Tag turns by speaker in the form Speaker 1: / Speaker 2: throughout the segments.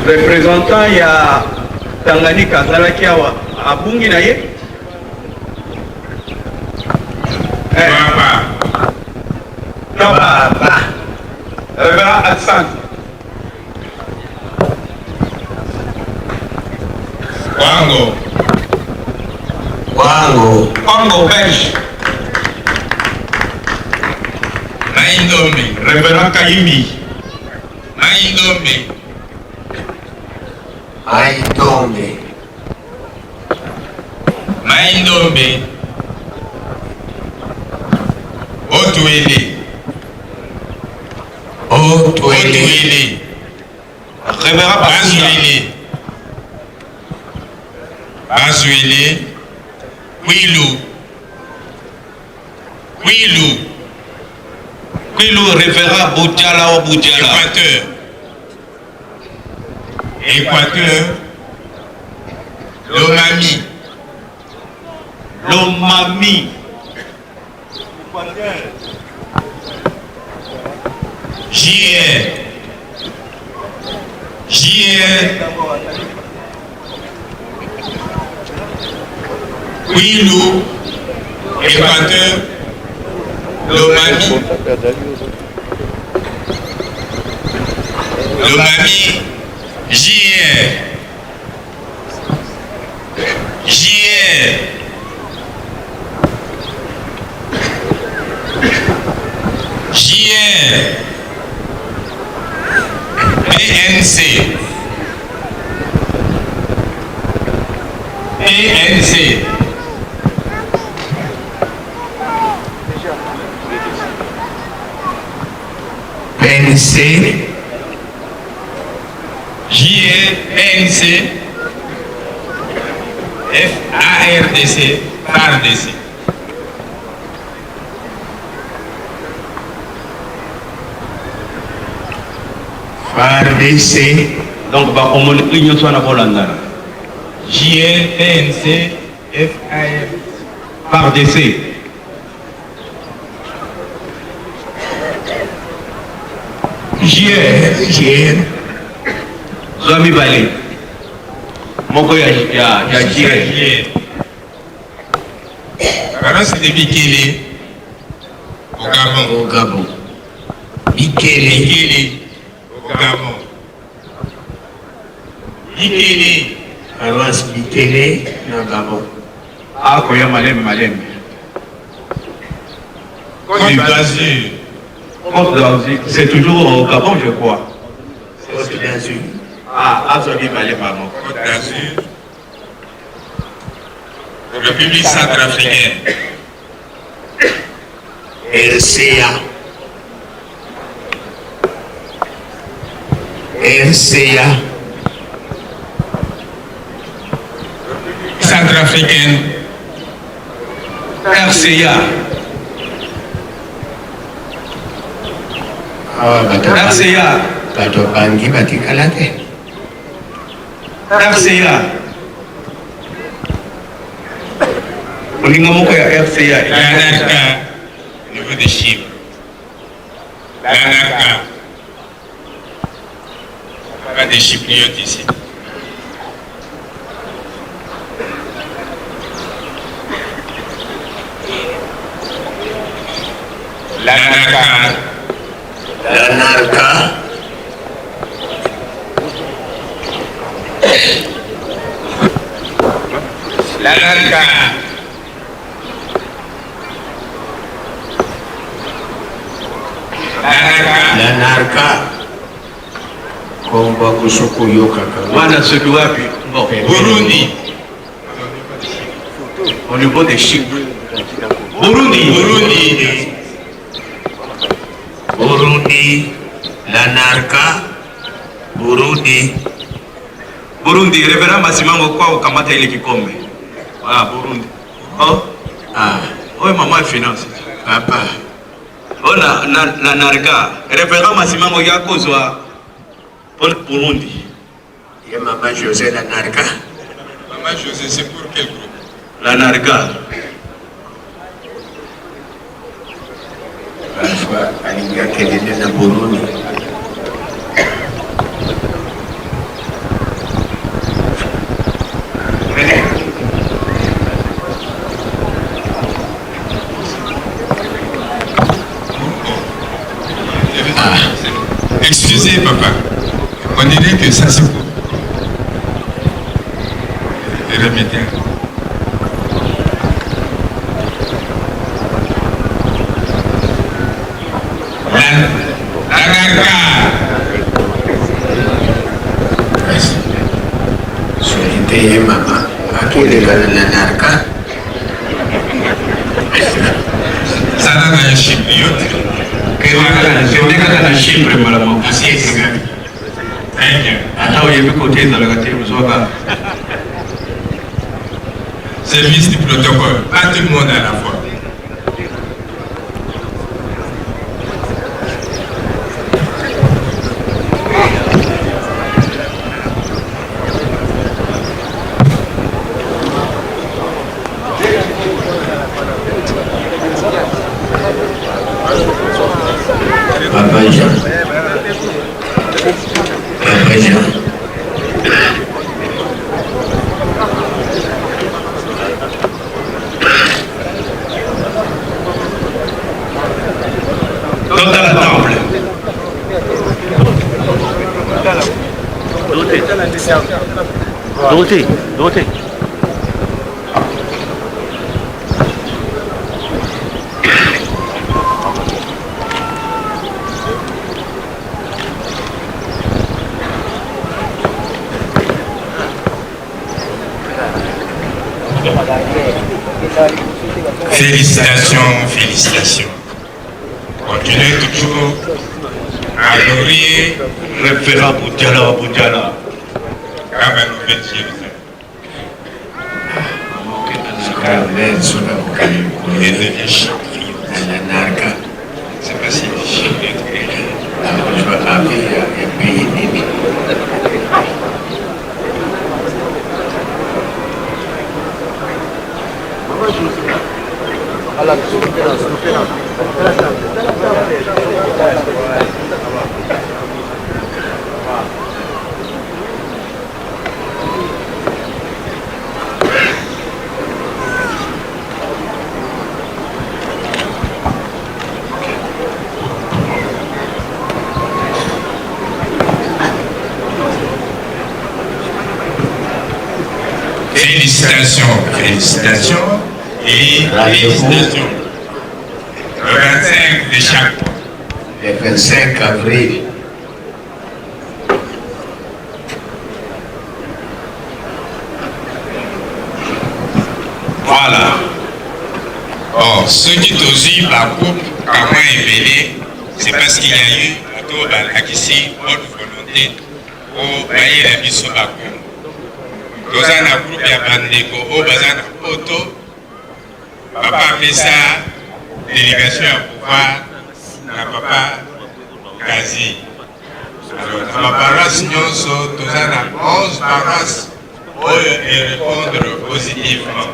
Speaker 1: représentant ya Tanganyika azalaki awa abungi na ye Baba. Révérend Alexandre. Wango Belge.
Speaker 2: Maïndomé.
Speaker 1: Révérend Kayimi.
Speaker 2: Maïndomé. Otouélé.
Speaker 1: Révérend
Speaker 2: Bazuélé.
Speaker 1: Quilou, révérend Boudjala ou Boudjala.
Speaker 2: Équateur.
Speaker 1: Lomami.
Speaker 2: JR. Quilou. Équateur. Lomami. JR. PNC. JNC. FARDC.
Speaker 1: FARDC. Donc, bah, on monte l'union soit na Bolanda.
Speaker 2: JNC.
Speaker 1: FARDC. JR. Zami Balé. Moko ya JR.
Speaker 2: C'est de Bikele. Au Gabon. Bikele. Au Gabon.
Speaker 3: Paroisse Bikele, na Gabon.
Speaker 1: Ah, Koya Malem.
Speaker 2: Côte d'Azur.
Speaker 1: C'est toujours au Gabon, je crois.
Speaker 3: Côte d'Azur.
Speaker 1: Ah, Zami Balé, pardon.
Speaker 2: Côte d'Azur. République centrafricaine.
Speaker 3: RCA.
Speaker 2: Centrafricaine.
Speaker 1: RCA. RCA.
Speaker 3: Bato bangi batikalate.
Speaker 1: RCA. Olinga moko ya RCA.
Speaker 2: Lanaka. Au niveau des chiffres. Lanaka. Pas des chypriotes ici. Lanaka.
Speaker 3: Lanarka. Komba kusuku yoka kama.
Speaker 1: Wana soki wapi?
Speaker 2: Burundi.
Speaker 1: Au niveau des chiffres.
Speaker 3: Burundi. Lanarka.
Speaker 1: Burundi, révérend Masimango kwa ukamata ile kikombe. Ah, Burundi. Oh, maman finance.
Speaker 3: Papa.
Speaker 1: Oh, na narka. Révérend Masimango ya kozwa pour Burundi.
Speaker 3: Et maman José Lanarka.
Speaker 2: Maman José, c'est pour quel groupe?
Speaker 1: La narka.
Speaker 3: Parfois, alinga kelele na Burundi.
Speaker 2: Excusez, papa. On dirait que ça c'est pour. Remettez. La narca.
Speaker 3: Solité, maman. À qui est la narca?
Speaker 2: Ça n'a pas un chypriote.
Speaker 1: Sendeka na Chypre mara mo.
Speaker 2: Très bien.
Speaker 1: Hata uyebi kote za lagati mzoga.
Speaker 2: Service du protocole. Pas tout le monde à la fois.
Speaker 3: Papa Jean. Papa Jean.
Speaker 1: Dans la temple.
Speaker 4: Dote.
Speaker 2: Félicitations. Continuez toujours à nourrir
Speaker 1: Référent Boudjala.
Speaker 2: à ma nouvelle Jérusalem.
Speaker 3: Amen. Sola
Speaker 2: Et devient chypriote.
Speaker 3: la narca.
Speaker 2: C'est pas si chypriote.
Speaker 3: Je vais appeler un pays ennemi.
Speaker 2: Félicitations et félicitations. Le 25 de chaque mois.
Speaker 3: Le 25 avril.
Speaker 1: Voilà.
Speaker 2: Or, ceux qui t'osent la coupe, comment éveiller, c'est parce qu'il y a eu plutôt ici bonne volonté pour bailler la mise sur la coupe. Toza na groupe ya bandeko o baza na poto papa apesa délégation ya pouvoir na papa Kazi. Alors na baparoisse nyonso toza na 11 paroisses oyo erépondre positivement.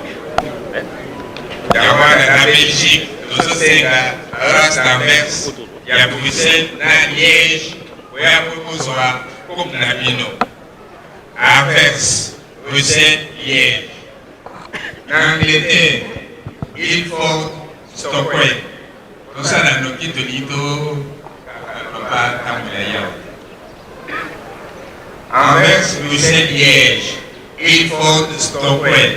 Speaker 2: Yango wana na Belgique tozosenga paroisse d'Anvers ya Bruxelles na Liège oya kozwa coupe na bino. Anvers, Bruxelles, Liège. Angleterre, Ilford, Stockholm. Tout ça dans nos kits de Lido, papa Tamulaya. Anvers, Bruxelles, Liège, Ilford, Stockholm.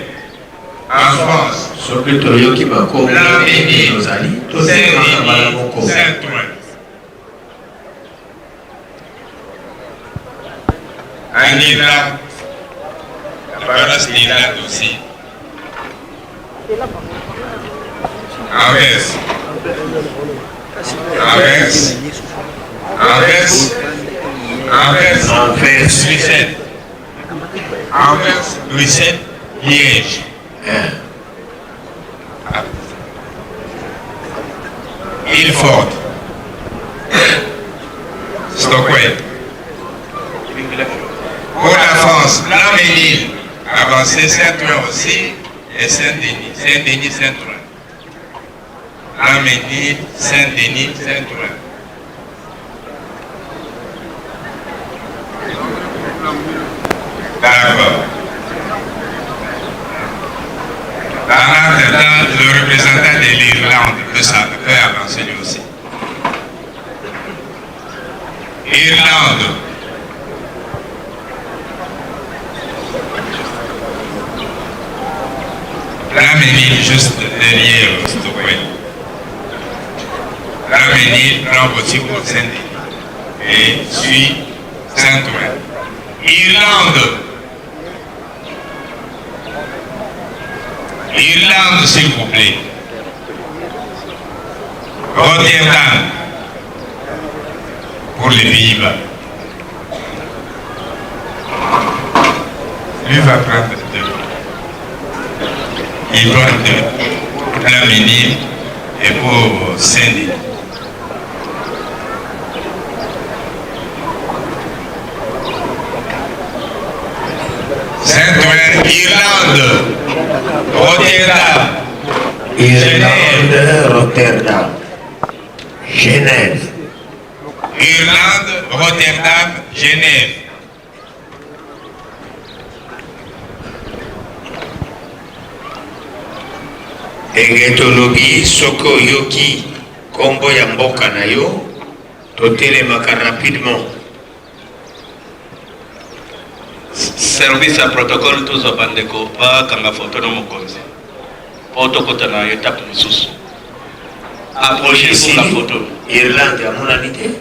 Speaker 2: En France,
Speaker 3: Soki toyoki makombo
Speaker 2: Blanc-Ménil,
Speaker 3: tozali tosekaka bala moko.
Speaker 2: Saint-Ouen. En Irlande, la paroisse d'Irlande aussi. Anvers. Bruxelles. Anvers, Bruxelles, Liège. Ilford. Stockholm. Pour la France, Blanc-Ménil, avancé Saint-Ouen aussi, et Saint-Denis. Saint-Denis, Saint-Ouen. Blanc-Ménil, Saint-Denis, Saint-Ouen. D'accord. Dans le représentant de l'Irlande peut avancer lui aussi. Irlande. Ramenez juste derrière Stockwell. Ramenez, prends aussi au Saint-Denis. Et suis Saint-Ouen. Irlande. Irlande, s'il vous plaît. Rotterdam. Pour les Pays-Bas. Lui va prendre deux. Il prend deux. La menine et pour Saint-Denis. Saint-Ouen, Irlande. Rotterdam.
Speaker 3: Irlande, Rotterdam. Genève.
Speaker 2: Irlande, Rotterdam, Genève.
Speaker 3: Engetolobi soko yoki kombo ya mboka na yo totelemaka rapidement.
Speaker 1: Service à protocole tous bandeko ba kanga photo no mokonzi. Photo kota na étape misusu. Approchez sur la photo.
Speaker 3: Irlande ya monanité.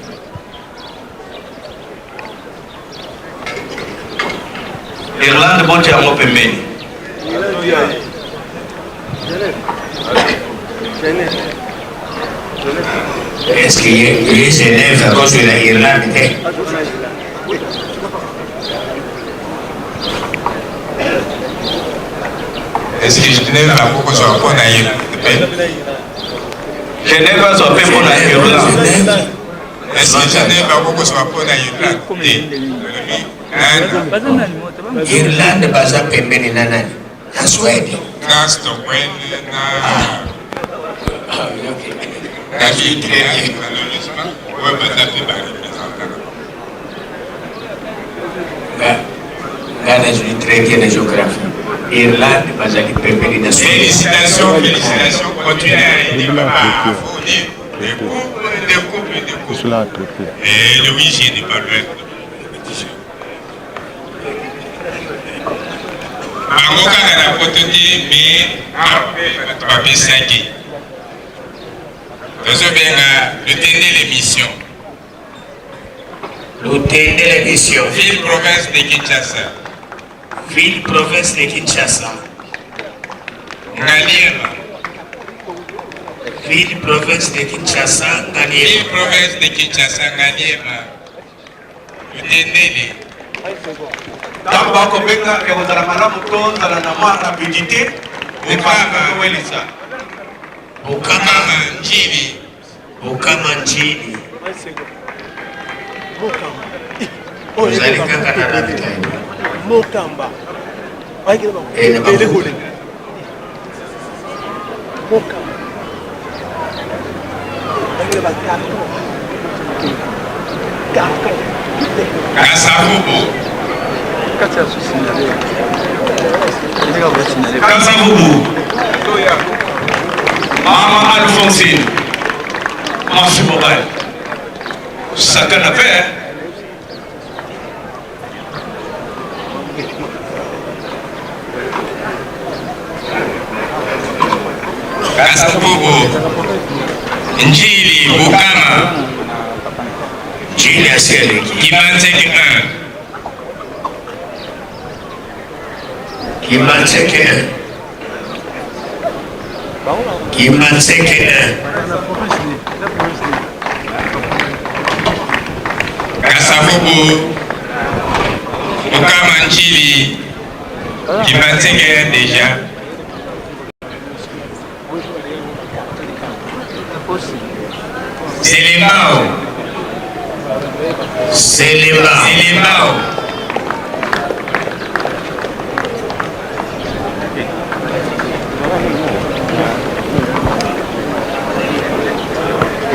Speaker 1: Irlande bote ya pembeni.
Speaker 3: Est-ce qu'il y a Genève à cause de la Irlande?
Speaker 2: Est-ce que Genève a beaucoup sur rapport à Irlande?
Speaker 1: Genève a son pour la Irlande.
Speaker 2: Est-ce que Genève a beaucoup sur rapport à Irlande?
Speaker 3: Irlande baza pembeni na nani? Na Sweden.
Speaker 2: Na Stockwell, na ville malheureusement, ouais, baza pe ba représentant.
Speaker 3: Ghana est très bien en géographie. Irlande baza pembeni na Sweden.
Speaker 2: Félicitations, félicitations. Continuez à aider papa à fournir des couples. Et le 8 juillet n'est pas loin. Bango kaka na poto te mais bapesaki tozobenga lutende l'émission ville province de Kinshasa Ngaliema
Speaker 3: Ville province de Kinshasa
Speaker 2: Ngaliema lutendele
Speaker 1: Tango ako benga ya kuzala malamu tonza na nama rapidité.
Speaker 2: Bukama Njili
Speaker 3: Uzali kaka na rapita
Speaker 4: Mokamba.
Speaker 2: Kasavubu
Speaker 1: Mama Alphonsine Marche Morel chacun a fait
Speaker 2: Kasavubu Njili Bukama
Speaker 3: Njili Aseleki
Speaker 2: Kimanzeki 1
Speaker 3: Kimanseke
Speaker 2: Kasavubu Bukama Njili Kimanzeki déjà Selimao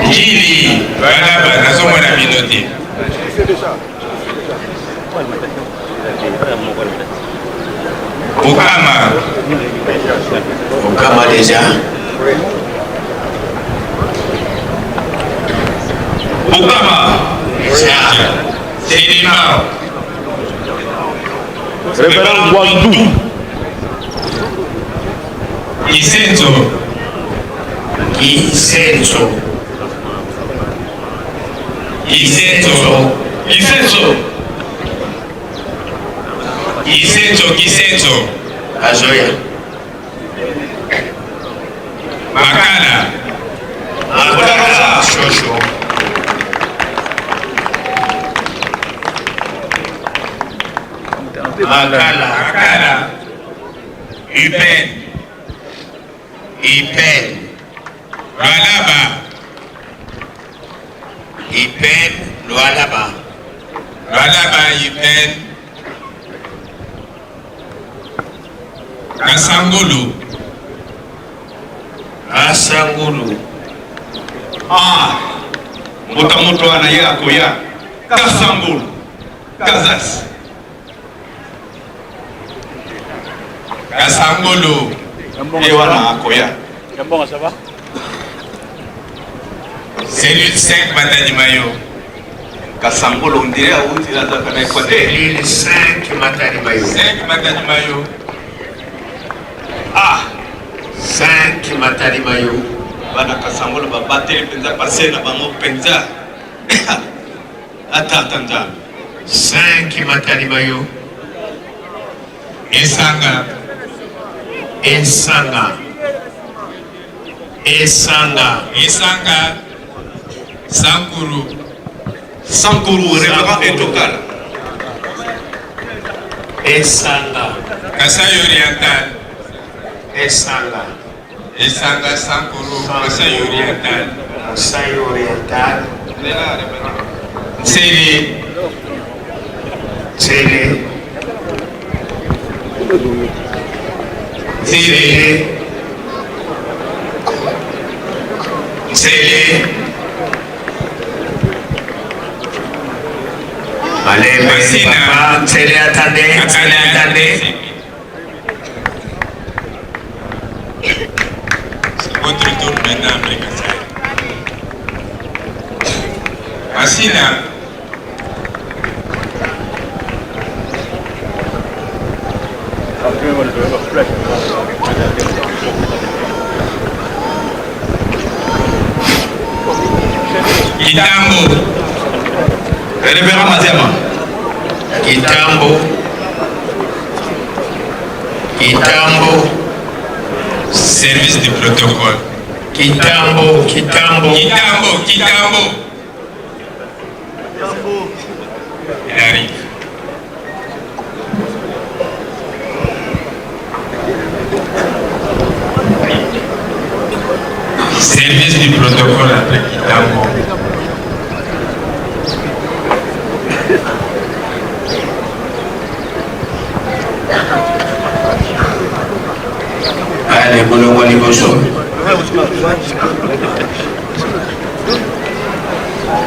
Speaker 2: Njili Balaba nazomona minote
Speaker 3: Bukama déjà
Speaker 1: Bukama
Speaker 2: Sédiment.
Speaker 4: Révérend Guandou.
Speaker 2: Isenzo.
Speaker 3: Isenzo.
Speaker 2: Isenzo.
Speaker 1: Isenzo.
Speaker 2: Isenzo. Isenzo.
Speaker 3: Azoya.
Speaker 2: Makala.
Speaker 3: Makala. Shosho. Makala.
Speaker 2: Makala. Upen.
Speaker 3: Ipen.
Speaker 2: Lualaba.
Speaker 3: Ipen. Lualaba.
Speaker 2: Lualaba. Upen. Kasangulu.
Speaker 3: Asangulu.
Speaker 1: Moto anaye akoya. Kasangulu. Kazas.
Speaker 2: Kasangulu.
Speaker 1: Ewana akoya.
Speaker 4: Ça va?
Speaker 2: Cellule 5 Matadi Mayo.
Speaker 1: Kasangulu on dirait où il a dans Équateur.
Speaker 3: Cellule 5 Matadi Mayo.
Speaker 2: 5 Matadi Mayo.
Speaker 3: 5 Matadi Mayo.
Speaker 1: Bana Kasangulu babateli penza passer na bango penza. Attends.
Speaker 3: 5 Matadi Mayo.
Speaker 2: Esanga.
Speaker 3: Esanga. Esanga.
Speaker 2: Esanga. Sankuru.
Speaker 1: Sankuru révérend Etokala.
Speaker 3: Esanga.
Speaker 2: Kasai Oriental.
Speaker 3: Esanga.
Speaker 2: Esanga Sankuru. Kasai Oriental.
Speaker 3: Kasai Oriental.
Speaker 2: Sele.
Speaker 3: Sele.
Speaker 2: Sele. Sele.
Speaker 3: Allez, merci papa. Sele, attendez. Sele, attendez.
Speaker 2: C'est votre tour maintenant après Kasai. Masina. Kitambo.
Speaker 1: Révérend Mazema.
Speaker 3: Kitambo. Kitambo.
Speaker 2: Service du protocole.
Speaker 3: Kitambo. Kitambo.
Speaker 2: Kitambo. Kitambo. Il arrive. Service du protocole après Kitambo.
Speaker 3: Allez, Bolongo Liboso.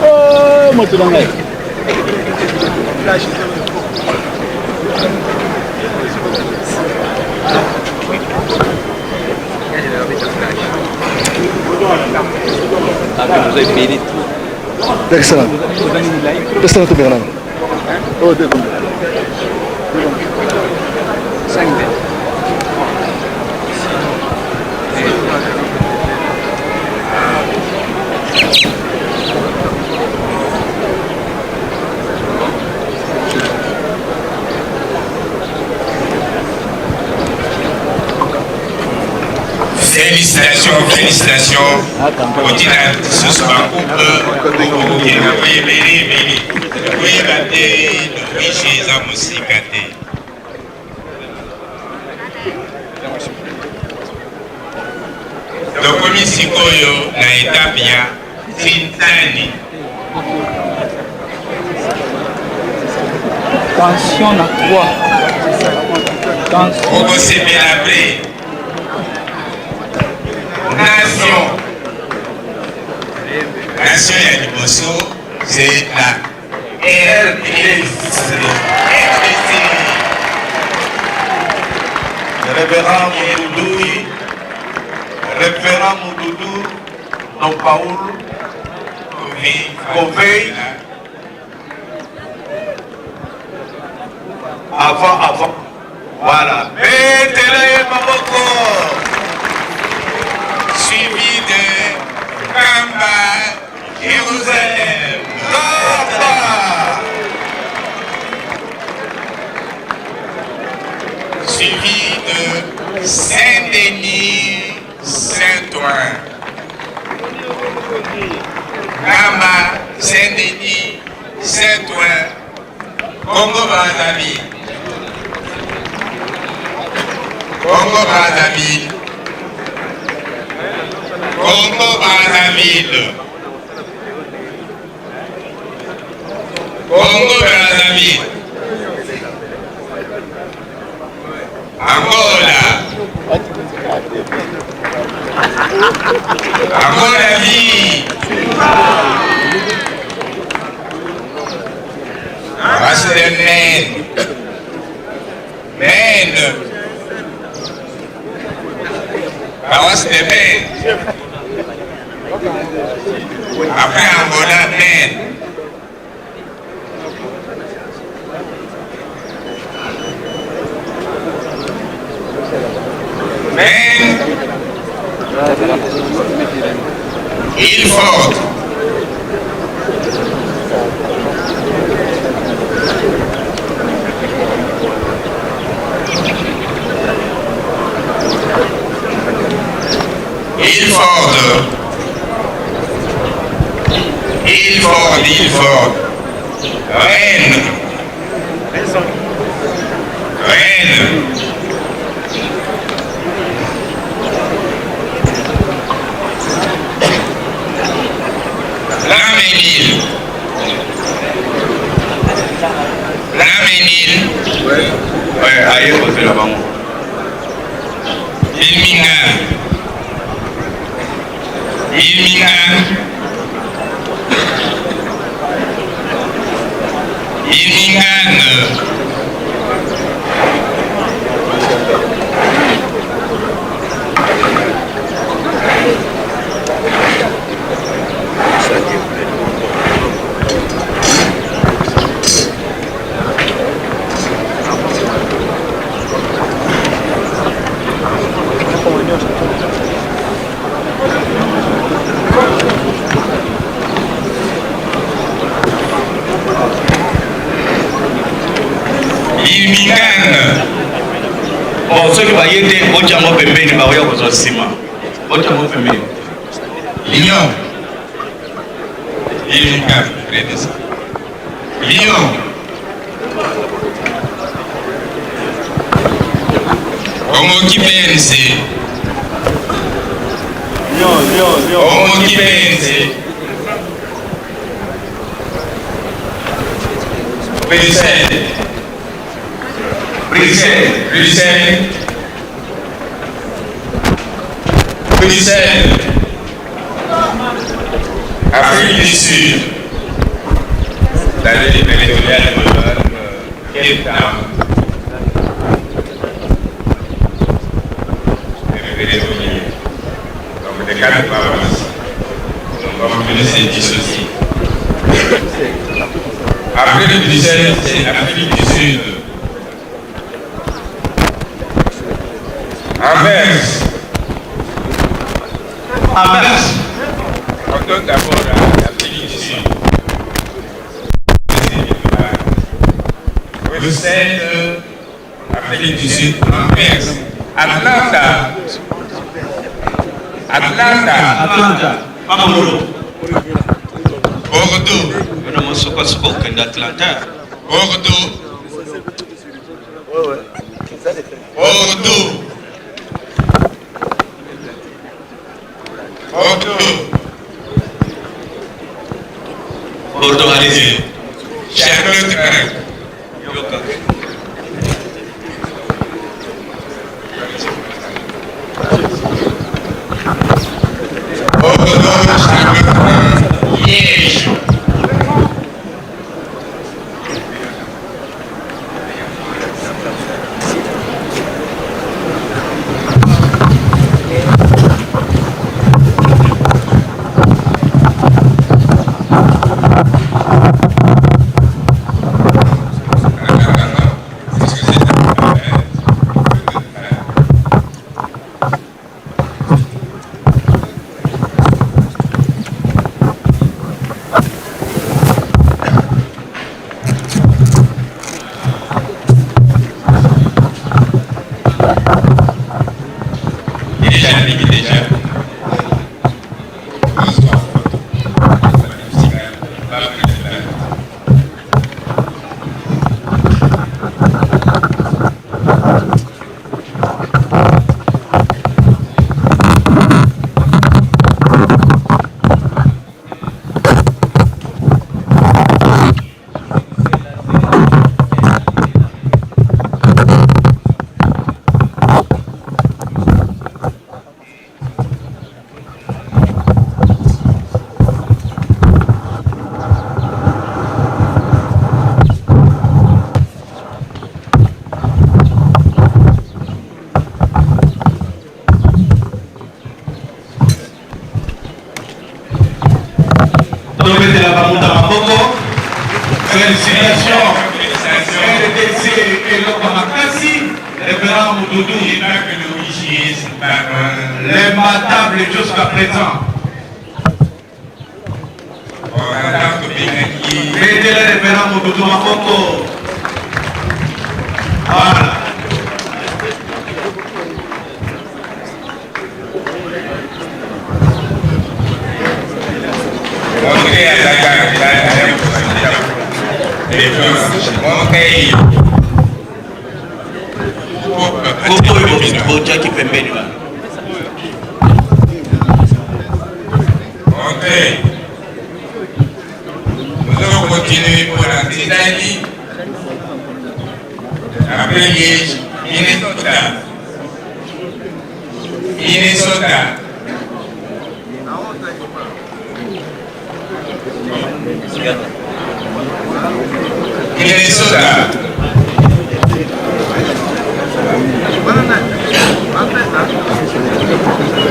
Speaker 4: Oh, moi, tu l'en as. Excellent. Excellent, Bernard. Oh, deux secondes. 5
Speaker 2: Félicitations. Continue ce soir. Dokomi sikoyo na etape ya Tintani.
Speaker 4: Attention à quoi? Attention.
Speaker 2: Oko Sebelabre. Nation. Nation ya liboso, c'est la RDC.
Speaker 1: Révérend Moudoudou, Don Paul, Covey, Avant. Voilà. Mettez-le Maboko.
Speaker 2: Suivi de Kamba, Jérusalem. Suivi de Saint-Denis, Saint-Ouen. Kamba, Saint-Denis, Saint-Ouen, Congo-Brazzaville. Congo-Brazzaville. Congo-Brazzaville. Congo-Brazzaville. Angola. Angola-Vie. Race de Maine. Maine. Race de Maine. Après Angola, Maine. Maine. Ilford. Ilford. Rennes. Laménil.
Speaker 1: Ouais, aïe, on fait là-bas.
Speaker 2: Birmingham.
Speaker 1: Bon, ceux qui va y aider, on tient mon bébé, il va y avoir besoin de ciment. On tient mon bébé.
Speaker 2: Lyon. Homo qui pense. Homo qui pense. Bruxelles. Afrique du Sud. La ville territoriale de Cape Town. Donc des quatre provinces. Donc vous connaissez 10 aussi. Après le Bruxelles, c'est l'Afrique du Sud. Anvers. On donne d'abord à l'Afrique du Sud. Bruxelles, Afrique du Sud, Anvers. Atlanta. Bordeaux.
Speaker 1: Bordeaux, allez-y.
Speaker 2: Charlotte. Liège.
Speaker 5: Félicitations. RDC et le Kamakasi, révérend Moudoudou. L'imbattable jusqu'à présent. Mettez le révérend Moudoudou Makoko. Voilà.
Speaker 2: Nous allons continuer pour la Tanzanie. Après Liège, Minnesota. Minnesota.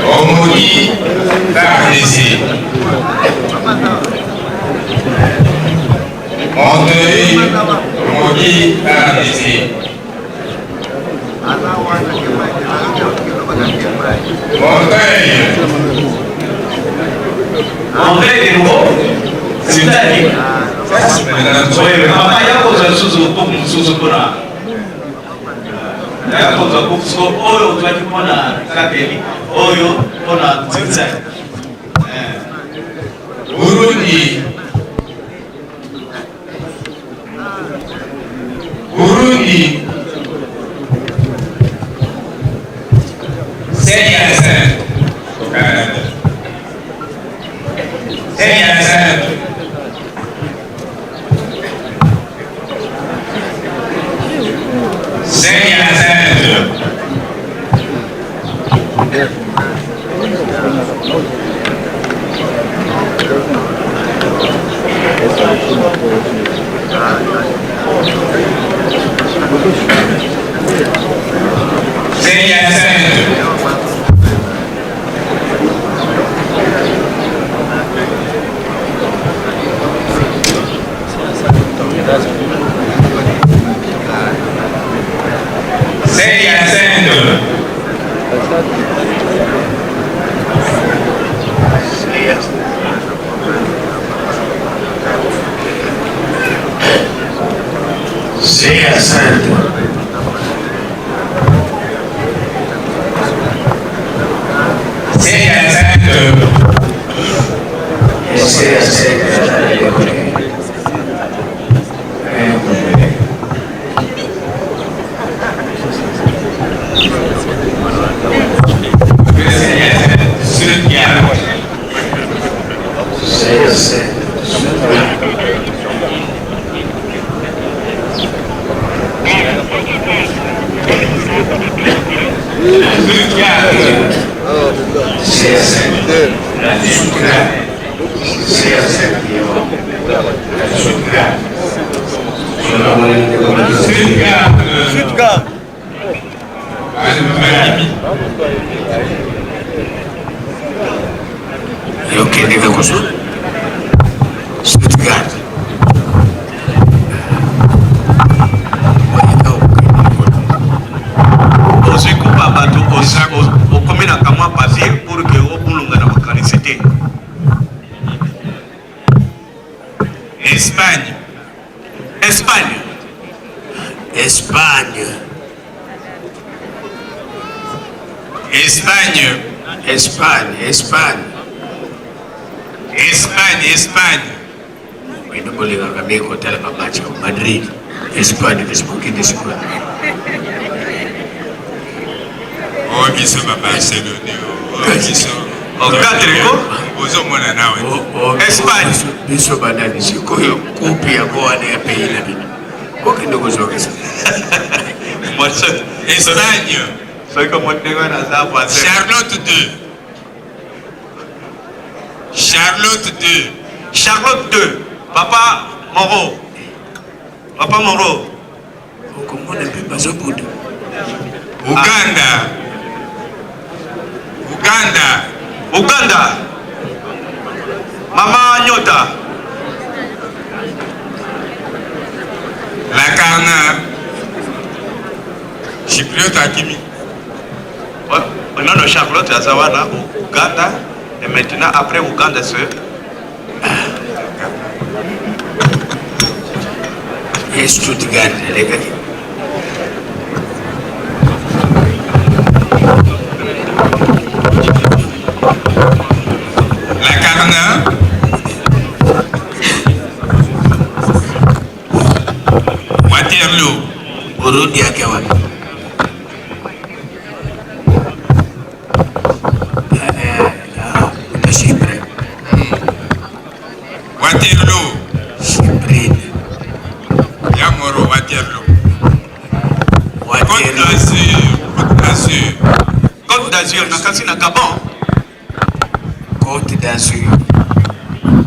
Speaker 2: Omori, RDC. Montreuil, Omori, RDC. Montreuil.
Speaker 1: Montreuil de nouveau. C'est-à-dire. Oui, mais maman, il y a cause de sous-sous-sous-sous-sous-sous-sous-sous. Il y a cause de sous-sous-sous-sous-sous. Oyo, tu vas dire qu'on a Kateli. Oyo, on a Zizek.
Speaker 2: Burundi. Burundi. Seigneur au Canada. Seigneur
Speaker 3: Espagne. Bueno, colega, kami hotel Pamacho, Madrid, Espagne, Facebook de Espagne.
Speaker 2: Oh, biso Barcelone. Oh, biso.
Speaker 1: Oh, Catrico.
Speaker 2: Ozo mona nawe.
Speaker 3: Espagne. Biso banani siko yo kopi ya bwana ya pays na bino. Koki ndogo zoke.
Speaker 2: Espagne.
Speaker 1: Soy como tengo na zapa.
Speaker 2: Charlotte 2. Charlotte 2.
Speaker 1: Charlotte 2. Papa Moro. Papa Moro.
Speaker 3: Comment on peut pas se bouder?
Speaker 2: Uganda. Uganda.
Speaker 1: Uganda. Mama Nyota.
Speaker 2: Lakarna. Chypriote Akimi.
Speaker 1: Non, non, Charlotte Azawana, Ouganda. Et maintenant, après Ouganda, c'est...
Speaker 3: Et Stuttgart, les gars.
Speaker 2: Lakarna. Waterloo.
Speaker 3: Burundi Akewan. Chypre.
Speaker 2: Waterloo.
Speaker 3: Chyprine.
Speaker 2: Yamoro Waterloo. Côte
Speaker 3: Waterloo.
Speaker 2: d'Azur. Côte d'Azur.
Speaker 1: Côte d'Azur, Nakasi na Gabon.
Speaker 3: Côte d'Azur.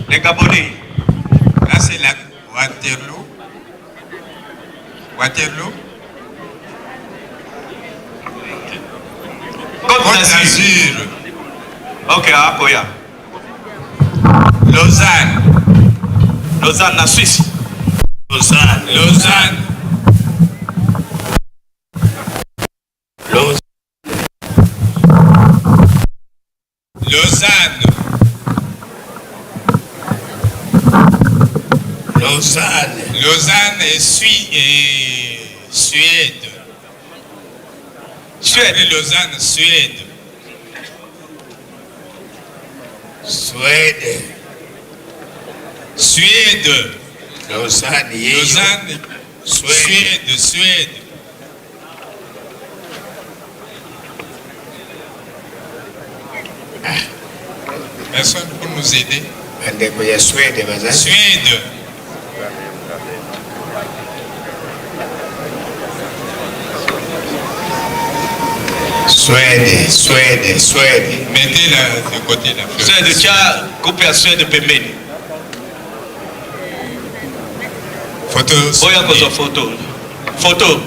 Speaker 1: Les Gabonais.
Speaker 2: Là, c'est la Waterloo. Waterloo.
Speaker 1: Côte
Speaker 2: Côte
Speaker 1: d'Azur.
Speaker 2: d'Azur.
Speaker 1: Ok, à Koya.
Speaker 2: Lausanne.
Speaker 1: Lausanne, la Suisse.
Speaker 3: Lausanne.
Speaker 2: Lausanne.
Speaker 3: Lausanne.
Speaker 2: Lausanne.
Speaker 3: Lausanne.
Speaker 2: Lausanne et Suède.
Speaker 1: Suède.
Speaker 2: Lausanne, Suède.
Speaker 3: Suède.
Speaker 2: Suède.
Speaker 3: Lausanne.
Speaker 2: Lausanne, Suède, Suède. Personne pour nous aider.
Speaker 3: Ndeko ya Suède bazali.
Speaker 2: Suède.
Speaker 3: Suède. Suède. Suède.
Speaker 2: Mettez-la de côté la fleur.
Speaker 1: Suède, tu as coupé à Suède pembeni.
Speaker 2: Photo.
Speaker 1: Oya kozo photo. Photo.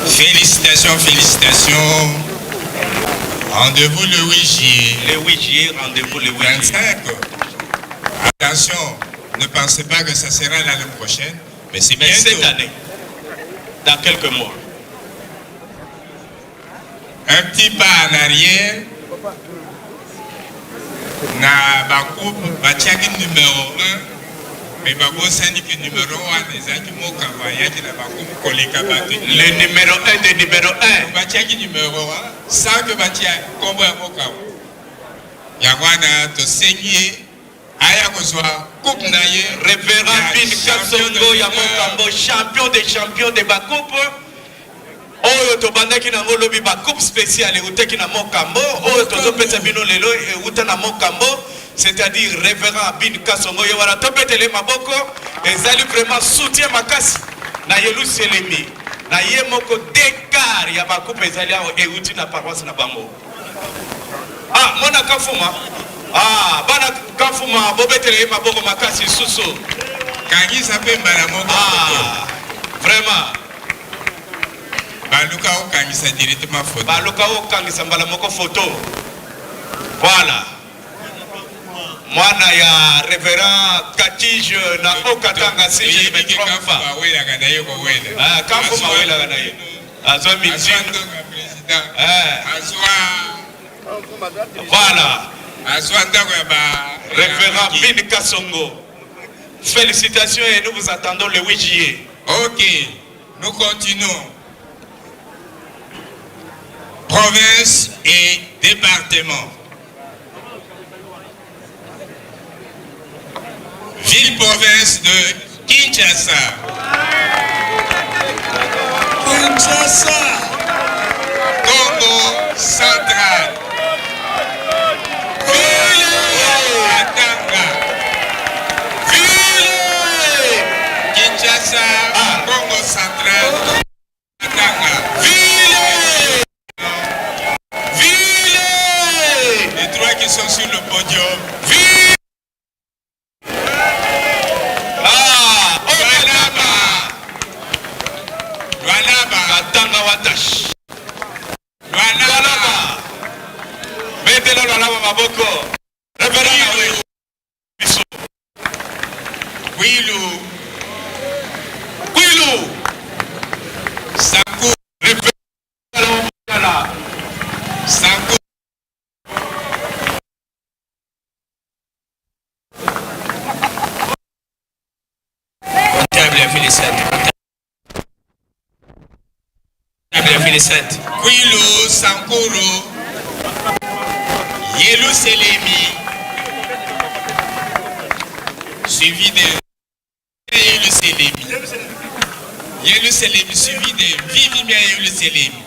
Speaker 2: Félicitations, félicitations. Rendez-vous le 8 juillet.
Speaker 1: Le 8 juillet, rendez-vous le 8 juillet.
Speaker 2: 25. Attention, ne pensez pas que ça sera l'année prochaine, mais c'est
Speaker 1: Mais
Speaker 2: bientôt.
Speaker 1: cette année, dans quelques mois.
Speaker 2: Un petit pas en arrière. Na Bakou, Batiaki numéro 1. Mais Bakou Saniki numéro 1, les gens qui m'ont envoyé qui n'a pas collé Kabati.
Speaker 1: Le numéro 1 de numéro 1.
Speaker 2: Batiaki numéro 1, sans que Batiaki combo à Mokawa. Yagwana, to saigner. Aya Kozwa, Coupe Naye.
Speaker 1: Révérend Bin Kassongo Yamokambo, champion des champions de Bakoupe. Oyo tobandaki nango lobi ba coupe spéciale euteki na Mokambo. Oyo tozopesa bino lelo euta na Mokambo. C'est-à-dire révérend Bin Kassongo Yawara topetele maboko. Ezali vraiment soutien makasi na Yelu Selemi. Na ye moko décart ya ba coupe ezali euti na paroisse na bango. Ah, mona kafuma. Ah, bana kafuma bobetele maboko makasi susu.
Speaker 2: Kangi Sapemba na Mokambo.
Speaker 1: Ah, vraiment.
Speaker 2: Baluka okangisa directement photo.
Speaker 1: Baluka okangisa mbala moko photo. Voilà. Mwana ya révérend Katije na Okatanga si je ne me trompe pas. Ah, kafu mawela kana ye. Azwa miti. Voilà. Révérend Bin Kassongo. Félicitations et nous vous attendons le 8 juillet.
Speaker 2: Ok, nous continuons. Province et département. ville-province de Kinshasa. Congo central. Katanga. Kinshasa, Congo central. Katanga. Les trois qui sont sur le podium.
Speaker 1: Katanga Watash. Mettez-le dans la maboko. Révérend Bisso.
Speaker 2: Kwilu. Sankou. Sankou. Kwilu, Sankuru, Yelou Selemi, suivi de Yelou Selemi. Yelou Selemi suivi de Vivimia Yelou Selemi.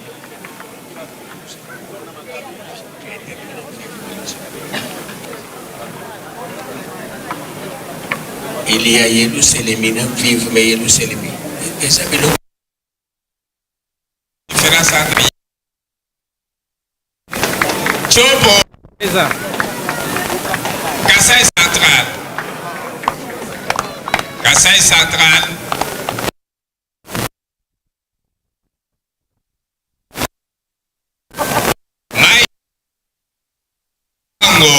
Speaker 3: Il y a Yelou Selemi, Vivimia Yelou Selemi. Et ça fait longtemps.
Speaker 2: Différence entre Chopo, Kasaï central. Kasaï central. Maï Congo.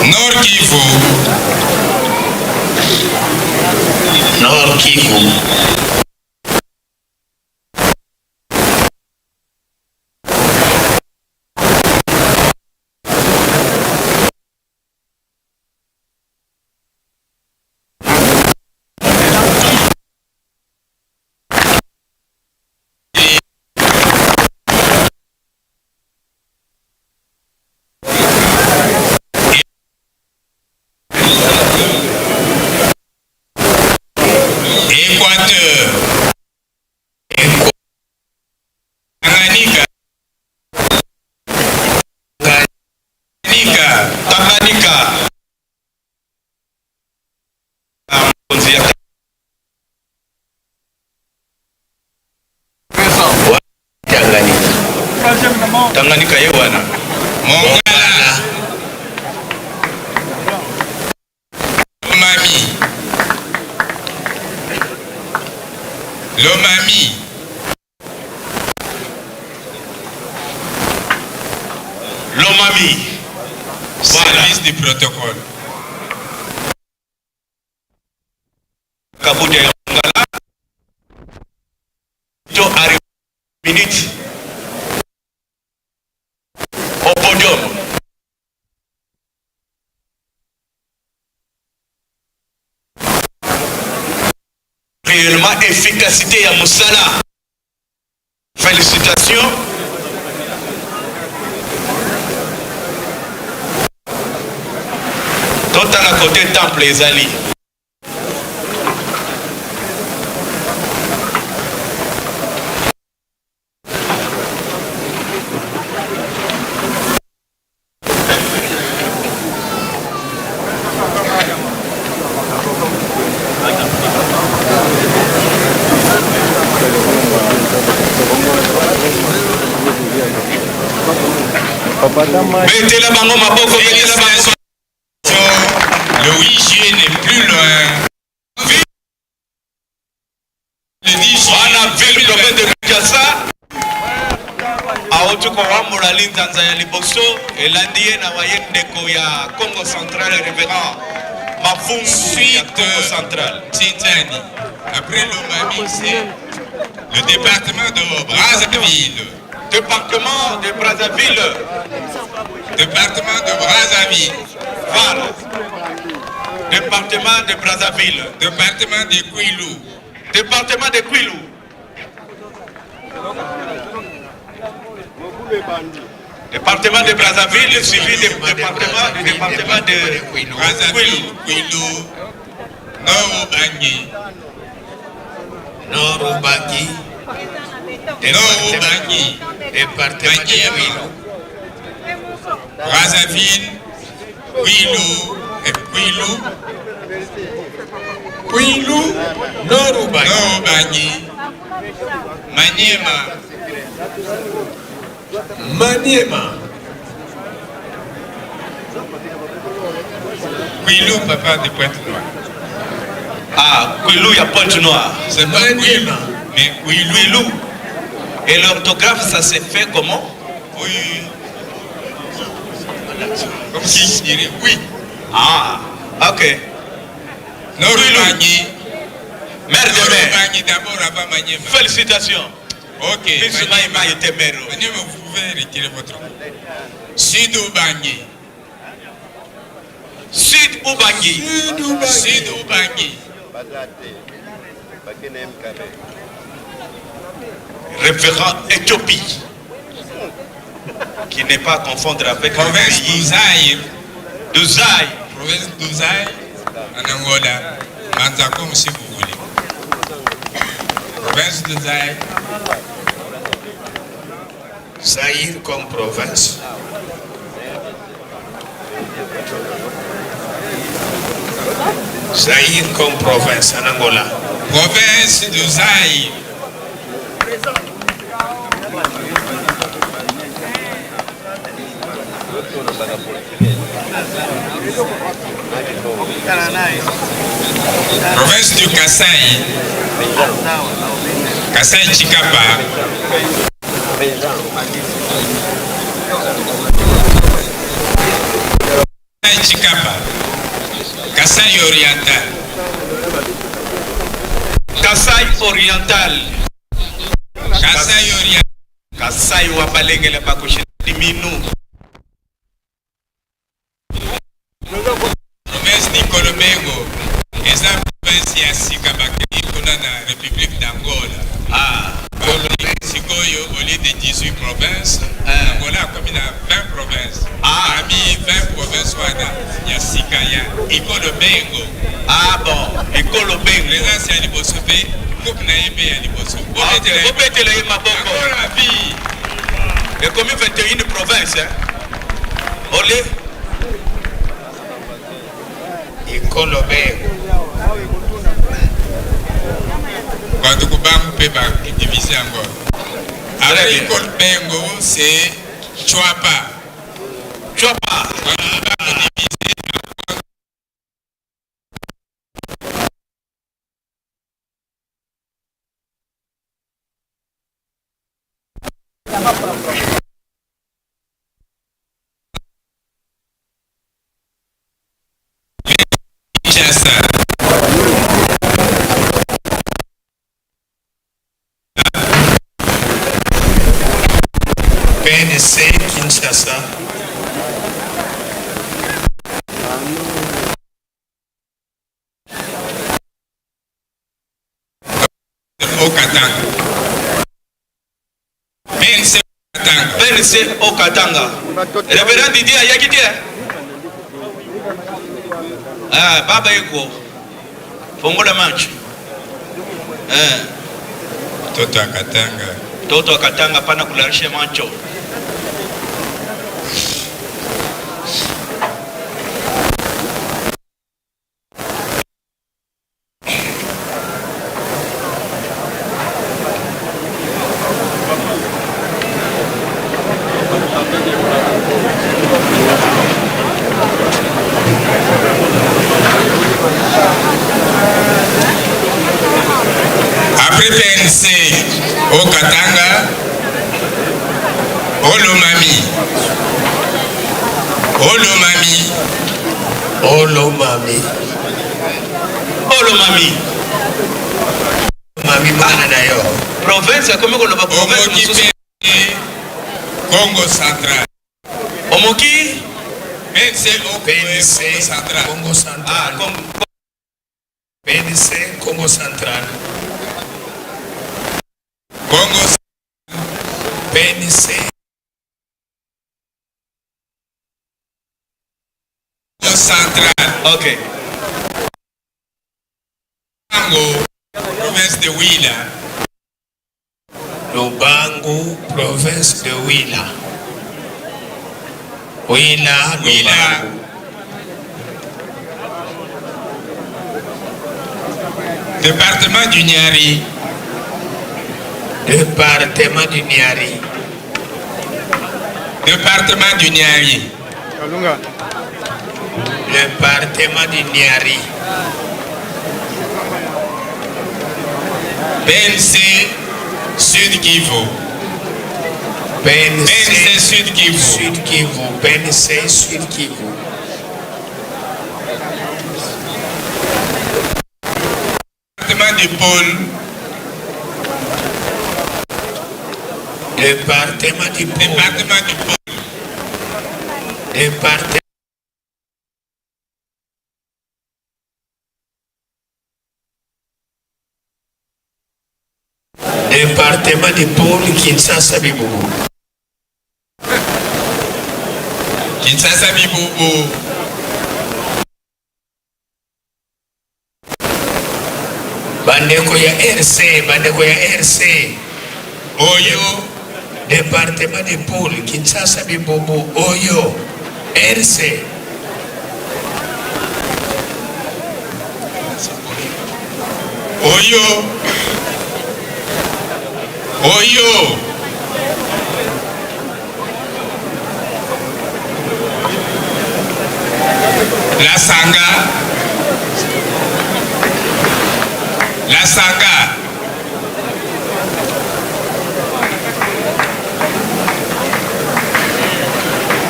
Speaker 2: Nord Kivu.
Speaker 3: Nord Kivu.
Speaker 2: Équateur. Tanganyika.
Speaker 1: Tanganyika yewana.
Speaker 2: Mongala. Lomami. Service du protocole.
Speaker 1: Kabude ya Mongala. Jo arrive minute. Au podium. Réellement efficacité à Moussala. Félicitations. Tout à côté temple les alliés.
Speaker 2: Le 8 juillet n'est plus loin.
Speaker 1: tuko wambola linzanza ya liboso elandie na wayendeko ya Congo Central révérend Mavungu ya Congo Central.
Speaker 2: Tintani. Après l'Omami, c'est le département de Brazzaville.
Speaker 1: Département de Brazzaville.
Speaker 2: Département de Brazzaville.
Speaker 1: Voilà. Département de Brazzaville.
Speaker 2: Département de Kouilou.
Speaker 1: Département de Kouilou. Département de Brazzaville, suivi du département de
Speaker 2: Brazzaville, Kouilou, Nord-Ubangi.
Speaker 3: Nord-Ubangi.
Speaker 2: Nord-Ubangi.
Speaker 3: Département de Kouilou.
Speaker 2: Brazzaville, Kouilou et Kouilou.
Speaker 3: Kouilou, Nord-Ubangi.
Speaker 2: Nord-Ubangi. Maniema.
Speaker 3: Maniema.
Speaker 2: Kouilou, papa de Pointe-Noire.
Speaker 1: Ah, Kouilou, il y a Pointe-Noire.
Speaker 2: C'est pas Kouilou, mais Kouilou.
Speaker 1: Kouilou. Et l'orthographe, ça s'est fait comment?
Speaker 2: Oui. Comme si je dirais oui.
Speaker 1: Ah, ok.
Speaker 2: Nord-Ubangi.
Speaker 1: Mère de mère.
Speaker 2: Nord-Ubangi d'abord avant Maniema.
Speaker 1: Félicitations.
Speaker 2: Ok.
Speaker 1: Fils Maïma était maire.
Speaker 2: Maniema, vous pouvez retirer votre nom. Sud-Ubangi.
Speaker 1: Sud-Ubangi.
Speaker 2: Sud-Ubangi.
Speaker 1: Référent Éthiopie. Qui n'est pas à confondre avec le
Speaker 2: Province
Speaker 1: pays
Speaker 2: d'Uzaï.
Speaker 1: de Zaï.
Speaker 2: Province d'Uzaï. En Angola. Manzakom si vous voulez. Province d'Uzaï.
Speaker 3: Zaïre comme province. Zaïre comme province en Angola.
Speaker 2: Province d'Uzaï. Province du Kasaï. Kasaï Chikapa. Kasaï Chikapa. Kasaï Oriental.
Speaker 1: Kasaï oriental.
Speaker 2: Kasaï Oriental.
Speaker 1: Kasaï wabalengele bakushina diminu.
Speaker 2: Province du Kolomengo. Et ça, province ya Sikabakeli kuna na République d'Angola.
Speaker 1: Ah,
Speaker 2: Sikoyo, au lieu de 18 provinces, Angola a comme il a 20 provinces. Parmi 20 provinces, il y a Sikaya, Ikolomengo.
Speaker 1: ah bon, Ekolo Bengo.
Speaker 2: Présence à Libosope, Coupe Naïbe à Libosope.
Speaker 1: Vous mettez les maboko.
Speaker 2: Encore la vie.
Speaker 1: Et comme 21 provinces, hein? Olé.
Speaker 3: Ikolobengo.
Speaker 2: Quand tu peux diviser encore. Après Ikolomengo, c'est Chouapa.
Speaker 1: Chopa.
Speaker 2: Kinshasa.
Speaker 3: PNC Kinshasa.
Speaker 2: Au Katanga. PNC Katanga.
Speaker 1: PNC au Katanga. Révérend Didier Ayakitia. Ah, Baba Eko. Fongola match.
Speaker 2: Toto a Katanga.
Speaker 1: Toto Katanga pana kularisha macho.
Speaker 2: Après PNC au Katanga, au
Speaker 3: Olo mami.
Speaker 1: Olo mami.
Speaker 3: Mami mana na yo.
Speaker 1: Province comme on va province.
Speaker 2: Congo central.
Speaker 1: Omoki.
Speaker 3: PNC
Speaker 2: central.
Speaker 3: Congo central.
Speaker 1: Ah,
Speaker 3: PNC Congo central.
Speaker 2: Congo
Speaker 3: PNC
Speaker 2: central.
Speaker 1: OK.
Speaker 2: Congo, province de Huila.
Speaker 3: Lubangu, province de Huila. Huila.
Speaker 2: Département du Niari.
Speaker 3: Département du Niari.
Speaker 2: Département du Niari.
Speaker 3: Département du Niari.
Speaker 2: PNC Sud Kivu. PNC Sud Kivu.
Speaker 3: Sud Kivu. PNC Sud Kivu.
Speaker 2: Département du Pôle.
Speaker 3: Département du Pôle.
Speaker 2: Département du Pôle.
Speaker 3: Département. Département du Pôle Kinshasa Biboubou.
Speaker 2: Kinshasa Biboubou.
Speaker 3: Bandeko ya RC.
Speaker 2: Oyo.
Speaker 3: Département du Pôle Kinshasa Biboubou. Oyo. RC.
Speaker 2: Oyo. La Sanga. La Sanga.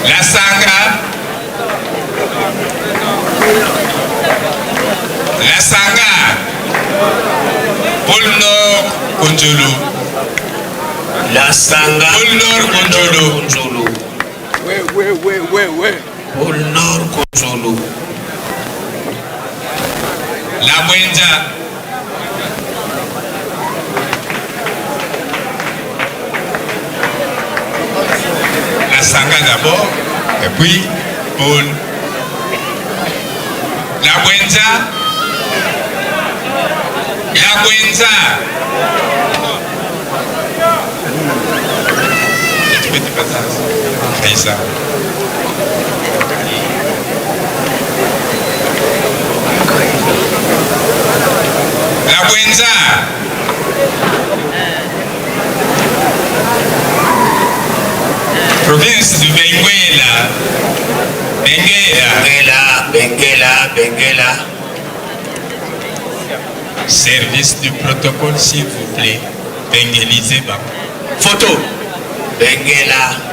Speaker 2: La Sanga. La Sanga. Pôle Nord Konjolo.
Speaker 3: La Sanga.
Speaker 2: Pôle Nord Konjolo.
Speaker 4: Ouais.
Speaker 3: Pôle Nord Konjolo.
Speaker 2: La Mwenja. La Sanga d'abord, et puis Paul. La Mwenja. La Mwenja. Ça. La Mwenja. Province de
Speaker 3: Benguela.
Speaker 2: Service du protocole, s'il vous plaît. Benguelisez Bako.
Speaker 1: Photo.
Speaker 3: Benguela.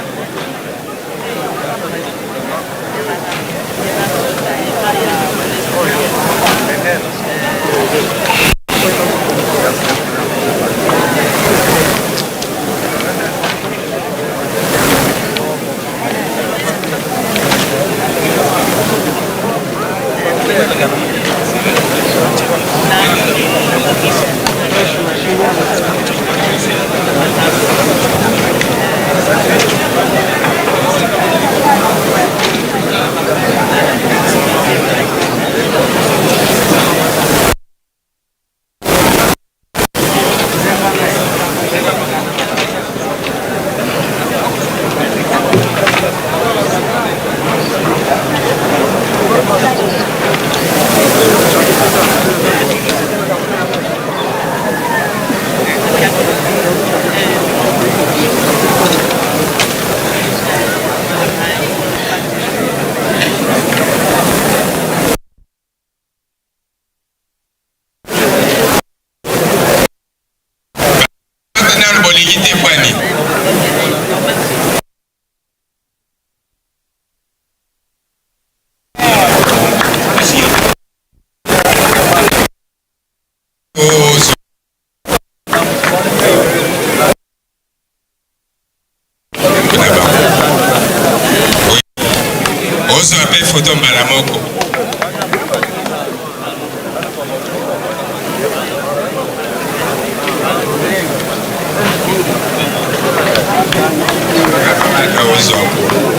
Speaker 2: photo mbala moko.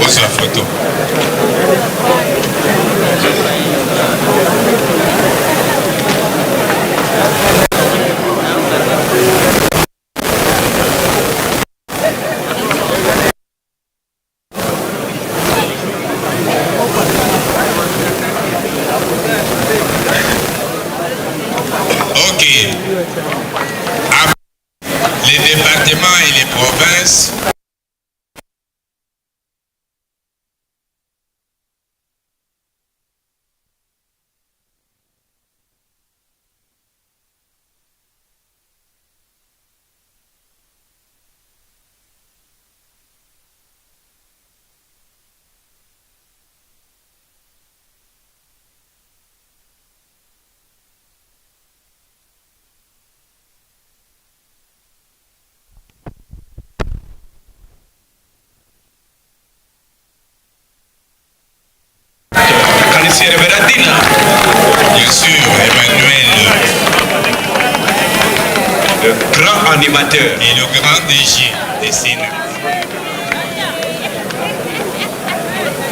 Speaker 2: Ozwa photo. Ok. Les départements et les provinces. Bien sûr, Emmanuel.
Speaker 1: Le grand animateur.
Speaker 2: Et le grand DG des Sénats.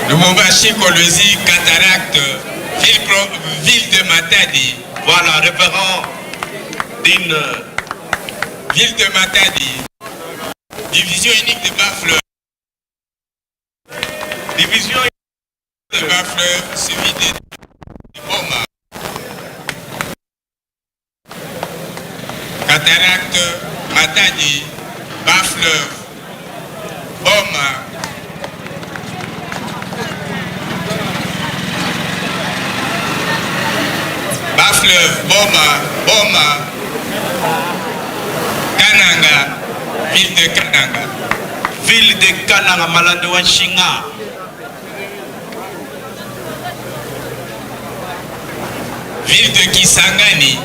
Speaker 2: Lumumbashi Kolwezi, Cataracte, ville de Matadi.
Speaker 1: Voilà, référent d'une
Speaker 2: ville de Matadi. Division unique de Bas-Fleuve.
Speaker 1: division
Speaker 2: de Bas-Fleuve, suivi de Boma. Cataracte, Matadi, Bas-Fleuve, Boma. Bas-Fleuve, Boma, Kananga, ville de Kananga.
Speaker 1: Ville de Kananga, Malando Wanshinga.
Speaker 2: Ville de Kisangani.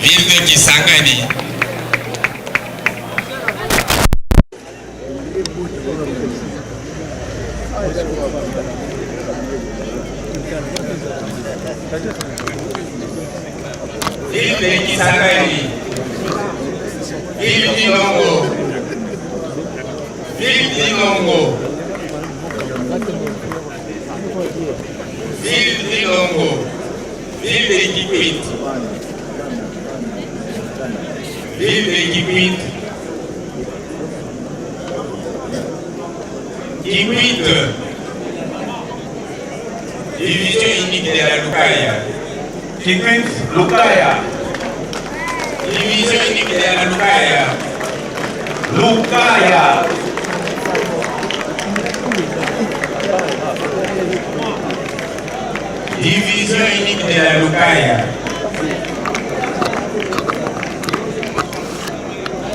Speaker 2: Ville de Kisangani. Ville de Kisangani. Ville d'Ilongo. Ville d'Ilongo. Ville d'Ilongo. Ville de Kikwit. Ville de Kikwit. Kikwit. Division unique de la Lukaya.
Speaker 5: Kikwit, Lukaya.
Speaker 2: Division unique de la Lukaya.
Speaker 5: Lukaya.
Speaker 2: Division unique de la Lukaya.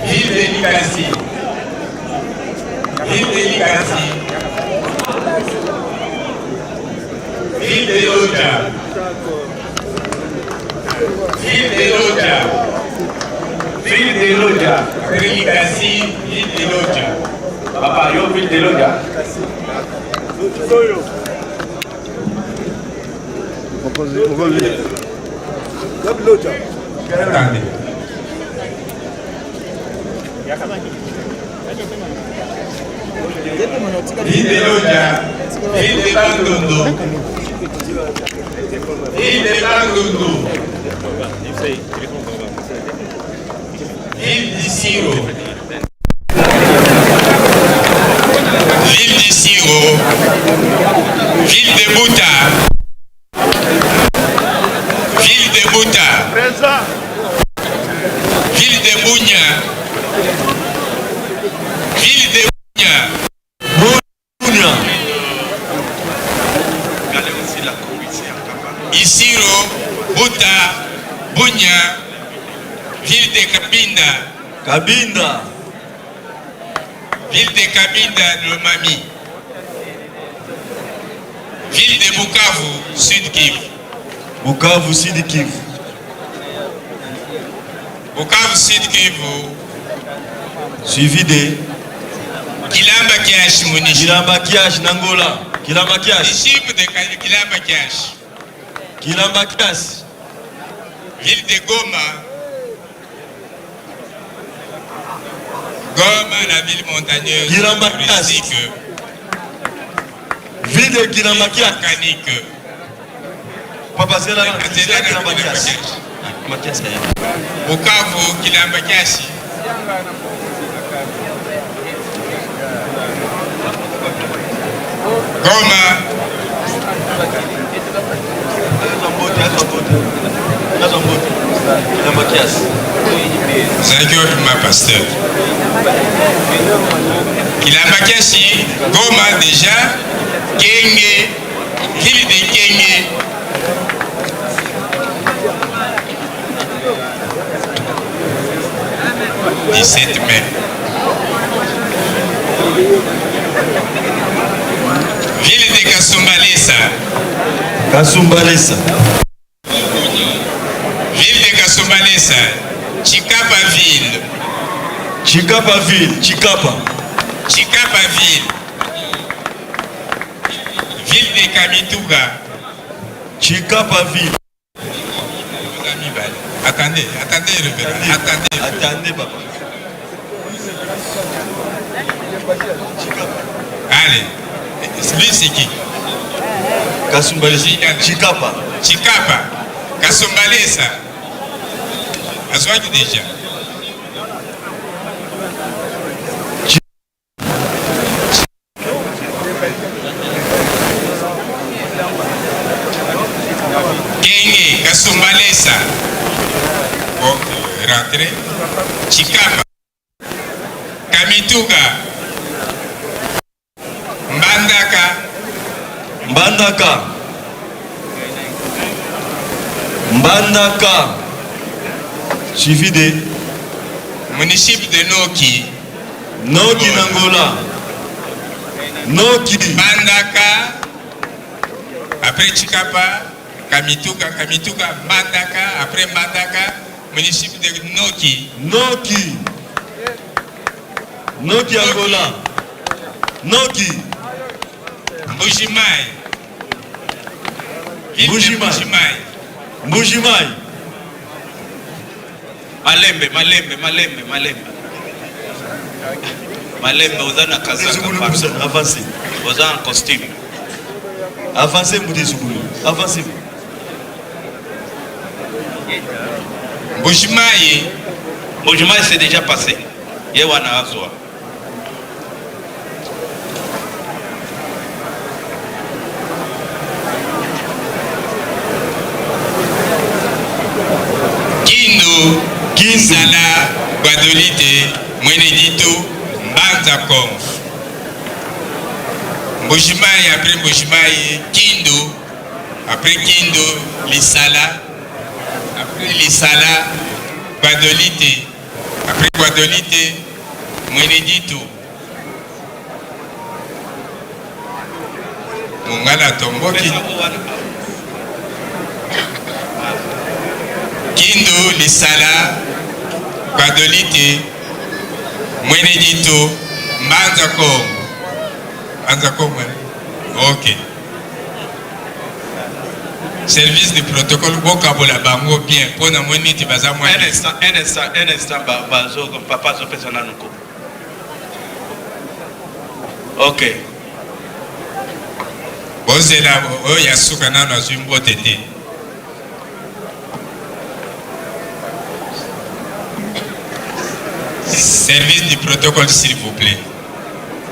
Speaker 2: Ville de Likasi. Ville de Likasi. Ville de Loja. Ville de Loja.
Speaker 5: Ville de Loja.
Speaker 2: Likasi, ville de Loja.
Speaker 5: Papa, yo ville de Loja.
Speaker 2: Attendez. Ville de Loja. Ville de Bandondo. Ville de Bandondo. Ville d'Issiro. Ville d'Issiro. Ville de Bouta. Ville de Bouta. Ville de Bounia. Ville de Bounia. Isiro, Bouta, Bounia, ville de Kabinda.
Speaker 1: Kabinda.
Speaker 2: Ville de Kabinda, Lomami. Ville de Bukavu, Sud Kivu.
Speaker 1: Bukavu, Sud Kivu.
Speaker 2: Bukavu, Sud Kivu.
Speaker 1: Suivi de
Speaker 2: Kilamba Kiash Munishi.
Speaker 1: Kilamba Kiash Nangola. Kilamba Kiash.
Speaker 2: Municipio de Kilamba Kiash.
Speaker 1: Kilamba Kiash.
Speaker 2: Ville de Goma. Goma, la ville montagneuse.
Speaker 1: Kilamba Kiash. Ville de Kilamba Kiash. Papa, c'est là. Kilamba Kiash.
Speaker 2: Bukavu, Kilamba Kiash. Goma. Thank you, my pasteur. Kilamba Kiashi, Goma déjà, Kenge, ville de Kenge. « 17 mai. Ville de Kasumbalesa.
Speaker 1: Kasumbalesa.
Speaker 2: Ville de Kasumbalesa. Chikapa ville.
Speaker 1: Chikapa ville. Chikapa.
Speaker 2: Chikapa ville. Ville de Kamituga.
Speaker 1: Chikapa ville.
Speaker 2: Attendez, révérend.
Speaker 1: Attendez, papa.
Speaker 2: Allez, lui c'est qui?
Speaker 1: Kasumbalesa. Chikapa.
Speaker 2: Chikapa. Kasumbalesa. Azwaki déjà. Kenge, Kasumbalesa. Bon, rentrez. Chikapa. Kamituga. Mbandaka.
Speaker 1: Mbandaka. Mbandaka. Suivi de
Speaker 2: Municipio de Noki.
Speaker 1: Noki Nangola. Noki.
Speaker 2: Mbandaka. Après Chikapa. Kamituga, Mbandaka. Après Mbandaka. Municipio de Noki.
Speaker 1: Noki. Noki Angola. Noki.
Speaker 2: Mbujimai.
Speaker 1: Mbujimai. Mbujimai.
Speaker 6: Malembe. Malembe, vous avez un casaque.
Speaker 1: Avancez.
Speaker 6: Vous avez un costume.
Speaker 1: Avancez, Moudézougoulou. Avancez.
Speaker 2: Mbujimai.
Speaker 6: Mbujimai, c'est déjà passé. Yewana Azwa.
Speaker 2: Kindu. Kinsala. Guadolite. Mwenedito. Mbanzakom. Mbujimai, après Mbujimai. Kindu. Après Kindu. Lisala. Après Lisala. Guadolite. Après Guadolite. Mwenedito. Mungala Tomboki. Kindu, Lisala, Guadolite, Mwenedito, Mbanzakom. Mbanzakom, ok. Service de protocole, Bokabola Bango, bien. Pour na Mweniti Bazamwa.
Speaker 6: Un instant, papa, je fais un ok.
Speaker 2: Bozela, Yasuka Nana Zumbo Tete. Service du protocole, s'il vous plaît.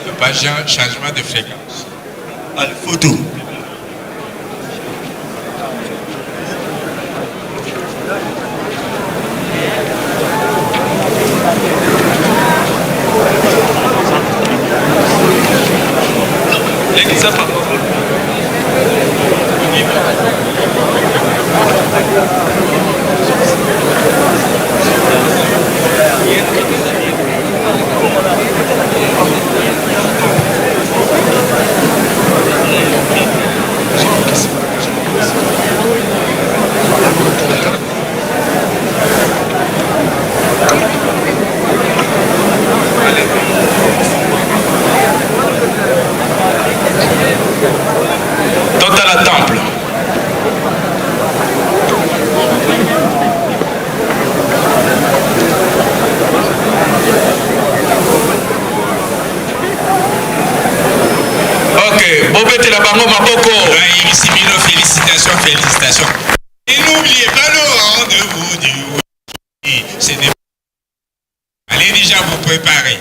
Speaker 2: Le patient, changement de fréquence.
Speaker 1: Allez, photo. bobete la bango maboko.
Speaker 2: Simino, félicitations, félicitations. Et n'oubliez pas le rendez-vous du oui. Ce n'est pas... Allez déjà vous préparer.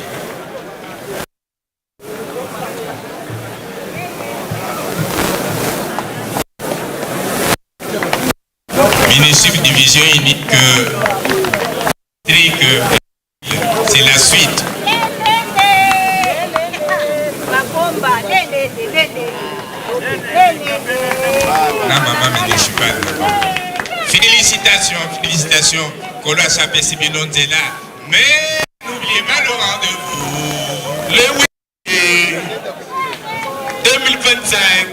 Speaker 2: Municipal Division unique c'est la suite. Non, maman, mais je ne suis pas là. Félicitations, félicitations. Kolo Sapé Simino Nzela. Mais n'oubliez pas le rendez-vous.
Speaker 1: Le 8 2025.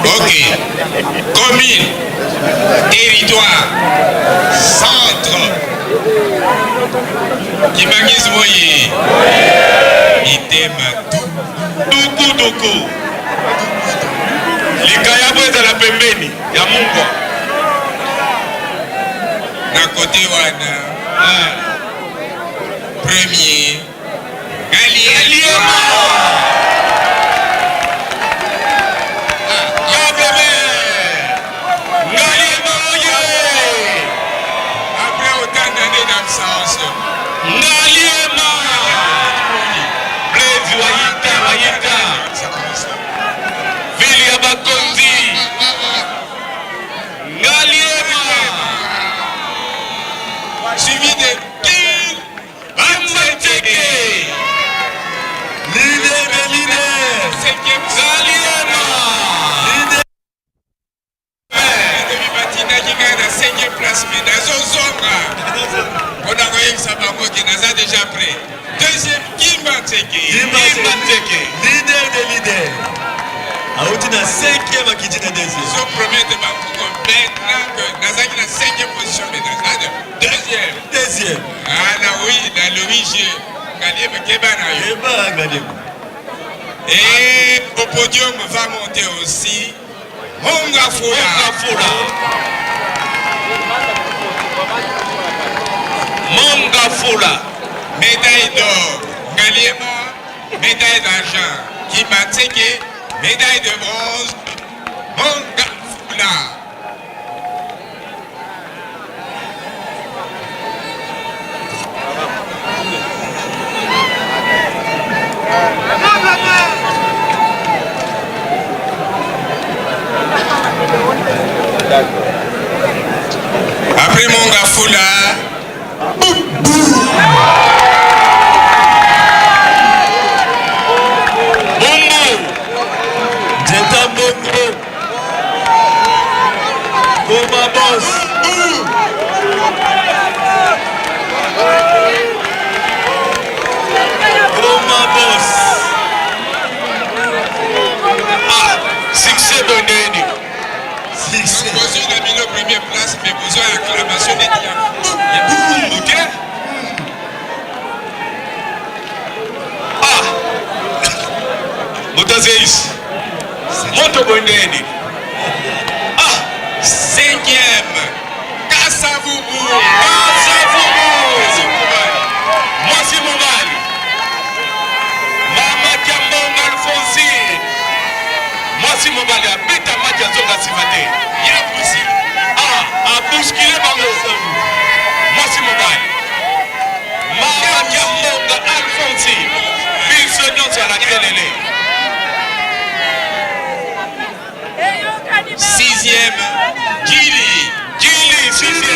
Speaker 2: Ok. Commune, territoire, centre. Qui m'agise voyez. Idem
Speaker 1: Duku. Likayabo est à la pembeni. Ya Mungwa.
Speaker 2: Na côté wana. Premier. Galiema. Après autant d'années d'absence.
Speaker 1: Ngaliema. Blaise Wayita. Vili ya Bakonzi. Ngaliema.
Speaker 2: Suivi de qui?
Speaker 1: Bambateke. Leader. Ngaliema.
Speaker 2: Cinquième place, mais dans un zonga. On a envoyé que ça va qui n'a déjà prêt. Deuxième, Kimbanteke.
Speaker 1: Leader de leader. Aoutina cinquième à Kidina deuxième.
Speaker 2: Son premier de Bangkok maintenant que Nazaki na cinquième position, mais Nazaki deuxième. Ah là oui, dans le riche, Galiem Kebana. Et au podium va monter aussi Monga Foula.
Speaker 1: Monga Foula.
Speaker 2: Médaille d'or, Galiema, médaille d'argent, Kimateke, médaille de bronze, Monga Foula. Après Monga Foula,
Speaker 1: Succès Bondeni.
Speaker 2: Vous avez mis la première place, mais vous avez l'acclamation des diamants.
Speaker 1: Ok? Moutazeis. Monto Bondeni.
Speaker 2: Cinquième, Kassavoubou.
Speaker 1: Mwasi Mobali. Mama Kiambonga Alphonsine. Mwasi Mobali abeta match ya zonga simate.
Speaker 2: Yabusi.
Speaker 1: Abouskile bango. Mwasi Mobali. Mama Kiambonga Alphonsine. Biso nyonso ya la kelele.
Speaker 2: Sixième, Gili.
Speaker 1: Sixième.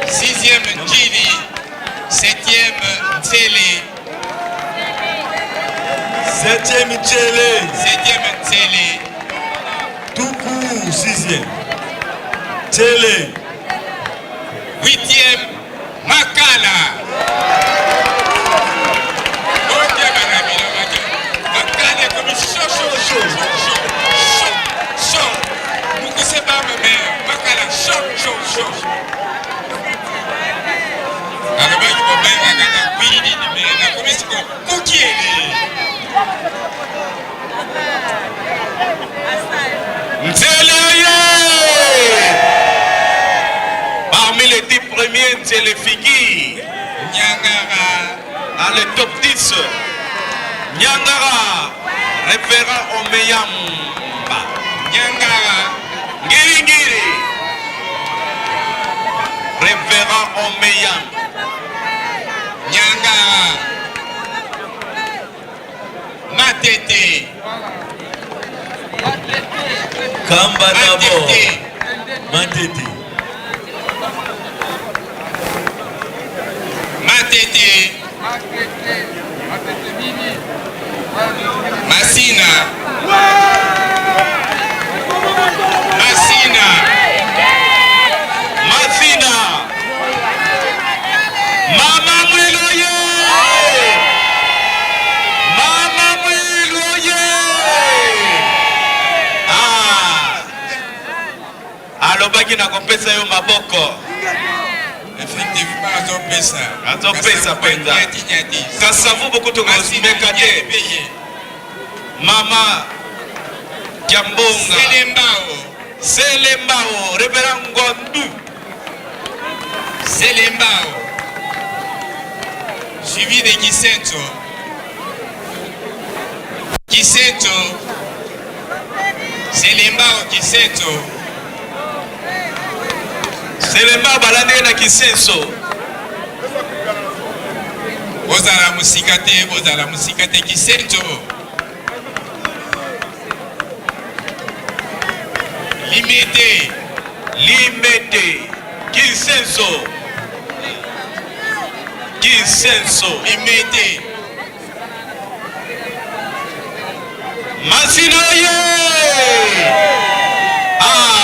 Speaker 2: Sixième, Gili. Septième, Tsele.
Speaker 1: Septième Tchele.
Speaker 2: Septième, Tsele.
Speaker 1: Toukou, sixième. Tchele.
Speaker 2: Huitième, Makala.
Speaker 1: c'est les figures.
Speaker 2: Nyangara.
Speaker 1: Dans le top 10. Nyangara. Révérend Omeyamba.
Speaker 2: Nyangara.
Speaker 1: Ngiri. Révérend Omeyamba.
Speaker 2: Nyangara. Matete.
Speaker 7: Kamba d'abord. Matete.
Speaker 2: Matete. Masina. Masina.
Speaker 1: Masina. Mama Mwiloye. Mama Mwiloye. Alobaki na kopesa yo maboko.
Speaker 2: Effectivement,
Speaker 1: azopesa penza. Kasavu beaucoup de mekade. Mama Kiambonga. Selembao. Révérend Ngondu.
Speaker 2: Selembao. Suivi de Kisento. Kisento. Selembao Kisento.
Speaker 1: Selembao balande na Kisenso.
Speaker 2: Bozala musikate Kisento.
Speaker 1: Limete. Kisenso.
Speaker 2: Limete.
Speaker 1: Masina ye.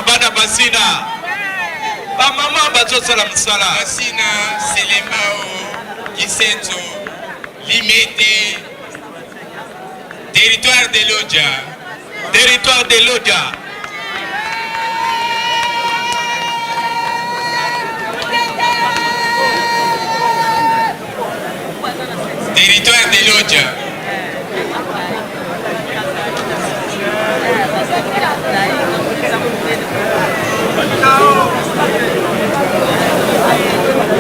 Speaker 1: Bana Masina. Ba mama bazo sala msala.
Speaker 2: Masina, Selembao, Kisento, Limete. Territoire de Lodja.
Speaker 1: Territoire de Lodja.
Speaker 2: Territoire de Lodja.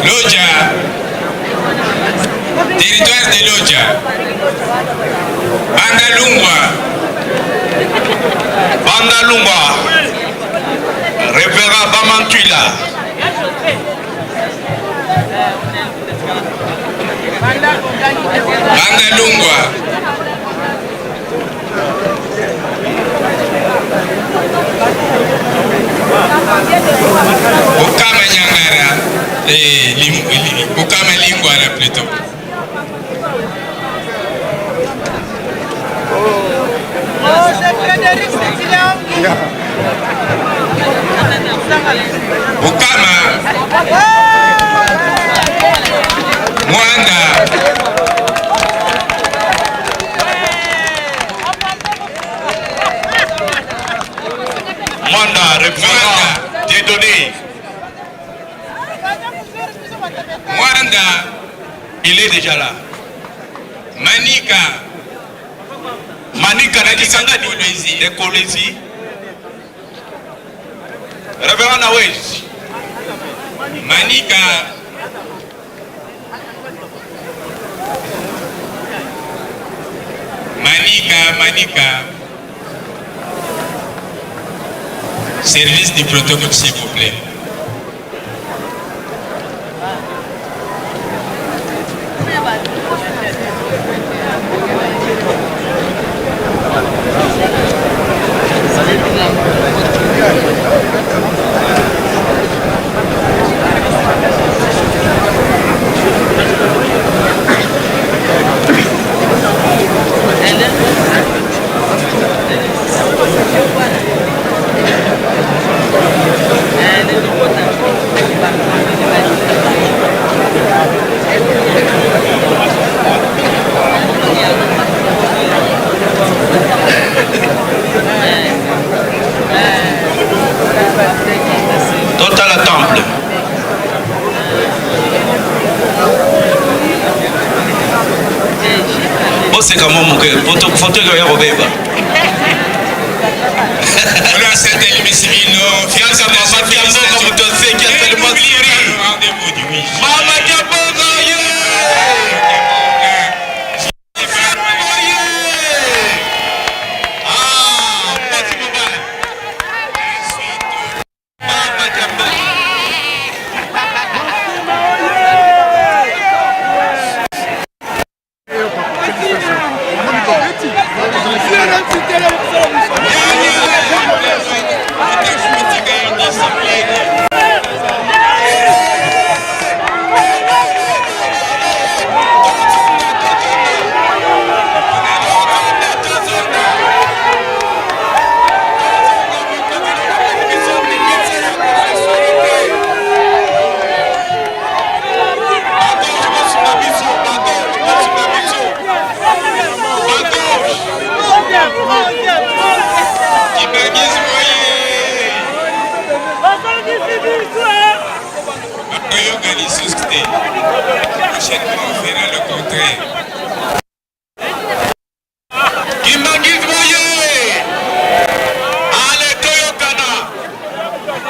Speaker 2: Lodja. Territoire de Lodja.
Speaker 1: Bandalungwa. Révérend Bamantuila.
Speaker 2: Bandalungwa. Bukama Nyangara. Bukama Lingwara plutôt. Bukama Mwanda.
Speaker 1: Mwanda, révérend Dieudonné.
Speaker 2: Mwanda.
Speaker 1: Il est déjà là.
Speaker 2: Manika.
Speaker 1: Manika na Kisangani. De Kolezi. Révérend Nawej.
Speaker 2: Manika. Manika. Service du protocole, s'il vous plaît.
Speaker 1: Total Temple. Bon, c'est comment mon cœur. Photo que Robeba.
Speaker 2: Voilà, Saint-Élie Missimino, félicitations, félicitations. Et n'oubliez pas le rendez-vous du 8 juillet.
Speaker 1: Mama Diabonga,
Speaker 2: prochainement on verra le contraire.
Speaker 1: Ale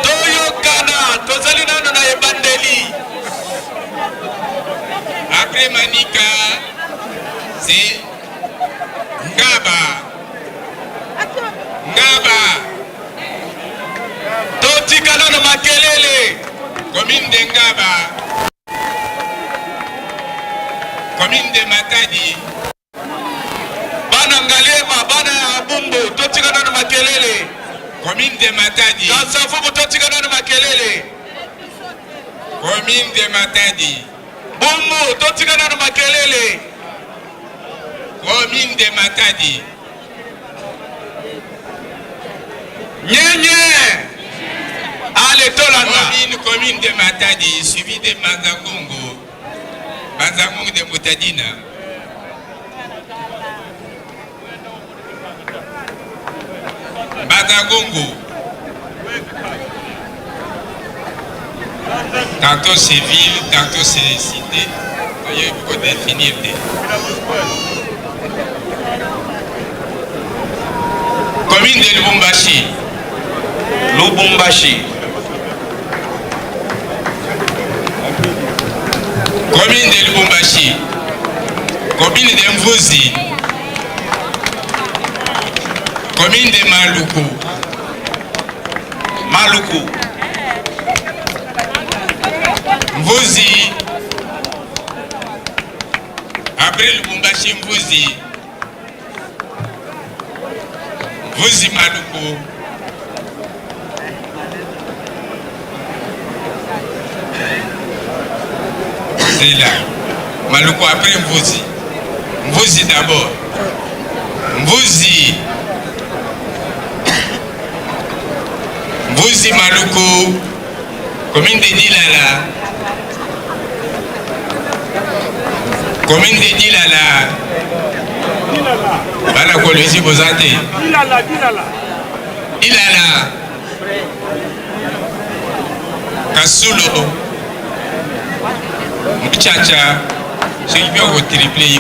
Speaker 1: Toyokana, tozali nano na ebandeli.
Speaker 2: Après Manika, c'est Ngaba.
Speaker 1: Totikana na makelele.
Speaker 2: Commune de Ngaba. Commune de Matadi.
Speaker 1: Bana Ngalema, bana Bumbu, totikana na makelele.
Speaker 2: Commune de Matadi.
Speaker 1: Kansafubu totikana na makelele.
Speaker 2: Commune de Matadi.
Speaker 1: Bumbu totikana na makelele.
Speaker 2: Commune de Matadi.
Speaker 1: Nyenye. Ale Tolanda.
Speaker 2: Commune de Matadi, suivi de Manzangongo. Manzangongo de Moutadina. Manzangongo. Tantôt c'est ville, tantôt c'est cité. Il faut définir des. Commune de Lubumbashi. Commune de Lubumbashi. Commune de Mvuzi. Commune de Maluku. Mvuzi. Après Lubumbashi, Mvuzi. Mvuzi Maluku. C'est là. Maluku après Mvuzi. Mvuzi d'abord. Mvuzi. Mvuzi Maluku. Commune de Dilala. Commune de Dilala. Bana Kolwezi Bozate. Dilala. Kasulo. Mchacha. C'est bien au triplé.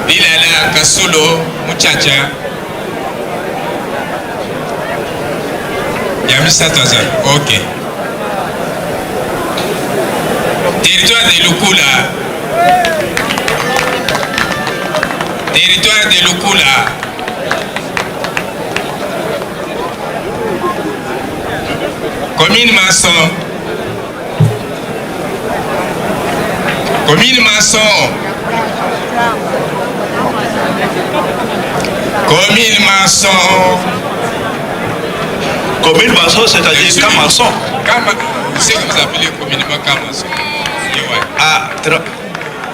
Speaker 2: Dilala, Kasulo, Mchacha. Yamisa Tazan. Ok. Territoire de Lukula. Territoire de Lukula. Commune Masson. Commune Masson. Commune Masson.
Speaker 1: Commune Masson, c'est-à-dire Kamasson.
Speaker 2: C'est ce que vous appelez communément Kamasson.
Speaker 1: Ah,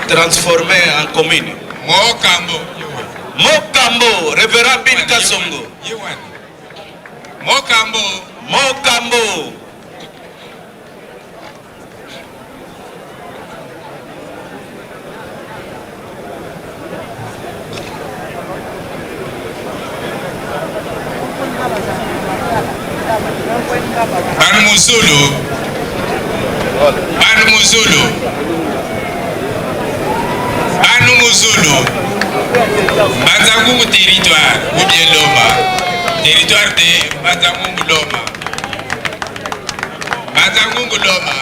Speaker 1: transformé en commune. Mokambo, révérend Bin Kasongo.
Speaker 2: Mokambo. Banu Muzulu. Banzangungu territoire ou bien Loma. Territoire de Banzangungu Loma. Banzangungu Loma.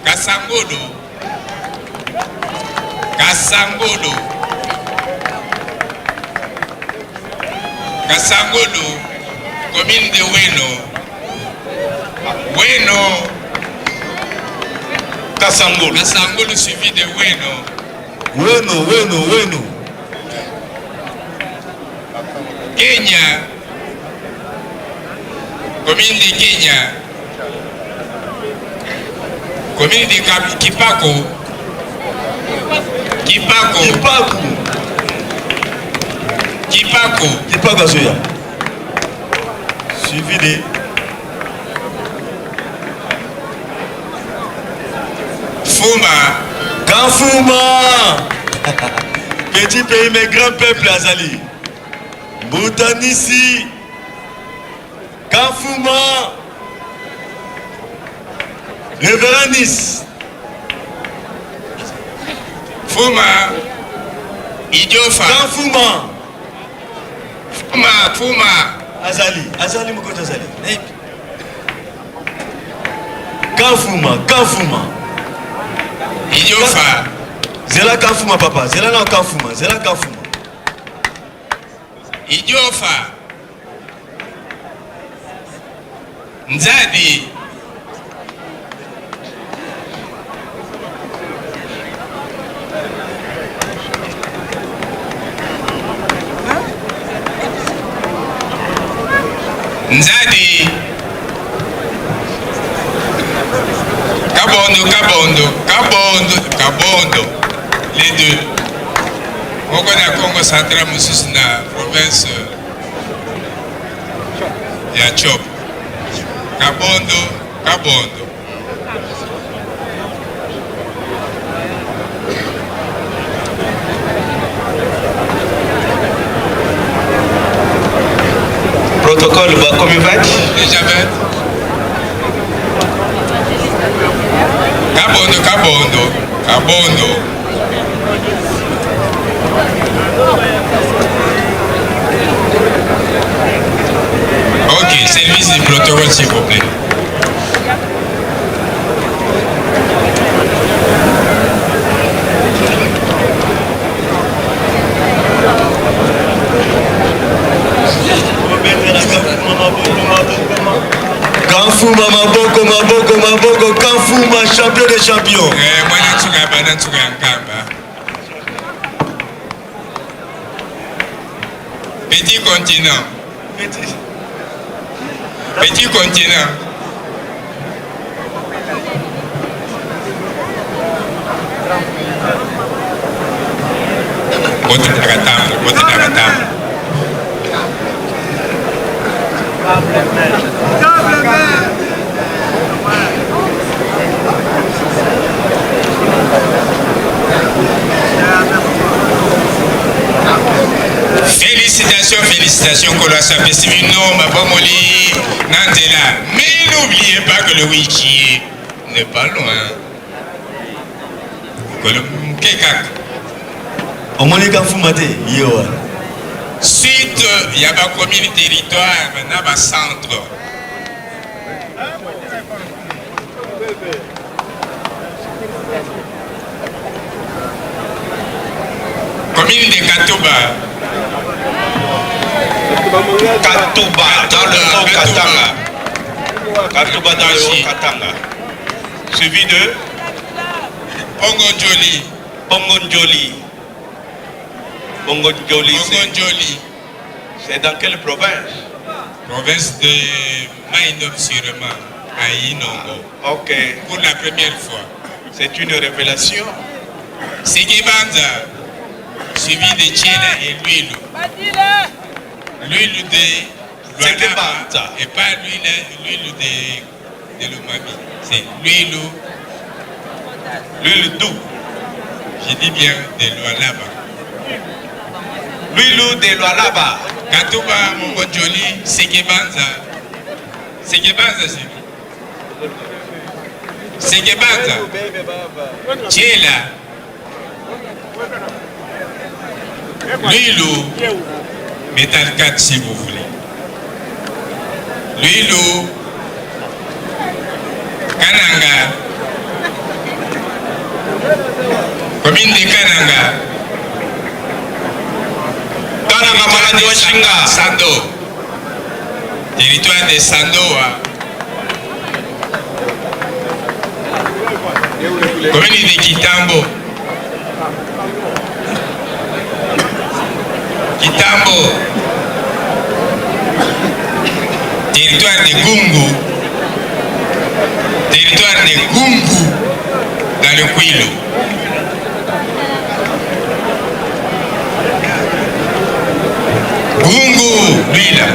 Speaker 2: Kasangolo. Kasangolo. Kasangolo. Commune de Weno. Weno.
Speaker 1: Kasangolo.
Speaker 2: Kasangolo suivi de Weno.
Speaker 7: Weno.
Speaker 2: Kenya. Commune de Kenya. Commune de Kipako.
Speaker 7: Kipako Soya. Suivi de
Speaker 2: Fuma.
Speaker 7: Kanfouma. Petit pays mais grand peuple Azali. Boutanisi. Kanfouma. Révérend Nice.
Speaker 2: Fuma. Idiofa.
Speaker 7: Kanfouma.
Speaker 2: Fuma.
Speaker 7: Azali Mokoto Azali. Kanfouma.
Speaker 2: Idiofa.
Speaker 7: Zela Kanfouma papa. Zela na Kanfouma.
Speaker 2: Idiofa. Nzadi. Nzadi. Kabondo. Les deux. On connaît Congo central, Moussous, na province Yachop. Kabondo.
Speaker 1: Protocole va comme il va être.
Speaker 2: Déjà fait. Kabondo. Ok, service du protocole s'il vous plaît.
Speaker 7: Kanfouma Maboko, Kanfouma champion des champions.
Speaker 2: Moi Natsuga Nkamba. Petit continent. Félicitations Kolasa Pessimino, Mabamoli, Nandela. Mais n'oubliez pas que le wiki n'est pas loin. Kekak. Suite, il y a un commune territoire, maintenant un centre. Commune de Katouba.
Speaker 1: Katouba dans le haut Katanga. Katouba dans le haut Katanga. Suivi de Bongonjoli. C'est dans quelle province?
Speaker 2: Province de Maïnom sûrement, à Inongo.
Speaker 1: Ok.
Speaker 2: Pour la première fois.
Speaker 1: C'est une révélation.
Speaker 2: Segebanza, suivi de Tchela et l'huile. L'huile de Luanaba et pas l'huile de l'Umami. C'est l'huile.
Speaker 1: L'huile d'où?
Speaker 2: Je dis bien de Luanaba.
Speaker 1: L'huile de Luanaba.
Speaker 2: Katouba, Mongonjoli, Segebanza. Segebanza, c'est Segebanza. Tchela. L'huile, métal 4 si vous voulez. L'huile, Kananga, commune de Kananga.
Speaker 1: Kananga maladi wa Shinga.
Speaker 2: Sando. Territoire de Sandoa. Commune de Kitambo. Kitambo. Territoire de Gungu. Territoire de Gungu dans le Kwilu. Gungu, lui là.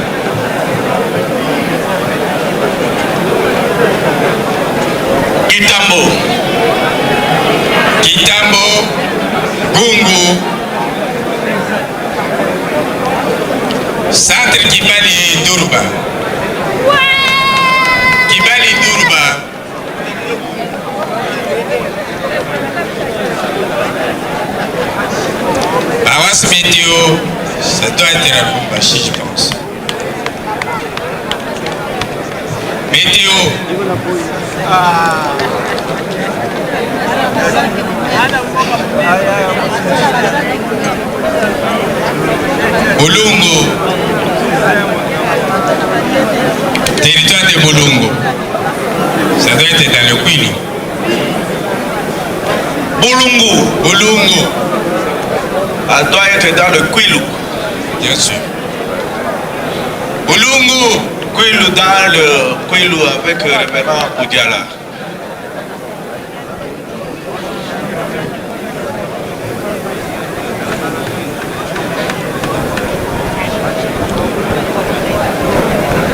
Speaker 1: Kitambo.
Speaker 2: Kitambo, Gungu, Centre Kibali Durba. Kibali Durba. Awas Météo, ça doit être à Lubumbashi, je pense. Météo. Bolungo. Territoire de Bolungo. Ça doit être dans le Kwilu.
Speaker 1: Bolungu.
Speaker 2: Bolungo.
Speaker 1: Elle doit être dans le Kwilu.
Speaker 2: Bien sûr. Bolungo.
Speaker 1: Kwilu dans le Kwilu avec le révérend Oudiala.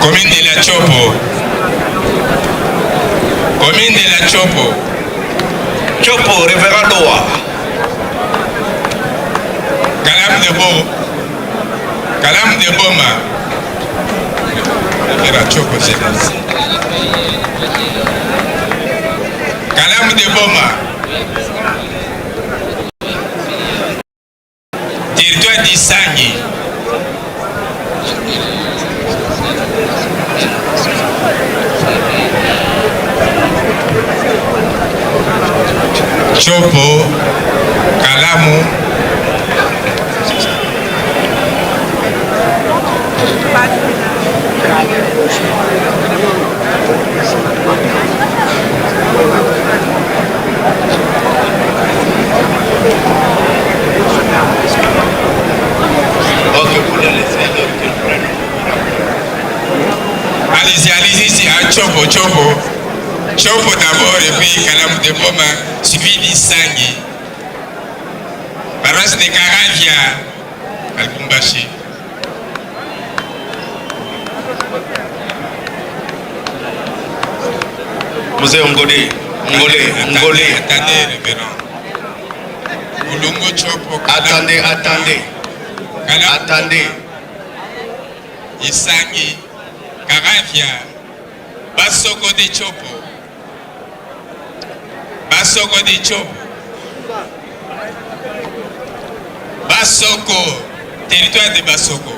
Speaker 2: Commune de la Chopo. Commune de la Chopo.
Speaker 1: Chopo, révérend Loa.
Speaker 2: Kalam de Bo. Kalam de Boma. Et la Chopo, c'est là. Kalam de Boma. Territoire d'Isangi. Chopo, Kalamu, allez-y, c'est un Chopo. Chopo d'abord et puis Kalamu de Boma, suivi d'Isangi. Paroisse de Karavia, à Lubumbashi.
Speaker 1: Musée Ngolé.
Speaker 2: Attendez, révérend. Bolungo Chopo.
Speaker 1: Attendez.
Speaker 2: Kalamu,
Speaker 1: Attendez.
Speaker 2: Isangi, Karavia, Basoko de Chopo. Basoko de Chopo. Basoko, territoire de Basoko.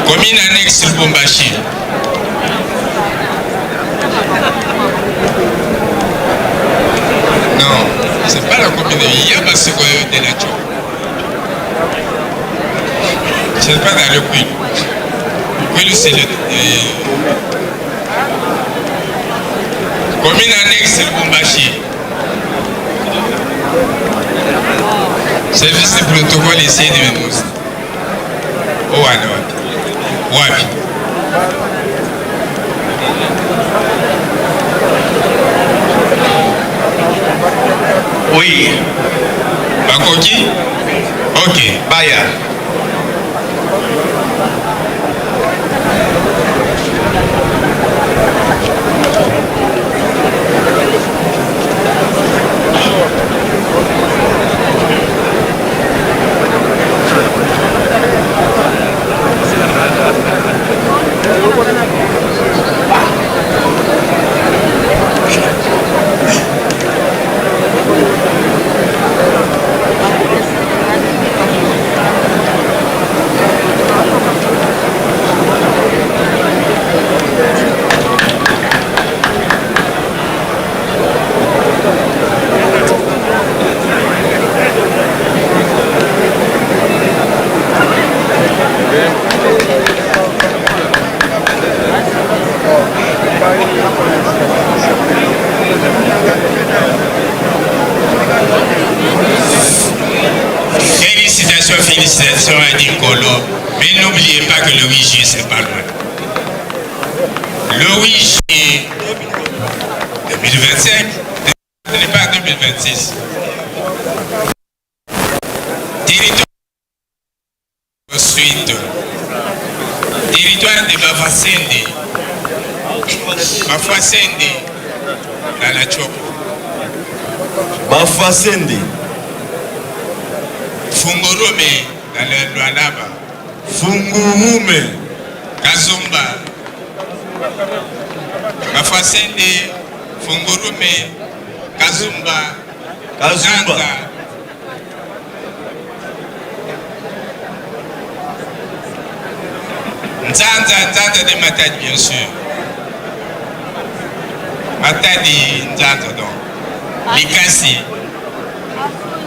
Speaker 2: Commune annexe Lubumbashi. Non, c'est pas la commune. Il y a Basoko de la Chopo. C'est pas dans le Kwilu. Le Kwilu, c'est le. Commune annexe Lubumbashi. Service de protocole ici de nous. Oh, alors. Wabi.
Speaker 1: Oui.
Speaker 2: Bakoki? Ok.
Speaker 1: Baya.
Speaker 2: félicitations à Nincolo. Mais n'oubliez pas que le 8 juillet, c'est pas loin. Le 8 juillet 2025, ce n'est pas 2026. Territoire ensuite, territoire de Bafasende, dans la Chopo.
Speaker 7: Bafasende.
Speaker 2: Fungurume, dans le Luanaba.
Speaker 7: Fungurume.
Speaker 2: Kazumba. Bafasende, Fungurume, Kazumba.
Speaker 7: Kazumba.
Speaker 2: Nzanza de Matadi, bien sûr. Matadi, Nzanza donc. Likasi.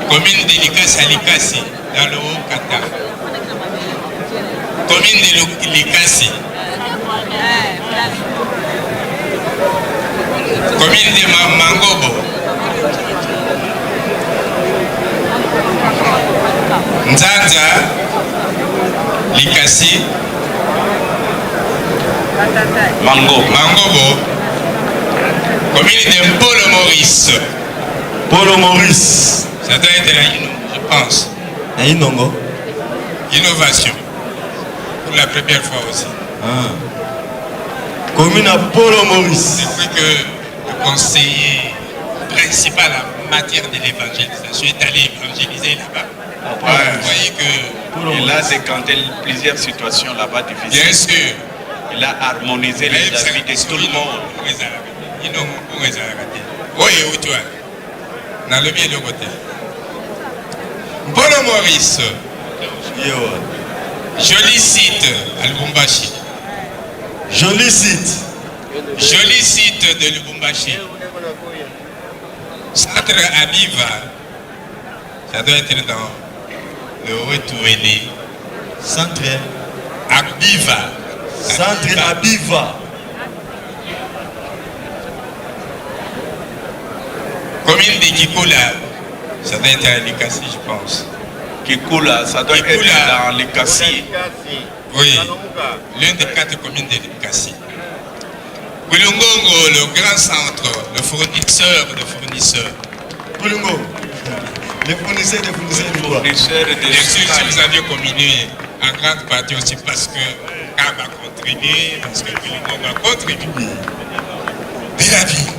Speaker 2: Commune de Likasi à Likasi, dans le Haut-Kata. Commune de Likasi. Commune de Mangobo. Nzanza, Likasi. Mangobo. Commune de Polo Maurice.
Speaker 7: Polo Maurice.
Speaker 2: Ça doit être là, je pense. Innovation. Pour la première fois aussi.
Speaker 7: Ah. Commune à Polo Maurice.
Speaker 2: Depuis que le conseiller principal en matière de l'évangélisation est allé évangéliser là-bas. Vous voyez que
Speaker 1: Il a décanté plusieurs situations là-bas difficiles.
Speaker 2: bien sûr,
Speaker 1: Il a harmonisé les avis de tout le monde.
Speaker 2: Oui, où tu es? Dans le bien de côté. Polo Maurice, joli site à Lubumbashi.
Speaker 7: Joli site.
Speaker 2: Joli site de Lubumbashi. Centre Abiva, ça doit être dans le Haut-Touélé.
Speaker 7: Centre.
Speaker 2: Abiva.
Speaker 7: Centre Abiva.
Speaker 2: Commune de Kikoula, ça doit être à Likasi, je pense.
Speaker 1: Kikoula, ça doit être dans les Kassi.
Speaker 2: Oui, l'une des 4 communes de Likasi. Kulungongo, le grand centre, le fournisseur de fournisseurs.
Speaker 7: Kulungo. Les fournisseurs de fournisseurs de quoi?
Speaker 1: Fournisseur de
Speaker 2: Bien sûr, si vous aviez combiné en grande partie aussi parce que Cab a contribué, parce que Kulungongo a contribué. De la vie.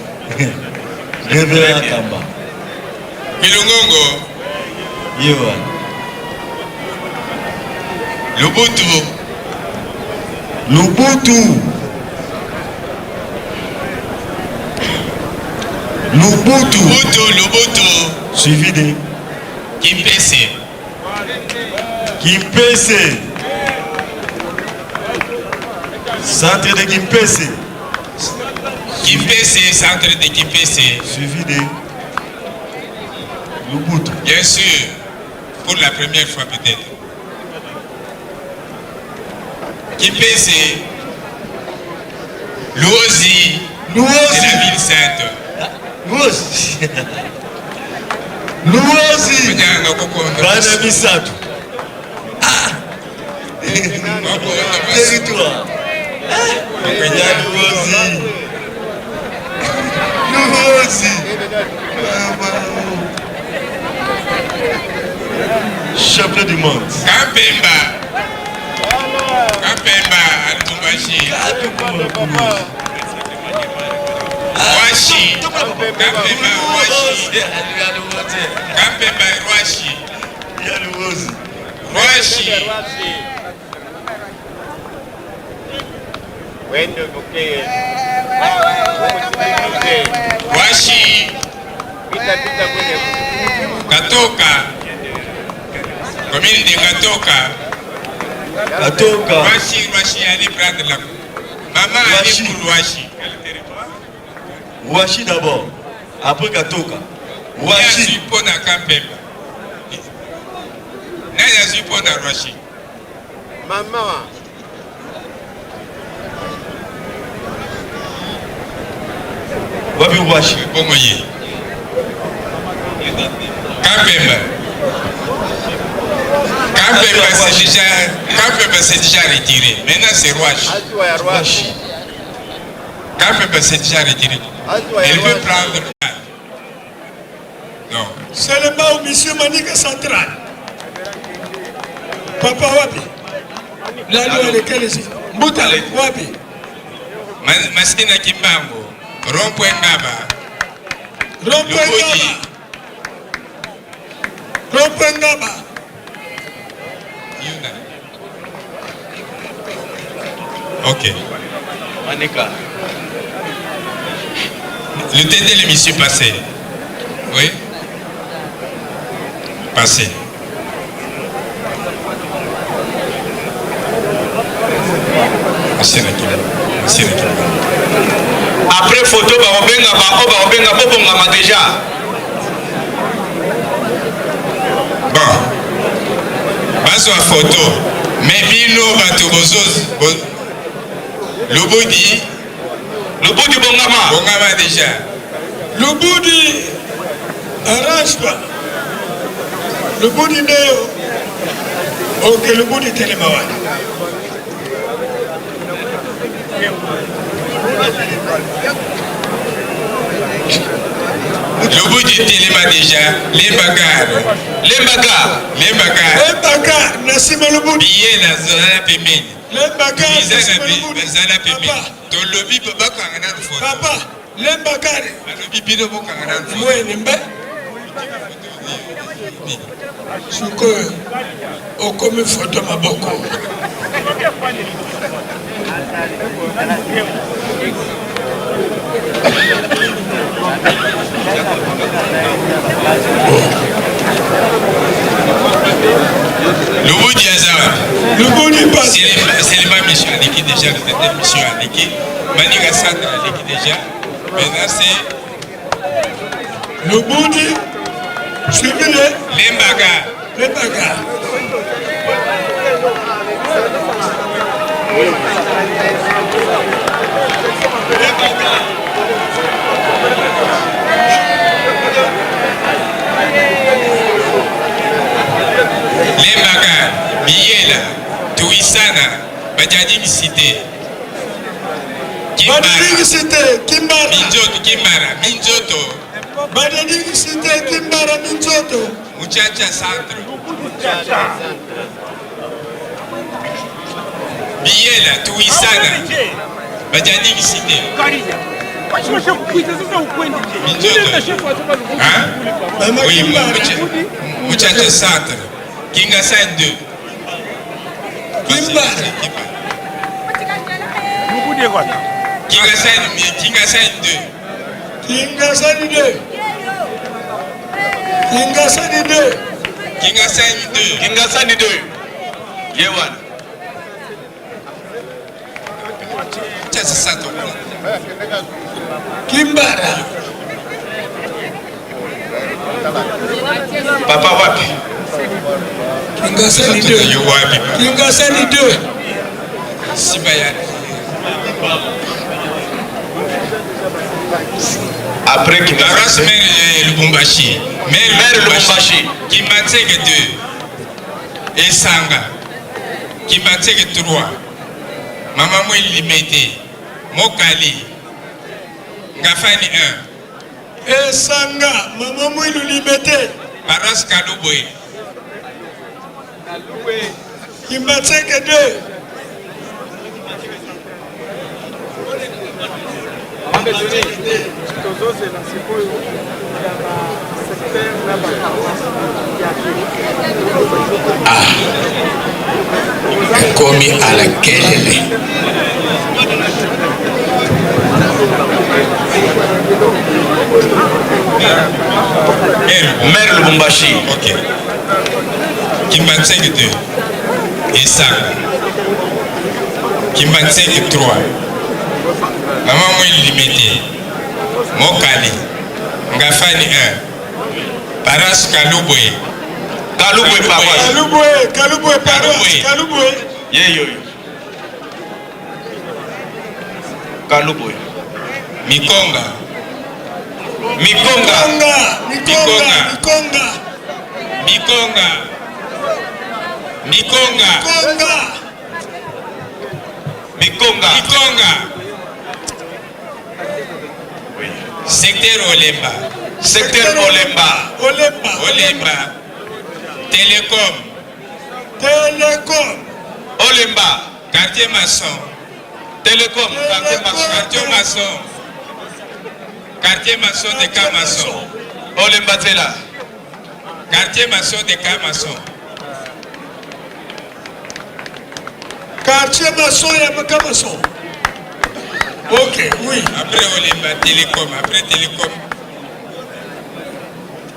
Speaker 7: Révérend Kamba.
Speaker 2: Kulungongo,
Speaker 7: Yohan.
Speaker 2: Lubutu,
Speaker 7: Lubutu. Lubutu.
Speaker 2: Lubutu,
Speaker 7: Suivi de
Speaker 2: Kimpese,
Speaker 7: Kimpese. Centre de Kimpese.
Speaker 2: Kimpese, centre de Kimpese.
Speaker 7: Suivi de Lubutu.
Speaker 2: Bien sûr, pour la première fois peut-être. Kimpese, Luozi, de la ville sainte.
Speaker 7: Luozi. Luozi. Bana Misatu. Territoire. Luozi. Luozi. Champion du monde.
Speaker 2: Kampemba, à Lubumbashi. Rwashi, Kampemba, Rwashi. Rwashi. Rwashi, Katoka, commune de Katoka.
Speaker 7: Katoka.
Speaker 2: Rwashi, allez prendre la. Maman, allez pour Rwashi.
Speaker 7: Washi d'abord. Après Katoka.
Speaker 2: Washi.
Speaker 7: Washi.
Speaker 2: Pour na Kampemba. Naya suis pour na Rwashi.
Speaker 8: Maman.
Speaker 7: Wabi Washi.
Speaker 2: Bongoye. Kampemba. Kampemba c'est déjà retiré. Maintenant c'est Rouache. Kampemba c'est déjà retiré. Elle veut prendre. Non.
Speaker 7: Seulement au monsieur Manika Central. Papa Wapi. La loi lequel est Mbouta Wapi.
Speaker 2: Maskina Kimbango. Rond-point Ngaba.
Speaker 7: Rond-point Ngaba.
Speaker 2: Ok.
Speaker 1: Manika.
Speaker 2: Le tête de l'émission passé. Oui. Passé.
Speaker 1: Après photo, baobenga déjà.
Speaker 2: Bon. Passe à photo. Mais bino batubosos. Lubudi Bongama déjà.
Speaker 7: Lubudi arrange-toi. Lubudi Neo. Ok, Lubudi Telemawani.
Speaker 2: Lubudi Telema déjà. Lembaka.
Speaker 7: Nasima Lubudi.
Speaker 2: Billet na zona pembeni.
Speaker 7: Lembaka.
Speaker 2: Zana pembeni. Tolobi baba kangana photo.
Speaker 7: Papa, Lembakari.
Speaker 2: Alobi bino bo kangana photo.
Speaker 7: Mweni mbe. Suko okomi photo maboko.
Speaker 2: Lubudi Azawa.
Speaker 7: Lubudi passe.
Speaker 2: C'est les mêmes missions à l'équipe déjà. C'était mission à l'équipe. Manika Sandra à l'équipe déjà. Maintenant c'est
Speaker 7: Lubudi. Suivez-le.
Speaker 2: Lembaga. Lembaga, Biela, Touissana, Badjadim Cité.
Speaker 7: Kimbara.
Speaker 2: Minjoto.
Speaker 7: Badjadim Cité, Kimbara, Minjoto.
Speaker 2: Muchacha Centre. Biela, Touissana, Badjadim Cité. Hein? Oui, Muchacha Centre. Kinga Sain 2. Kinga Sain 2.
Speaker 1: Yewan.
Speaker 2: Muchacha Centre.
Speaker 7: Kimbara.
Speaker 1: Papa Wapi.
Speaker 7: Kingasani 2.
Speaker 1: Après
Speaker 2: Laurence Mère Lubumbashi.
Speaker 1: Mère Lubumbashi.
Speaker 2: Kimbatseke 2. Esanga. Kimbatseke 3. Maman Moué Limité. Mokali. Ngafani 1.
Speaker 7: Esanga. Maman Moué Limité.
Speaker 2: Paras Kalubwe.
Speaker 7: Kimbatseke 2.
Speaker 3: Komi à la kelele.
Speaker 1: Mère Lubumbashi.
Speaker 2: Ok. Kimbatseke 2. Esanga. Kimbatseke 3. Maman Moué Limité. Mokali. Ngafani 1. Paras Kalubwe.
Speaker 1: Kalubwe paroisse.
Speaker 7: Kalubwe paroisse. Kalubwe.
Speaker 1: Yeyo. Kalubwe.
Speaker 2: Mikonga. Mikonga. Secteur Olemba. Télécom.
Speaker 1: Olemba.
Speaker 2: Quartier maçon.
Speaker 1: Télécom.
Speaker 2: Quartier maçon de Camaçon.
Speaker 1: Olemba Tela.
Speaker 2: Quartier maçon de Camaçon.
Speaker 7: Quartier maçon et Camaçon. Ok, oui.
Speaker 2: Après Olemba, Télécom. Après Télécom.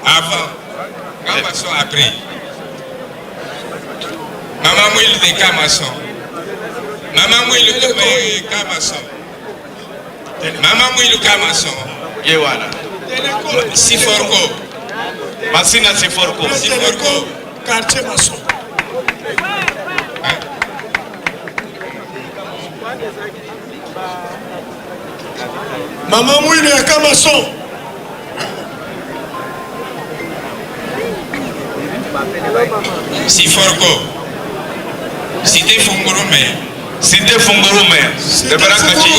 Speaker 2: Avant. Camaçon après. Maman Mouille de Camaçon. Maman Mouille de Camaçon. Maman Mouille Camaçon.
Speaker 1: Yewana.
Speaker 2: Siforko.
Speaker 1: Masina Siforko.
Speaker 7: Quartier maçon. Maman Mouille à Camaçon.
Speaker 2: Siforko. Cité Fungurume. De Barakachi.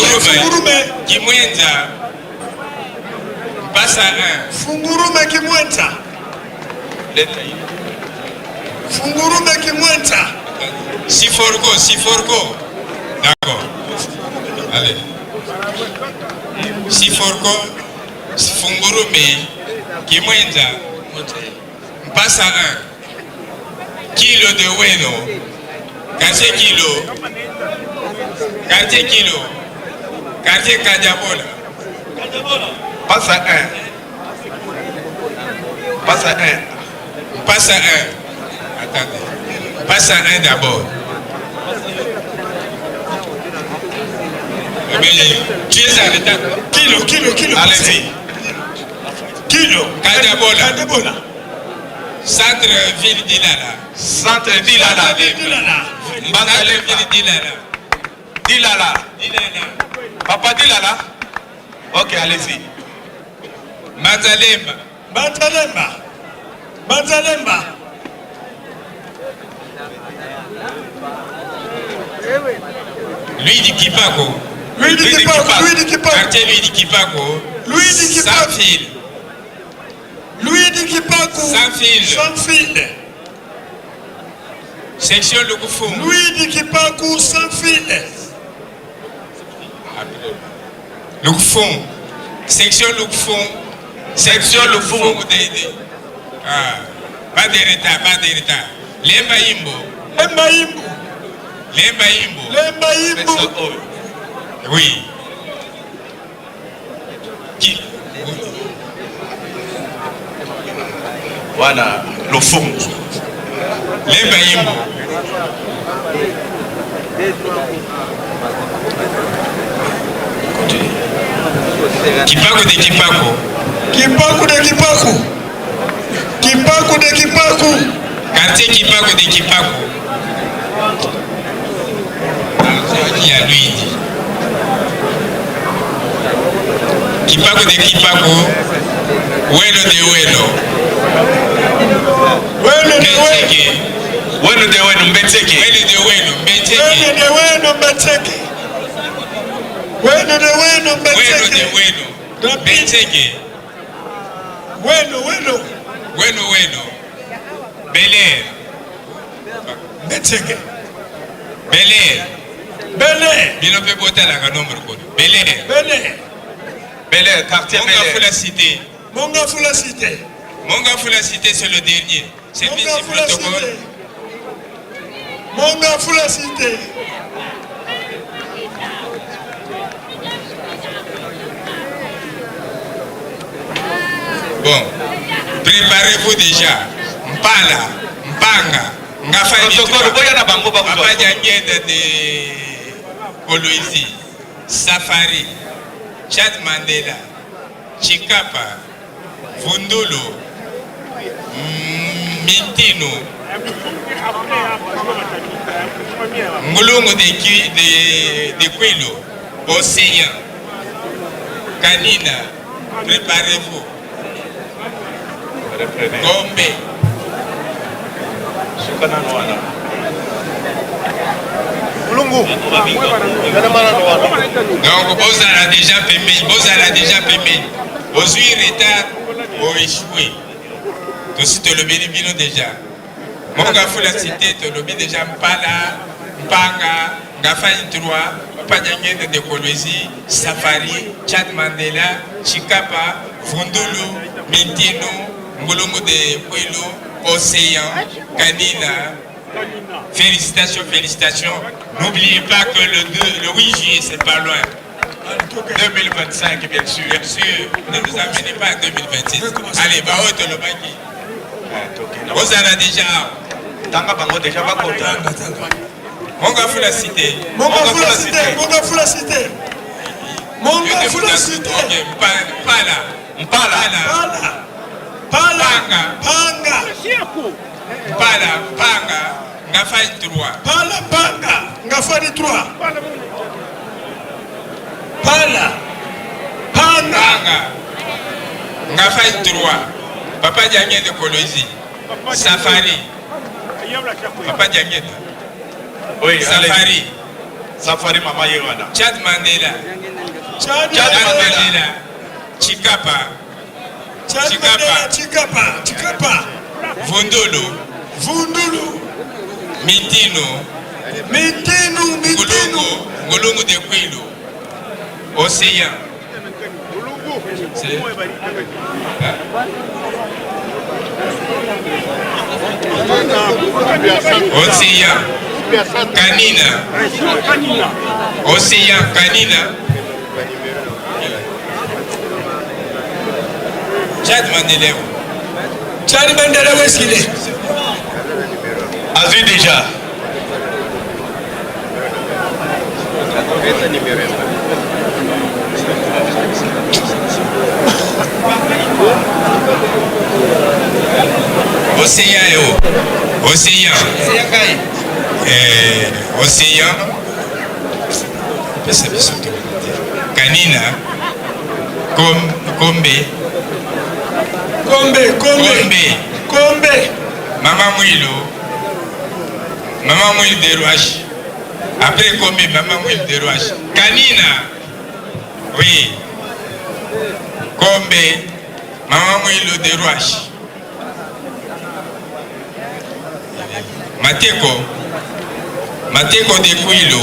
Speaker 2: Kimwenza. Passe à 1.
Speaker 7: Fungurume Kimwenza.
Speaker 2: Siforko. D'accord. Allez. Siforko. Fungurume. Kimwenza. Passe à 1. Kilo de Weno. Quartier Kilo. Quartier Kadiabola.
Speaker 1: Passe à 1.
Speaker 2: Attendez. Passe à 1 d'abord. Tu es en retard.
Speaker 7: Kilo.
Speaker 2: Allez-y. Kadiabola. Centre-ville d'Ilala.
Speaker 1: Dilala. Papa Dilala. Ok, allez-y.
Speaker 7: Banzalemba.
Speaker 2: Louis di Kipako. Quartier Louis di Kipako. Sans fil. Sans fil. Section Lukufung.
Speaker 7: Sans fil.
Speaker 2: Lukufung. Section Lukufung. Ah, pas de retard. Lemba Imbo. Oui.
Speaker 1: Voilà, le fond.
Speaker 2: Lemba Imbo. Kipako de Kipako. Quartier Kipako de Kipako. Il y a lui. Kipako de Kipako. Weno de Weno. Mbetseke. Bel Air. Bino pe boter la nombre code. Bel Air, quartier Bel Air. Monga Fula Cité, c'est le dernier. C'est le protocole.
Speaker 7: Monga Fula Cité.
Speaker 2: Bon, préparez-vous déjà. Mpanga, Papa Djangeda de Koloizi, Safari, Chad Mandela, Chikapa, Vundulu, Mintino, Ngulungu de Kwilo, Océan, Kanina, préparez-vous. Gombe. Donc, vous avez déjà payé. Vous avez retard, vous échouez. Aussi, tu le bénéficie déjà. Mon gars, faut la citer, tu le bénéficie déjà. Mpala, Mpanga, Gafa Introa, Panyangé de Kolwezi, Safari, Chad Mandela, Chikapa, Fundulu, Mintino, Ngolongo de Kwelo, Océan, Kanina. Félicitations. N'oubliez pas que le 8 juillet, c'est pas loin. 2025, bien sûr. Ne nous amenez pas à 2026. Allez, bah, où est le baki? Vous en avez déjà. Tanga bango déjà pas content. Mon gars, faut la citer. Panga, Ngafani 3.
Speaker 7: Panga, Ngafani 3. Panga,
Speaker 2: Ngafani 3. Papa Diangé de Kolwezi. Safari. Papa Diangé.
Speaker 1: Oui,
Speaker 2: Safari, Mama Yewana. Chad Mandela. Chikapa. Vundulu. Mitino. Ngolongo de Kwilo. Océan. Océan. Kanina. Chad Mandela, où est-ce qu'il est?
Speaker 1: A vu déjà.
Speaker 2: Océan. Kanina. Kombe. Maman Mouille de Rouache. Après Kombe, Maman Mouille de Rouache. Kanina. Oui. Kombe. Maman Mouille de Rouache. Mateko de Kwilo.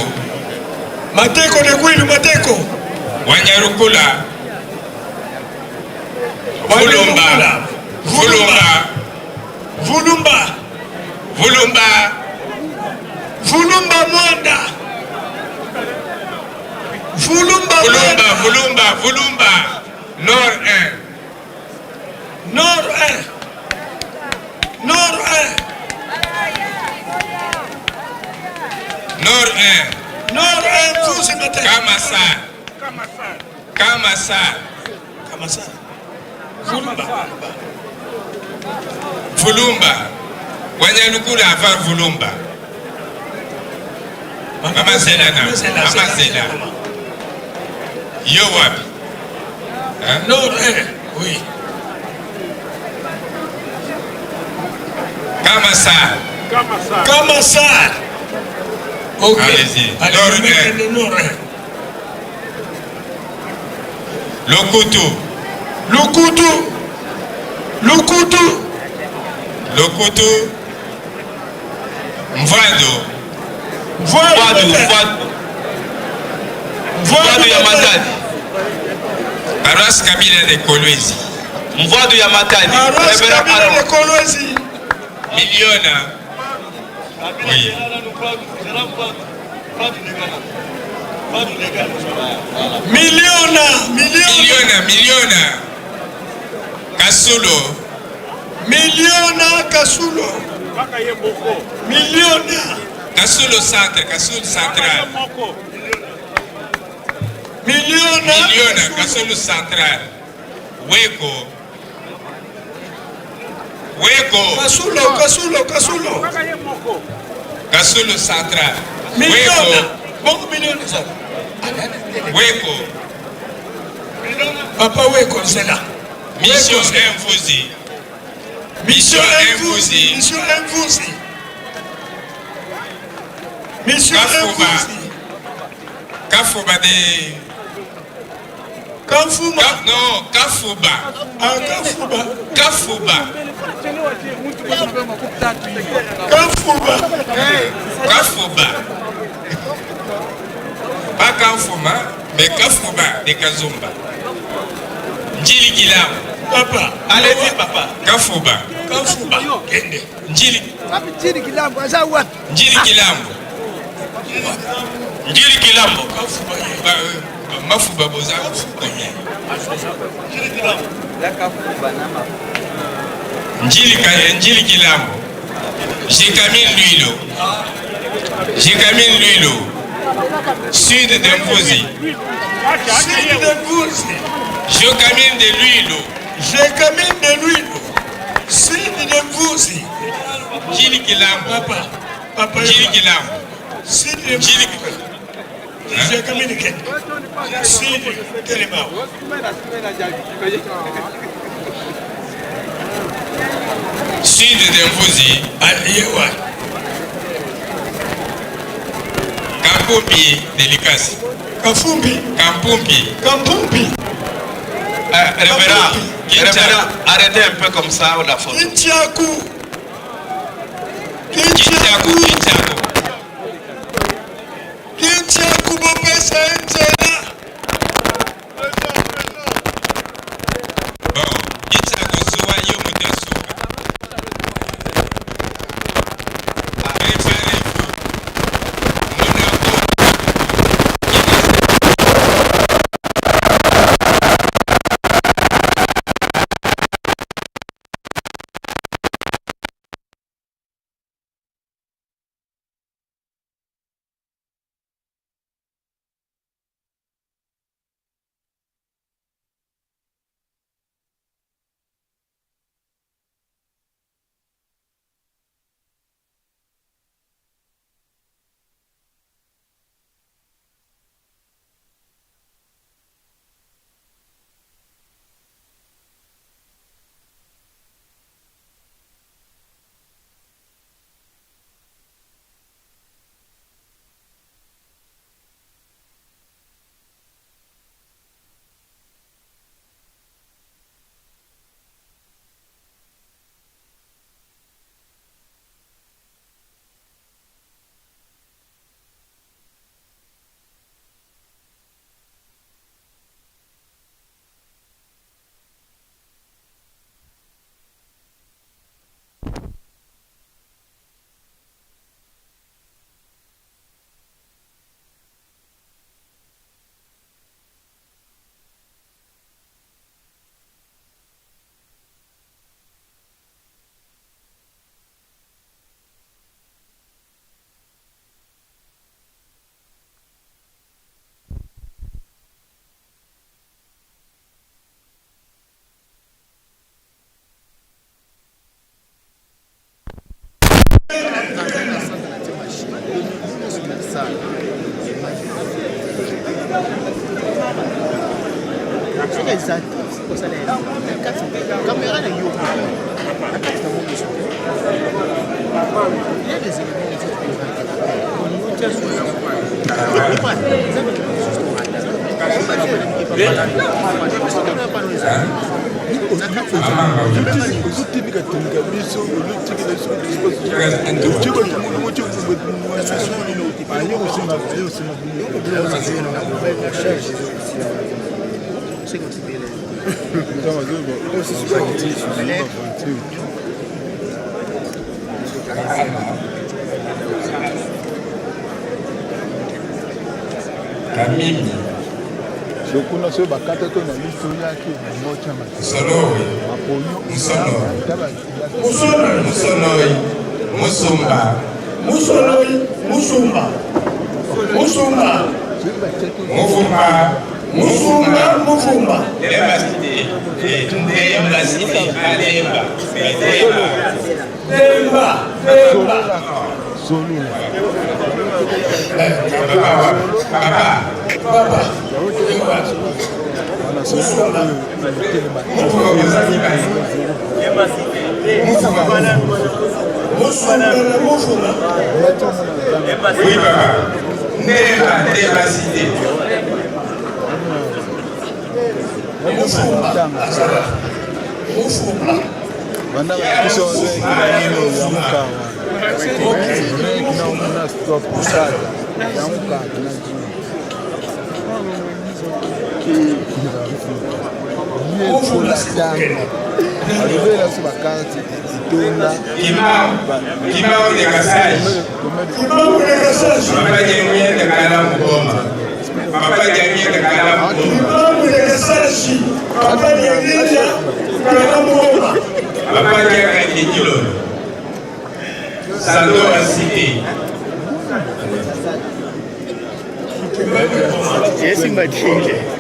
Speaker 2: Wanyarukula. Vulumba Mwanda. Vulumba. Nord 1. Kamasar. Vulumba. Wanyarukula avant Vulumba. Mama Zelana. Yo wapi?
Speaker 7: Nord 1, oui.
Speaker 2: Kamasar.
Speaker 7: Ok.
Speaker 2: Allez-y. Nord 1. Lokutu. Mvado
Speaker 1: ya Matadi.
Speaker 2: Aras Kabila de Kolwezi.
Speaker 1: Mvado ya Matadi.
Speaker 2: Miliona. Oui. Miliona. Kasulo. Kasulo Central. Miliona, Kasulo Central. Weko. Kasulo Central. Weko.
Speaker 7: Papa Weko, c'est là.
Speaker 2: Mission Mvuzi. Kafuba de...
Speaker 7: Kafuma.
Speaker 2: Non, Kafuba.
Speaker 7: Ah, Kafuba.
Speaker 2: Kafuba.
Speaker 7: Kafuba.
Speaker 2: Kafuba. Pas Kafuma, mais Kafuba de Kazumba. Njili Kilam.
Speaker 7: Papa.
Speaker 1: Allez-y, papa.
Speaker 2: Kafuba.
Speaker 7: Kafuba.
Speaker 2: Njili.
Speaker 8: Njili Kilambo aza wapi?
Speaker 2: Njili Kilambo.
Speaker 1: Njili Kilambo.
Speaker 7: Kafuba.
Speaker 2: Mafuba boza combien? Njili Kilambo. J'ai Camille Luilo. Sud d'Imposi.
Speaker 7: Sud d'Imposi.
Speaker 2: J'ai Camille de Luilo.
Speaker 7: Sud d'Imposi.
Speaker 2: Njili Kilambo.
Speaker 7: Papa.
Speaker 2: Njili Kilambo.
Speaker 7: Sud d'Imposi. J'ai Camille Ken. Sud Telemao.
Speaker 2: Sud d'Imposi.
Speaker 7: Ayewa.
Speaker 2: Kampumbi Delicasi.
Speaker 7: Kafumbi.
Speaker 2: Kampumbi.
Speaker 1: Révérend, arrêtez un peu comme ça la photo.
Speaker 7: Kintiaku. Bopesa Nzela.
Speaker 2: Bon, Kintiaku Soa yo mutasuka. Préparez-vous. Monaco. Kamimi.
Speaker 4: Sokuna so bakata to na listo yake mocha ma.
Speaker 2: Musonoi.
Speaker 7: Musumba.
Speaker 2: Papa.
Speaker 4: Banda bakisha wazee kinanino ya mkawa. Kinaona stop kusada ya mkawa kinajua. Ni kula damu. Alibela si bakati itonda.
Speaker 2: Kibao de Kasai. Papa Jamie de Kalamu Goma. Papa Jamie de Kalamu Goma.
Speaker 7: Kibao de Kasai. Papa Jamie de Kalamu Goma.
Speaker 2: Papa Jamie de Kilo. Sando Cité.
Speaker 4: Esse matinho.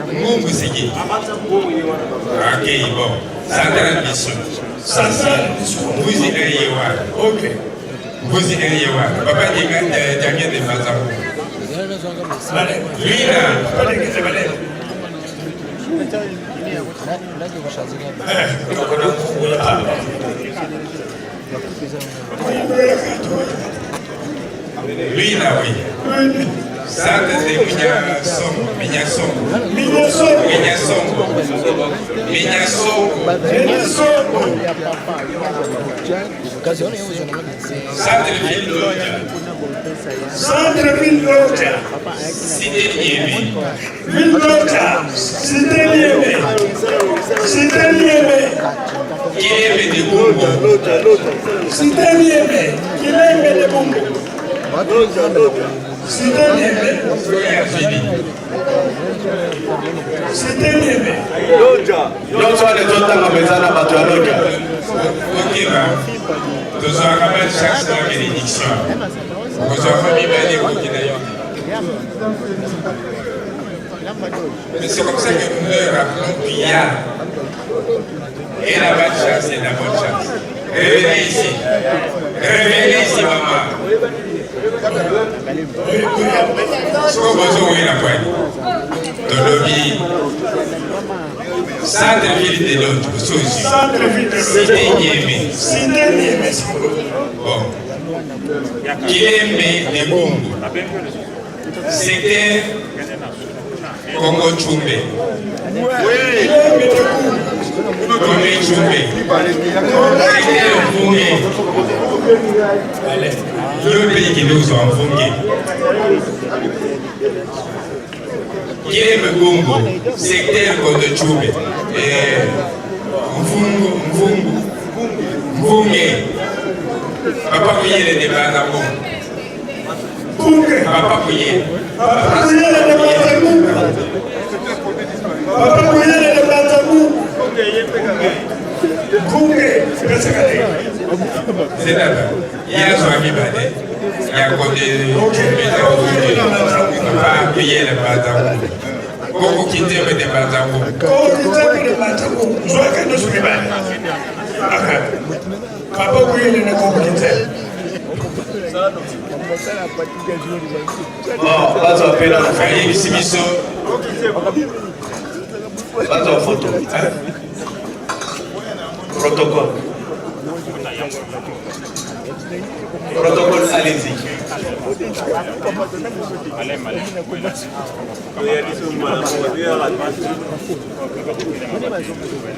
Speaker 2: Mungu sigi. Okay, bon. Central mission. Vous y allez voir. Ok. Vous y allez voir. Papa dit que Damien de Mazamou. Lui là. Lui là, oui. Ça, c'est Mignasson.
Speaker 7: Centre-ville Loja.
Speaker 2: Cité Niémé.
Speaker 7: Ville Loja. Cité Niémé. Cité Niémé.
Speaker 2: Kilembe de Bungo.
Speaker 7: Cité Niémé. Kilembe de Bungo. Cité Niémé. Cité Niémé. Loja.
Speaker 1: Loja de Totanga Bezana Batualoja.
Speaker 2: Ok, nous avons ramené chaque fois la bénédiction. Nous avons mis les cookies d'ailleurs. Mais c'est comme ça que nous leur rappelons Pillard. Et la bonne chance, c'est la bonne chance. Revenez ici. Revenez ici, maman. Ce qu'on vous a la poigne. De lobby. Centre-ville de l'autre.
Speaker 7: Centre-ville de l'autre.
Speaker 2: Cité Niémé.
Speaker 7: Cité Niémé.
Speaker 2: Bon. Kilembe de Bungu, secteur Congo Tchumbe. Congo Tchumbe. Secteur Mvunge. Le pays qui nous en Mvunge. Kilembe Bungu, secteur Congo Tchumbe. Mvunge. Papa Kouyé le débat d'abord. Papa Kouyé.
Speaker 7: Papa Kouyé le débat d'abord. Papa Kouyé le débat d'abord.
Speaker 2: C'est d'abord. Il y a son ami Badé. Il y a côté Papa Kouyé le débat d'abord. Koko Kité le débat d'abord.
Speaker 7: Koko Kité le débat d'abord. Je vois que nous sommes Papa Kouyé le Koko Kité.
Speaker 5: Bon, pas en fait là.
Speaker 2: Faye Simiso.
Speaker 5: Pas en photo. Protocole. Protocole, allez-y.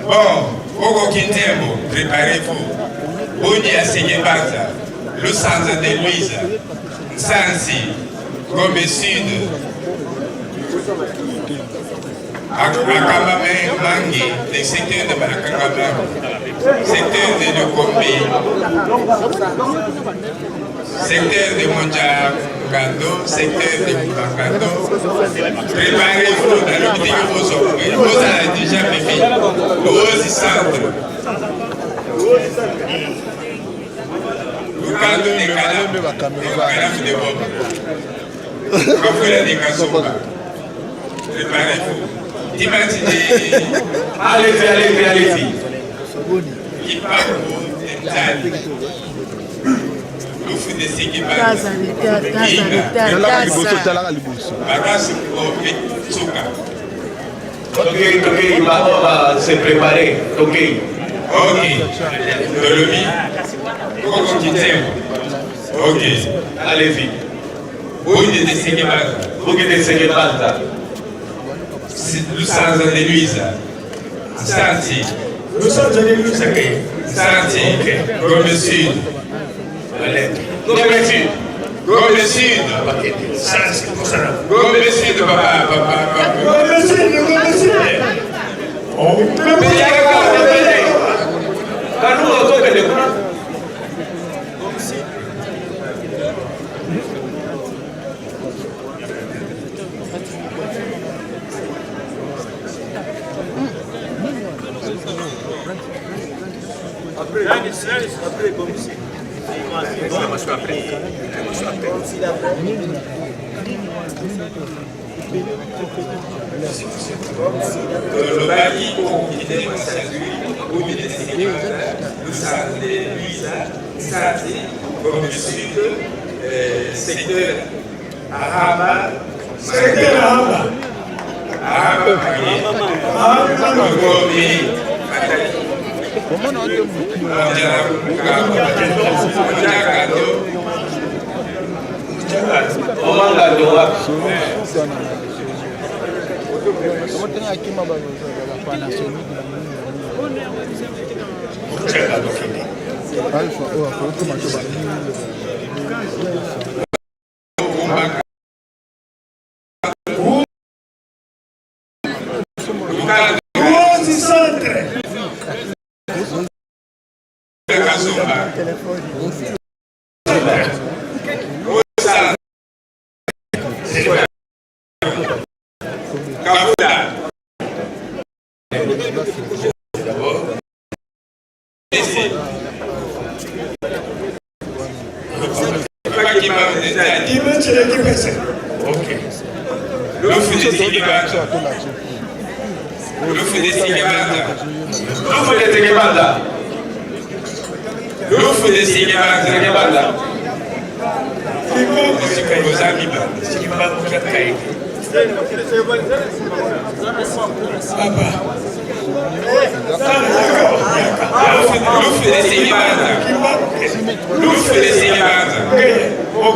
Speaker 2: Bon, Koko Kintembo, préparez-vous. Boni à Segebaza, Lusanza de Luisa, Sansi, Gombe Sud, Akambame Mangi, le secteur de Balakangaba, secteur de Lukombe, secteur de Monjagando, secteur de Mbangando. Préparez-vous dans le vidéo aujourd'hui. Vous avez déjà fait le centre. Le cadre des canaux de Bob. Kafouela de Kassoba. Préparez-vous. Imaginez.
Speaker 5: Allez-y.
Speaker 2: Qui parle de Tali. Lufu de Sigibanda. Bagasi Kobe Tsuka.
Speaker 5: Ok, on va se préparer. Ok.
Speaker 2: Dolomi. Koko Kitembo. Ok.
Speaker 5: Allez-y.
Speaker 2: Bouille de Sigibanda.
Speaker 5: Bouille de Sigibanda.
Speaker 2: Lusanza de Luisa. Santi.
Speaker 7: Lusanza de Luisa.
Speaker 2: Santi. Gombe Sud.
Speaker 5: Gombe Sud.
Speaker 2: Gombe Sud. Gombe Sud, papa.
Speaker 7: Gombe Sud.
Speaker 5: Après, comme si.
Speaker 2: Le Bali, qui est comme du sud, secteur Ahaba,
Speaker 4: Comment on dit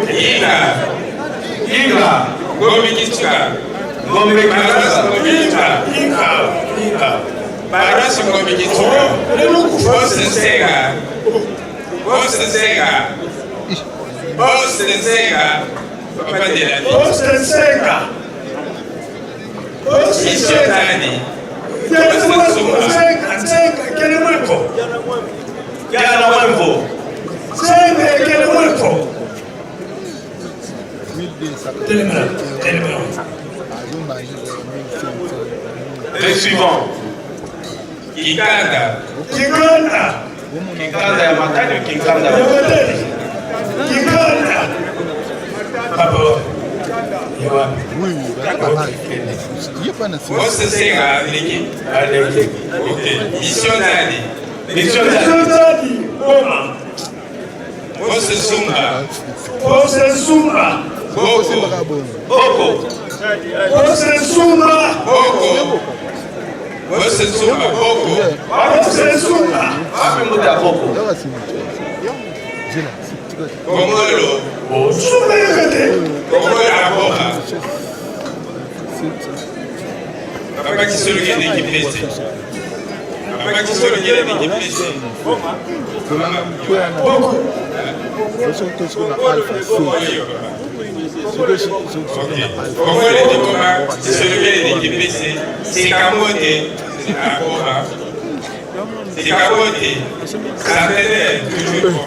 Speaker 5: Inga.
Speaker 2: Ngombe Kitsuka.
Speaker 5: Ngombe Kitsuka.
Speaker 7: Inga.
Speaker 2: Barasi Ngombe Kitsuka. Bosse Nsenga. Papa de la vie.
Speaker 7: Bosse Nsenga.
Speaker 2: Mission Tani.
Speaker 7: Nsenga, quel mweko?
Speaker 5: Jana Wembo.
Speaker 7: Nsenga, quel mweko?
Speaker 5: Le suivant.
Speaker 2: Kikanda.
Speaker 5: Kikanda ya Matani, Kikanda.
Speaker 7: Papa.
Speaker 4: Oui,
Speaker 2: Bosse Nsenga Aleki. Ok. Mission Tani.
Speaker 5: Mission Tani.
Speaker 2: Bosse Zumba.
Speaker 7: Bosse Zumba.
Speaker 2: Boko.
Speaker 5: Boko.
Speaker 7: Bosse Zumba.
Speaker 2: Boko. Bosse Zumba. Boko.
Speaker 7: Bosse Zumba.
Speaker 5: Wapi muda Boko?
Speaker 2: Kongolo.
Speaker 7: Zumba yekate.
Speaker 2: Kongolo Aboha. Papa Kisolo Gede Kipese. Papa Kisolo Gede Kipese. Kongolo de Koma. Kisolo Gede Kipese. C'est Kamote. Aboha. C'est Kamote. Ça t'aide toujours.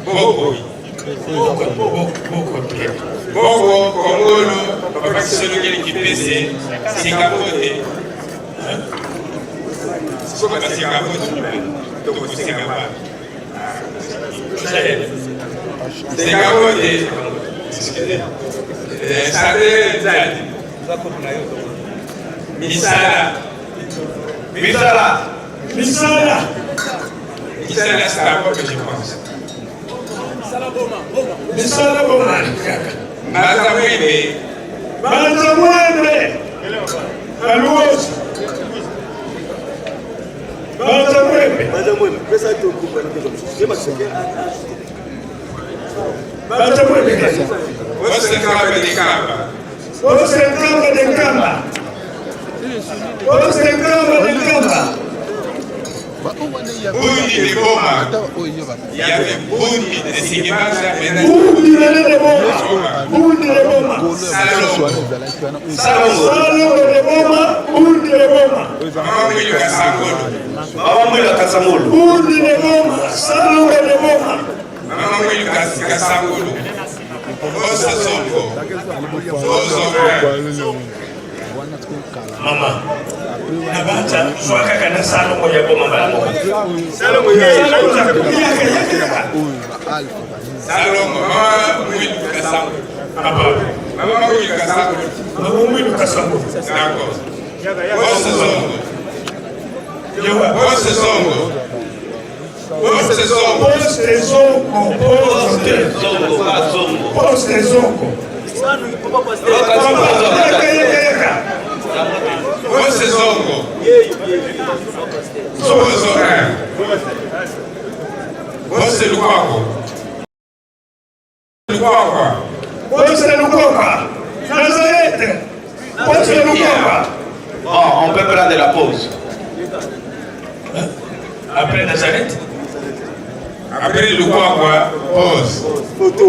Speaker 2: Boko. Boko, Kongolo, Papa Kisolo Gede Kipese, Sikapote. Soka Sikapote. Toko Sikapa. Sikapote. Sade Zadi. Misala. Sikapote, je pense.
Speaker 7: Misala Boma.
Speaker 2: Baza Mwebe.
Speaker 7: Aluosi. Baza Mwebe.
Speaker 2: Bosse Kaba de Kaba. Bundi de Boma. Il y avait Bundi de Sikibasa.
Speaker 5: Mama Mwila Kasamulu.
Speaker 7: Mama. Nabata swaka kana salo moja boma bala. Salo moja.
Speaker 2: Salongo, Mama Mwila Kasamulu.
Speaker 7: Papa.
Speaker 2: Mama Mwila Kasamulu.
Speaker 7: Mama Mwila Kasamulu.
Speaker 2: D'accord. Bosse Zongo. Bosse Zongo. Bosse Zongo.
Speaker 7: Bosse Zongo.
Speaker 2: Bosse Zongo. Bosse Bosse Lukwako.
Speaker 7: Bosse Lukwako. Nazareth. Bosse Lukwako.
Speaker 5: Bon, on peut prendre la pause.
Speaker 7: Après Nazareth.
Speaker 2: Après Lukwako, pause.
Speaker 7: Photo.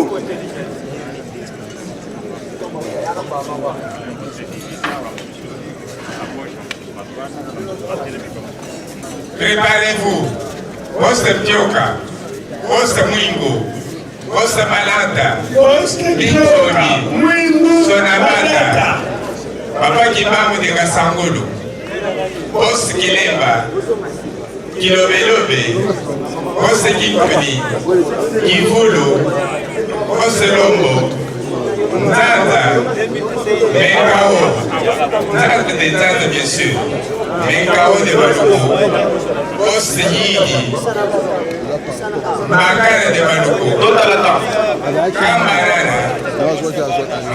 Speaker 2: Préparez-vous. Bosse Mtioka. Bosse Mwingo. Bosse Malanda. Minjoni. Sonabata. Papa Kimamu de Kasangolo. Bosse Kilemba. Kilobelobe. Bosse Kikuni. Kivulu. Bosse Lombo. Nzanda. Mengao. Nzanda de Nzanda, bien sûr. Mengao de Baluko. Bosse Yidi. Makara de Baluko. Kamarana.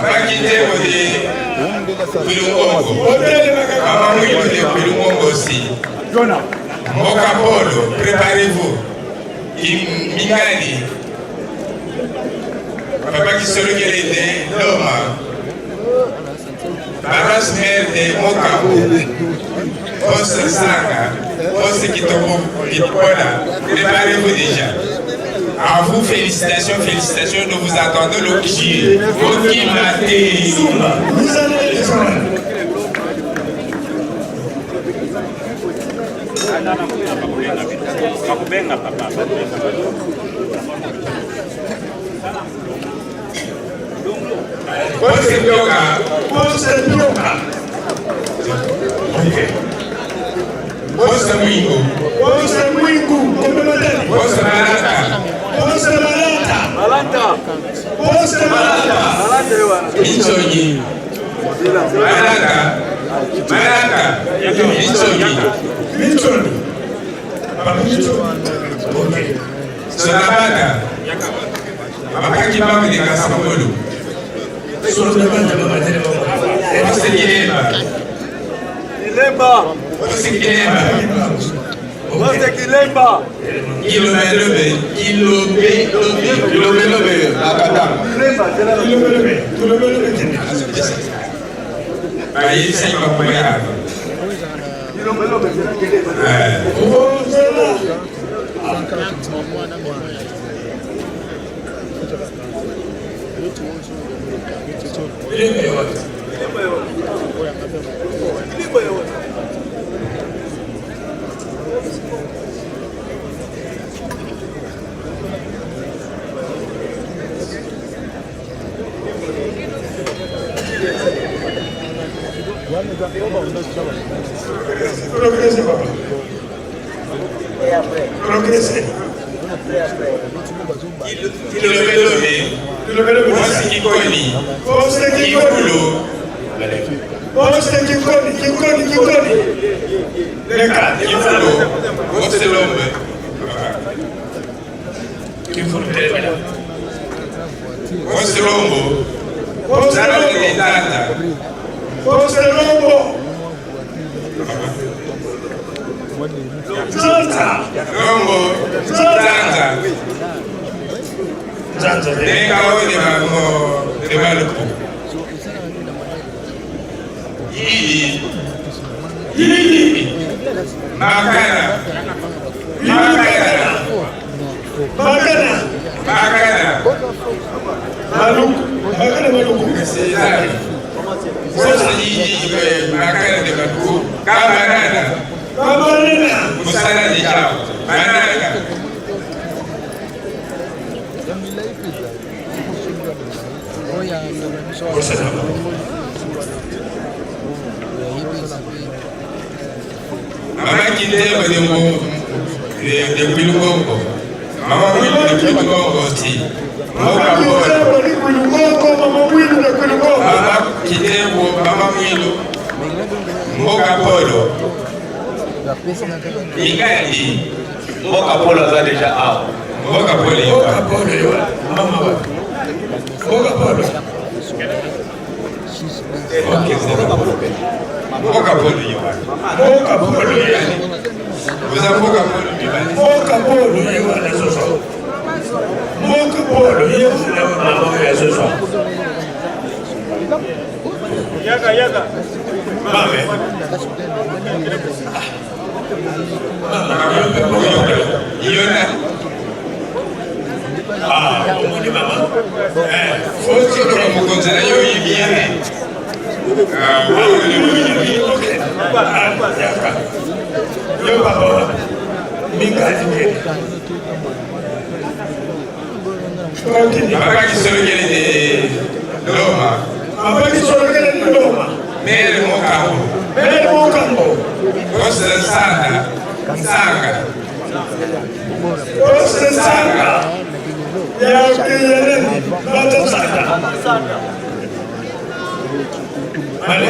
Speaker 2: Makitemo de Pilungongo. Mama Mwilo de Pilungongo aussi. Mokapolo, préparez-vous. Mingani. Papa qui se regarde l'homme. Baras mère de Mokabo. Poste Sanga. Poste Kitopola. Préparez-vous déjà. À vous, félicitations, félicitations. Nous vous attendons le J. Okimate.
Speaker 7: Vous allez les gens.
Speaker 2: Poste Bioka.
Speaker 7: Poste Bioka.
Speaker 2: Poste Mwingo.
Speaker 7: Poste Mwingu.
Speaker 2: Poste Malata.
Speaker 7: Poste Malata. Poste Malata.
Speaker 2: Michonyi. Malata. Malata. Michonyi.
Speaker 7: Michonyi.
Speaker 2: Sonabata. Mapaki Bamu de Kasamolo. Poste Kilemba. Poste Kilemba. Kilobe. Bayi sai ba kuma ya.
Speaker 7: Progressez.
Speaker 2: Poste Kikoni.
Speaker 7: Poste Kikoni. Poste Kikoni. Le cadre.
Speaker 2: Kifulo. Poste Lombe. Poste Lombo.
Speaker 7: Poste
Speaker 2: Tata
Speaker 7: Lombo.
Speaker 2: de Tata.
Speaker 7: Poste Lombo. Zanza.
Speaker 2: Lombo. Tata. Nenga wone bango de Maluku. Yidi. Makana.
Speaker 7: Maluku.
Speaker 2: César. Poste Yidi. Makana de Maluku. Kabanana. Musala de Chao. Banana. Mama Kitebo de Kwilugongo. Mama Wilu de Kwilugongo ti. Mama Kitebo, Mama Wilu. Moka Polo. Igadi.
Speaker 5: Moka Polo a déjà A.
Speaker 2: Moka Polo. Moka Polo. Vous avez Moka Polo.
Speaker 7: Yaga.
Speaker 2: Mere Mokambo. Poste Sanga.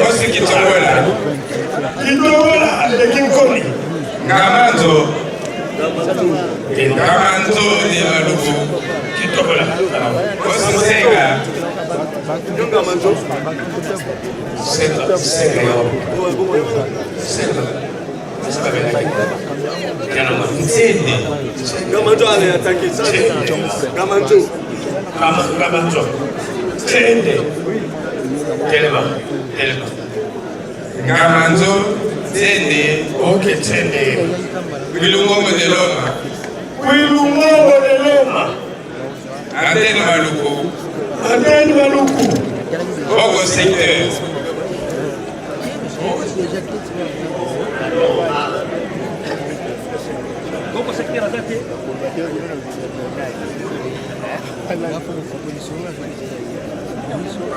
Speaker 2: Poste Kitobola. Gamanzo de Maluku. Kitobola. Poste Sega. Sega.
Speaker 7: Gamanjo allait attaquer ça. Gamanjo. Tende. Telema.
Speaker 2: Gamanzo, Tende,
Speaker 7: Ok, tende.
Speaker 2: Wilungomo de Loma,
Speaker 7: Wilungomo de Loma.
Speaker 2: Antenne Maluku,
Speaker 7: Antenne Maluku.
Speaker 2: Bogo secteur.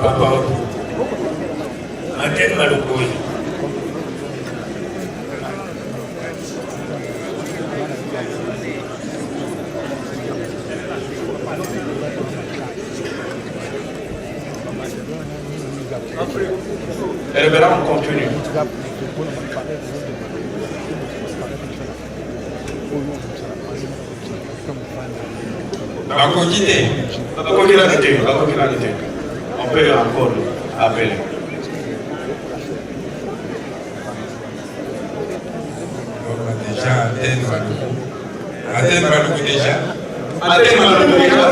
Speaker 7: Papa. Antenne Maluku.
Speaker 5: Et le verra, on continue. On peut encore appeler.
Speaker 2: Déjà, Antenne Maluku déjà.
Speaker 5: Antenne Maluku déjà.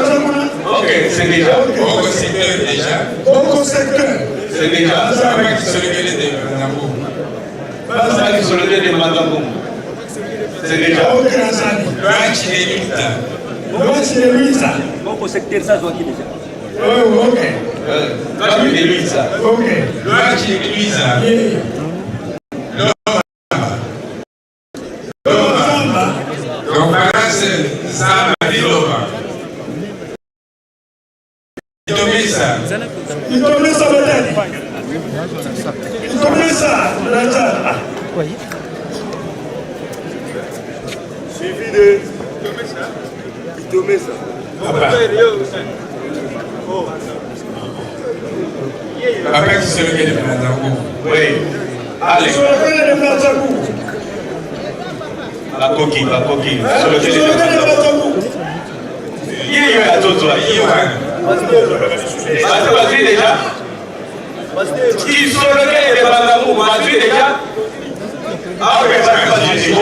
Speaker 5: Ok, c'est déjà.
Speaker 2: Bogo secteur déjà.
Speaker 7: Bogo secteur.
Speaker 5: C'est déjà.
Speaker 2: Ça va qui se regarde de Nambo.
Speaker 5: Ça qui se regarde de Madame. C'est déjà.
Speaker 2: Loachi de Luta.
Speaker 7: Loachi de Luisa.
Speaker 9: Bogo secteur ça doit qui déjà.
Speaker 7: Oh, ok.
Speaker 5: Loachi de Luisa.
Speaker 7: Ok.
Speaker 2: Loachi de Luisa. Donc, voilà, c'est Zama Lilova. Itomesa.
Speaker 7: Itomesa Batani. Itomesa Ratana. Suivi de Itomesa.
Speaker 2: Papa qui se regarde de Plantango.
Speaker 5: Oui. Allez.
Speaker 7: Sur le côté de Plantango.
Speaker 5: La coquille. Sur le côté de
Speaker 7: Plantango.
Speaker 5: Il y a Toto. Vas-y déjà. Qui sur le côté de Plantango. Vas-y déjà. Ah oui, vas-y.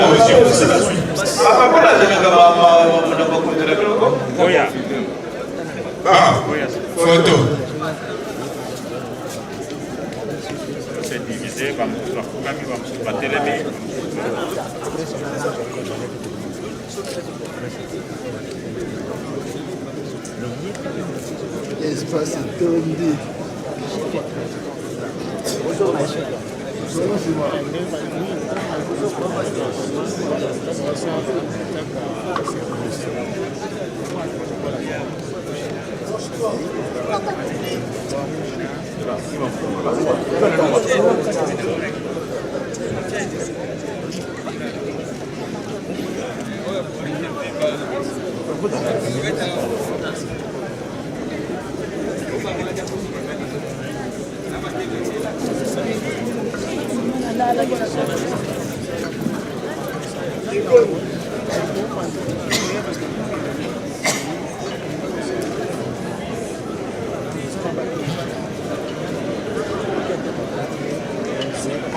Speaker 5: Papa, pourquoi la jeune
Speaker 2: photo.
Speaker 10: C'est divisé, vamos bater les billes.
Speaker 4: Espace tombé.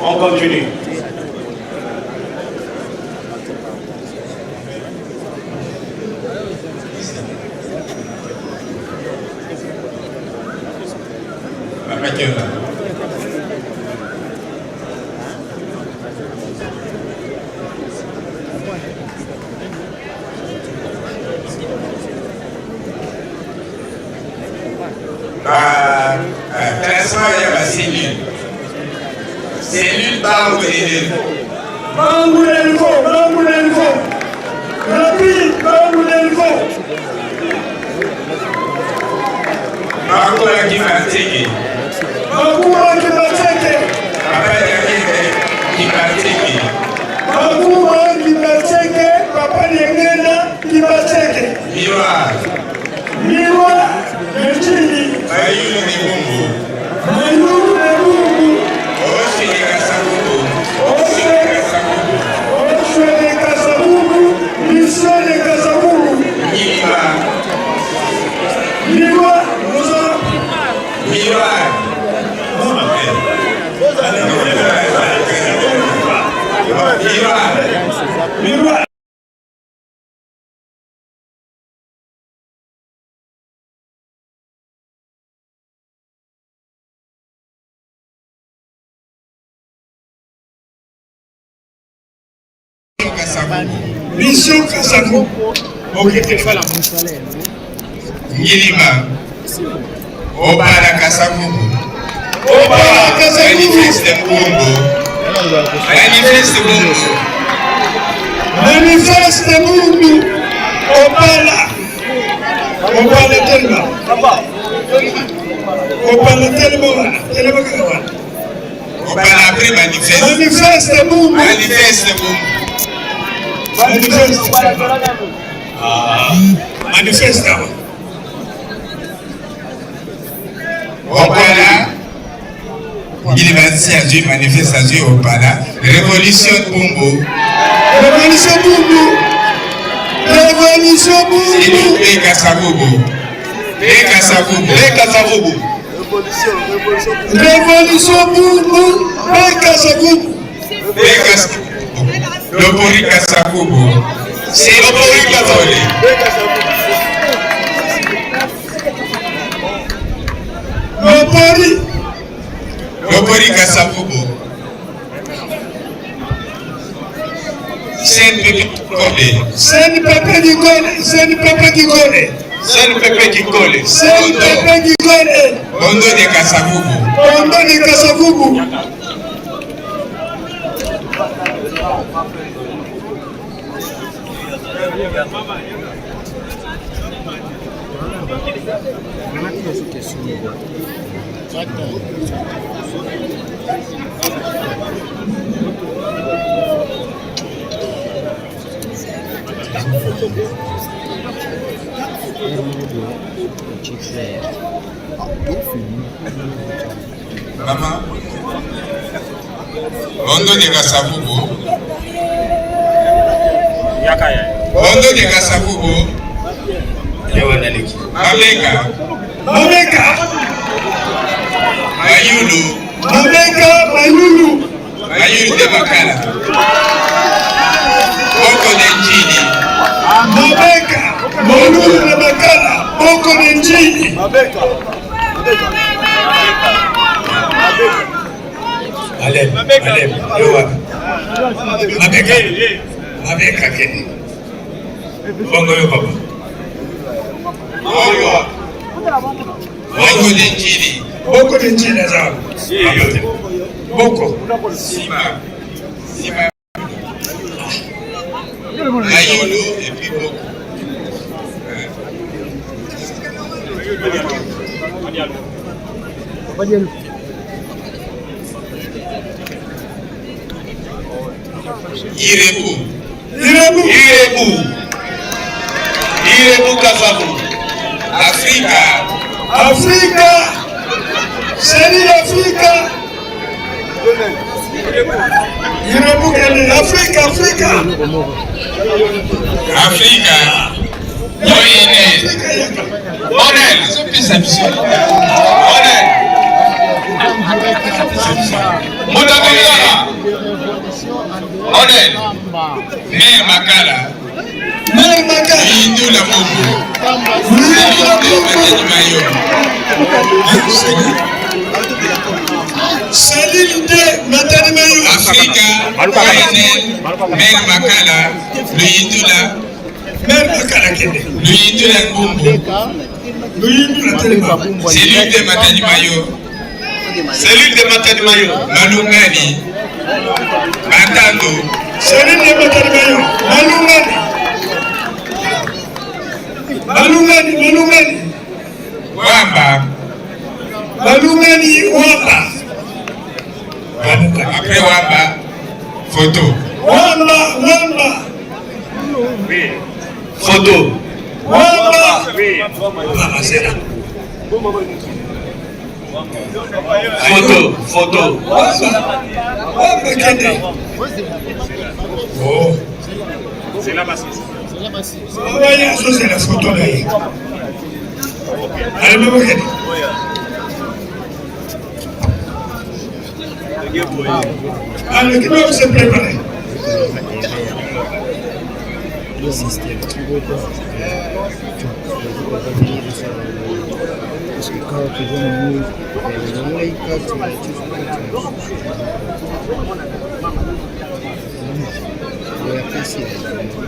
Speaker 5: On continue.
Speaker 2: Classement, il y a ma cellule. Cellule Bangoulelko.
Speaker 7: Rapide, Bangoulelko.
Speaker 2: Bakula Kimateke.
Speaker 7: Bakula Kimateke.
Speaker 2: Papa Nyangene Kimateke.
Speaker 7: Bakula Kimateke. Papa Nyangene Kimateke. Miwa. Mechini.
Speaker 2: Mayulu ni Mungu.
Speaker 7: Mayulu ni Mungu.
Speaker 2: Oshe ni Kasabubu.
Speaker 7: Oshe ni Kasabubu. Mission ni Kasabubu.
Speaker 2: Miwa.
Speaker 7: Miwa. Musa.
Speaker 2: Miwa. Miwa.
Speaker 7: Miroir. Mission Kasakou. Ok,
Speaker 2: Ngilima. Obala Kasakou.
Speaker 7: Obala Kasakou.
Speaker 2: Manifeste Mbumbo. Manifeste Mbumbo.
Speaker 7: Manifeste Mbumbo. Obala. Obala Telma. Obala Telma. Telma Kawan.
Speaker 2: Obala après manifeste.
Speaker 7: Manifeste Mbumbo.
Speaker 2: Manifeste Mbumbo.
Speaker 7: Manifeste. Manifeste.
Speaker 2: Opala, il va s'agir manifestation Opala, révolution Bumbo.
Speaker 7: Révolution Bumbo. Révolution Bumbo.
Speaker 2: C'est le Kassabobo.
Speaker 7: Révolution Bumbo. Kassabobo.
Speaker 2: L'Opori Kassabobo. C'est l'Opori Kassabobo. L'Opori Kassabobo. C'est
Speaker 7: Sen Pepe Gigole.
Speaker 2: Bondo de
Speaker 7: Kassabobo.
Speaker 2: Maman, Bondo de Kassabobo. Bondo de Kassabobo. Mameka. Mayulu de Makala. Boko Nenjini.
Speaker 7: Mayulu de Makala. Boko Nenjini.
Speaker 2: Alem. Mabeka Keni. Bongo yo papa. Bongo Nenjini.
Speaker 7: Boko Nenjini zao. Boko.
Speaker 2: Sima. Mayulu et puis Boko.
Speaker 1: Irebu Kasavu.
Speaker 7: Africa. C'est l'Afrique. Irebu Kene. Africa.
Speaker 2: Mère Makala. Indou la Mobu.
Speaker 7: Salut de Matani Mayo.
Speaker 2: Africa, Mère Makala, le Indula.
Speaker 7: Mère Makala Kene.
Speaker 2: Le Indula Mbumbu. Cellule de Matani Mayo. Malungani. Matando.
Speaker 7: Cellule de Matani Mayo. Malungani.
Speaker 2: Wamba. Après Wamba, photo.
Speaker 7: Wamba.
Speaker 1: Photo.
Speaker 2: Oh.
Speaker 10: C'est la masse.
Speaker 7: C'est la photo là. Allez, me regardez. Allez, qui doit se préparer.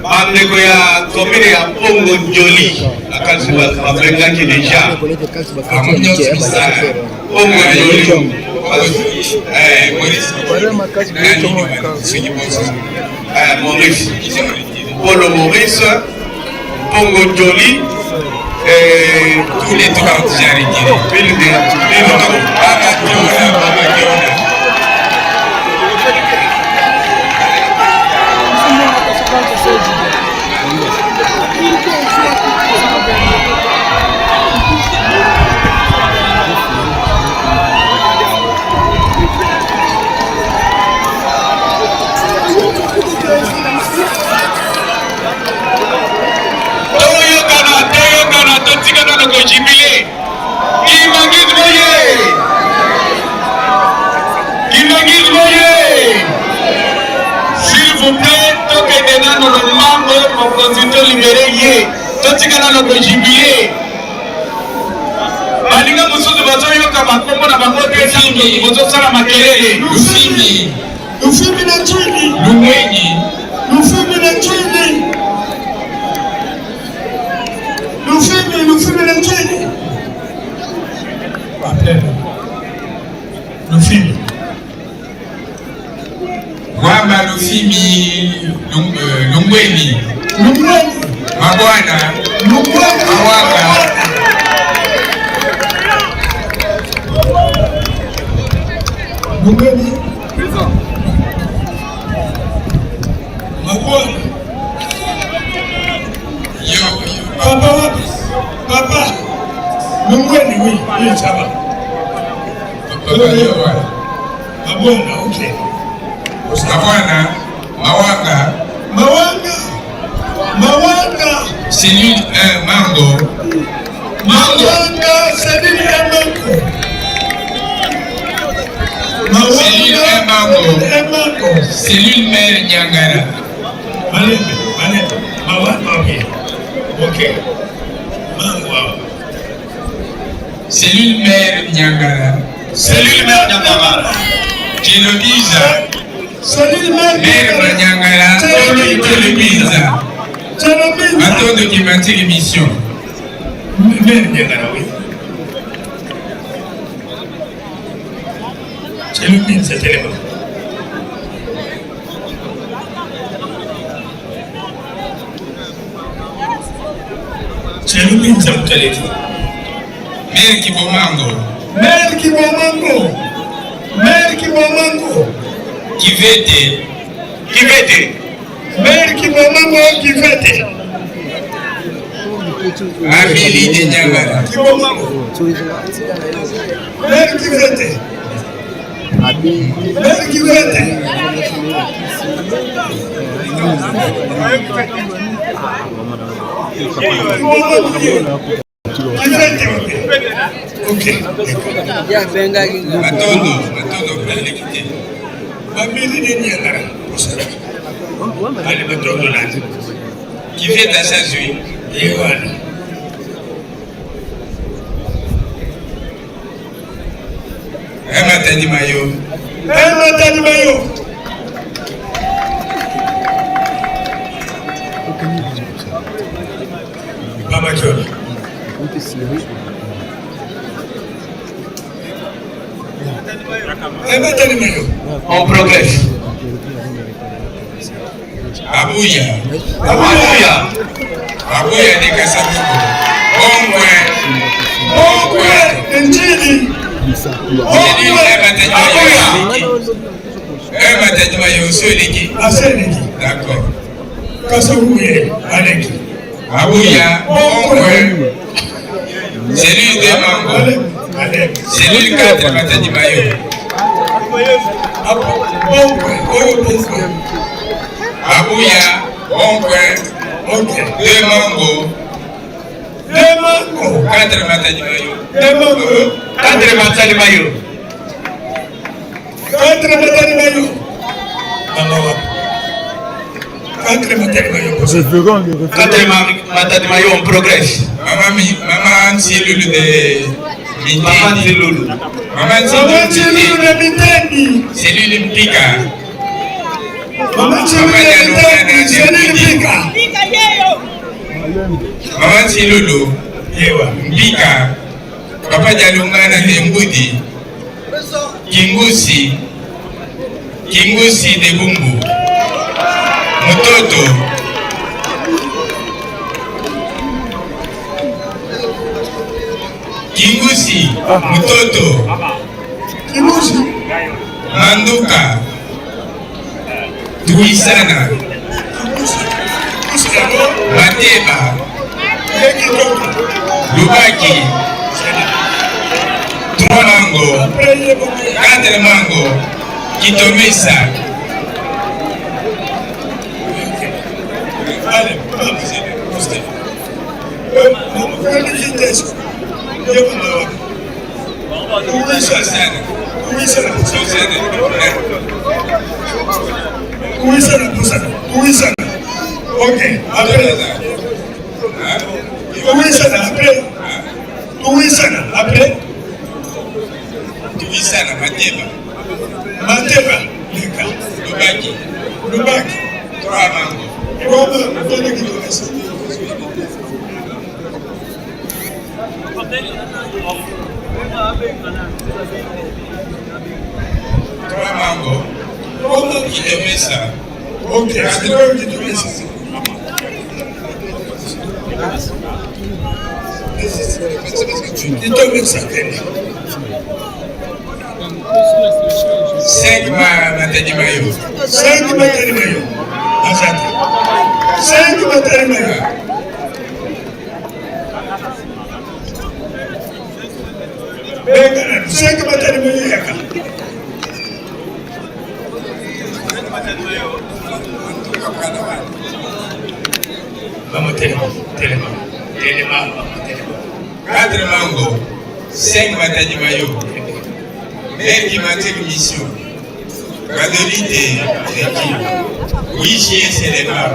Speaker 1: bandeko ya commune ya Pongo Njoli akansi babengaki deja Pongo Njoli Maurice Polo Maurice Pongo Njoli
Speaker 2: tous les trois ont déjà retiré.
Speaker 1: Jubilé, s'il vous plaît, tant que nous avons le membre, mon constitution libéré, tant que nous avons le jubilé. Balinga musuzu bazoyoka makombo na bango pesa bozosala makelele. Lufimi na chini. Lumwenyi. Lufimi na chini. Lufimi na chini. Lufimi.
Speaker 2: Wamba Lufimi Lungweni.
Speaker 1: Lungweni.
Speaker 2: Mabwana.
Speaker 1: Lungweni.
Speaker 2: Mawaka.
Speaker 1: Lungweni. Mabwana. Papa. Lungweni, oui, ça va. Mabwana, ok.
Speaker 2: Mabwana,
Speaker 1: Mawanga.
Speaker 2: Cellule 1, Mango.
Speaker 1: Mawanga, cellule 1, Mango.
Speaker 2: Cellule 1, Mango. Cellule mère Nyangara.
Speaker 1: Malebe. Mawanga, ok. Mango.
Speaker 2: Cellule mère Nyangara.
Speaker 1: Cellule mère Nyangara.
Speaker 2: Kelobiza.
Speaker 1: Cellule mère
Speaker 2: Nyangara. Kelobiza. Attends documenter l'émission.
Speaker 1: Mère Nyangara, oui. Kelobiza, c'est l'élément. Kelobiza, vous allez dire.
Speaker 2: Mère Kibomango. Kivete.
Speaker 1: Mère Kibomango, Kivete.
Speaker 2: Amélie de Nyangara.
Speaker 1: Mère Kivete. Ok.
Speaker 2: Matondo, l'équité.
Speaker 1: Amélie de Nyangara. Allez, Matondo là.
Speaker 2: Kivete à Chazui.
Speaker 1: Et voilà.
Speaker 2: Matani Mayo.
Speaker 1: Papa John. On progresse.
Speaker 2: Abuya de Kasabuko. Bon
Speaker 1: Njili.
Speaker 2: Matani Mayo, Soliki. D'accord.
Speaker 1: Kasabuye, Aleki.
Speaker 2: Abuya, cellule de Mango. Cellule 4, Matani Mayo. Abuya, deux Mango. 4 Matani Mayo.
Speaker 1: 4 Matani Mayo. Matadimayo on progresse.
Speaker 2: Maman Ntilulu de Mitendi. Maman Ntilulu de Mitendi. Cellule Mpika. Maman Ntilulu Mpika. Papa Jalungana Hembudi. Kingusi de Bumbu. Mutoto. Kingusi, Mutoto. Kingusi. Manduka. Tuisana. Mateba. Lubaki. 3 mango. 4 mango. Kitomesa. Mateba. Lubaki. 3 mango. Kitomesa. Ok, Kitomesa. 5 Matadimayo. 5 Matadimayo. Asante. 5 Matadimayo. Bengana 5 Matadimayo yaka. Vamos Telema. 4 mango. 5 Matadimayo. Mère qui m'a dit mission. Cadolité. Oui, j'y ai, c'est les mains.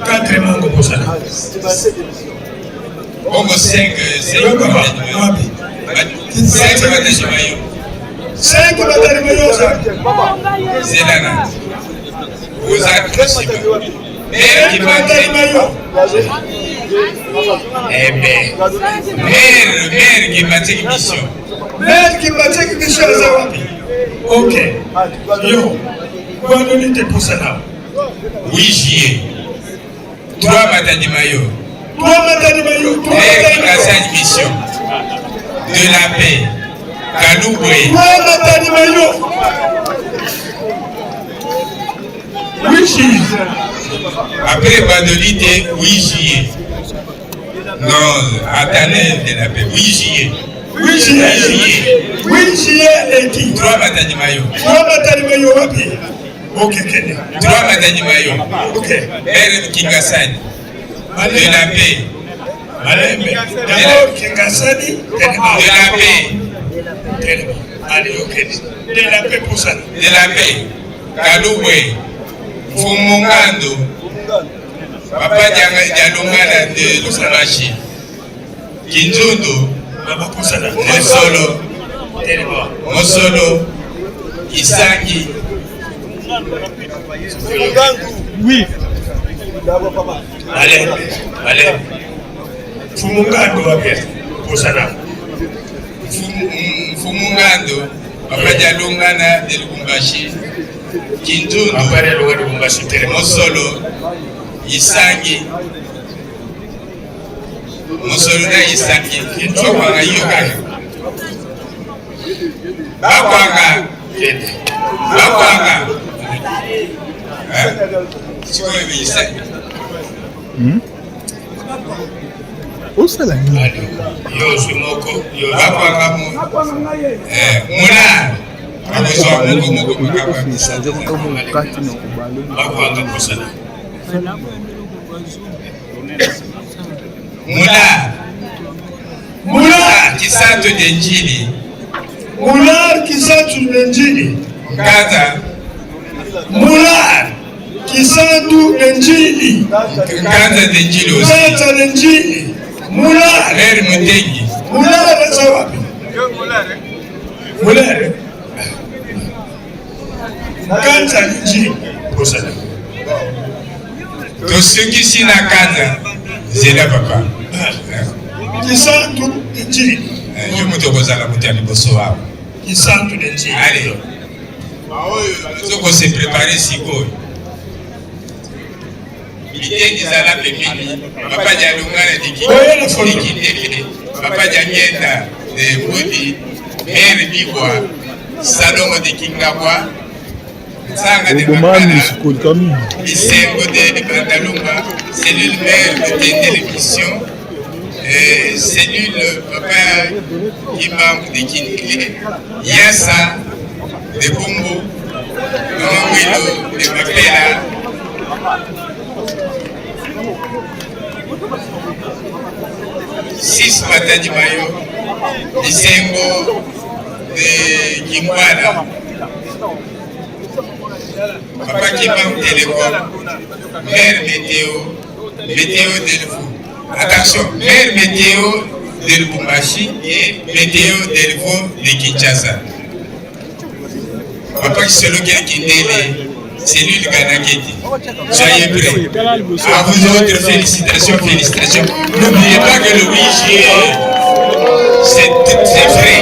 Speaker 2: Quatre mango pour ça. On va 5 Matadimayo. 5 Matadimayo, c'est la natte. Vous êtes possible. Mère qui m'a dit eh bien, mère qui m'a dit mission. Mère qui m'a dit mission, ok. Yo, Cadolité pour ça là. Oui, j'y ai. 3 Matadimayo. 3 Matadimayo. Mère qui m'a dit mission. De la paix. Kalouboué. 3 Matadimayo. Oui, j'y ai. Après Cadolité, oui, j'y ai. Non, attendez de la paix. Oui, j'y ai. Oui, j'y ai. Oui, j'y ai et qui 3 Matadimayo. 3 Matadimayo, wapi? Ok, Kenya. 3 Matadimayo. Ok. Mère Kingasani. De la paix. D'abord, Kingasani. De la paix. Allez, ok. De la paix pour ça. De la paix. Kalouboué. Fumungando. Papa Jalungana de Lusabashi. Kinzundo. Mosolo. Isangi. Oui. Allez. Fumungando pour ça. Fumungando. Papa Jalungana de Lubumbashi. Kinzundo. Mosolo. Isangi. Mosolo na Isangi. Kinzukwanga yoga. Bakwanga. Sikoyo Isangi.
Speaker 4: Osala nini?
Speaker 2: Yo sumoko. Yo bakwanga mu. Muna. Moko makaba. Bakwanga kusala. Mula Kisantu de Njili.
Speaker 7: Mula Kisantu de Njili.
Speaker 2: Nganza.
Speaker 7: Mular. Kisantu Njili.
Speaker 2: Nganza Njili aussi.
Speaker 7: Nganza Njili. Mular.
Speaker 2: Maire Mutengi.
Speaker 7: Mular sawapi? Mular. Nganza Njili. Posana.
Speaker 2: Tosukisi na Nganza. Zela papa.
Speaker 7: Kisantu Njili.
Speaker 2: Yo muto kozala mutani boso wao.
Speaker 7: Kisantu Njili.
Speaker 2: Allez. Soko se préparer siko. Mitengi zala pembeni. Papa Jalungana dikindele. Papa Janyenda de Mudi. Maire Bibwa. Salongo de Kingabwa. Sanga de Bakana. Bisengo de Bandalunga. Cellule maire de télévision. Cellule papa Imam de Kindele. Yassa de Bumbu. Nomangwilo de Mapela. Six Matadi Mayo. Bisengo de Kimwana. Papa Kimam Télécom. Maire Météo. Météo Delfou. Attention, maire Météo de Lubumbashi et Météo Delfou de Kinshasa. Papa Kisoloke Kindele, cellule Ganageti. Soyez prêts. À vous autres, félicitations, félicitations. N'oubliez pas que le 8 juillet, c'est vrai.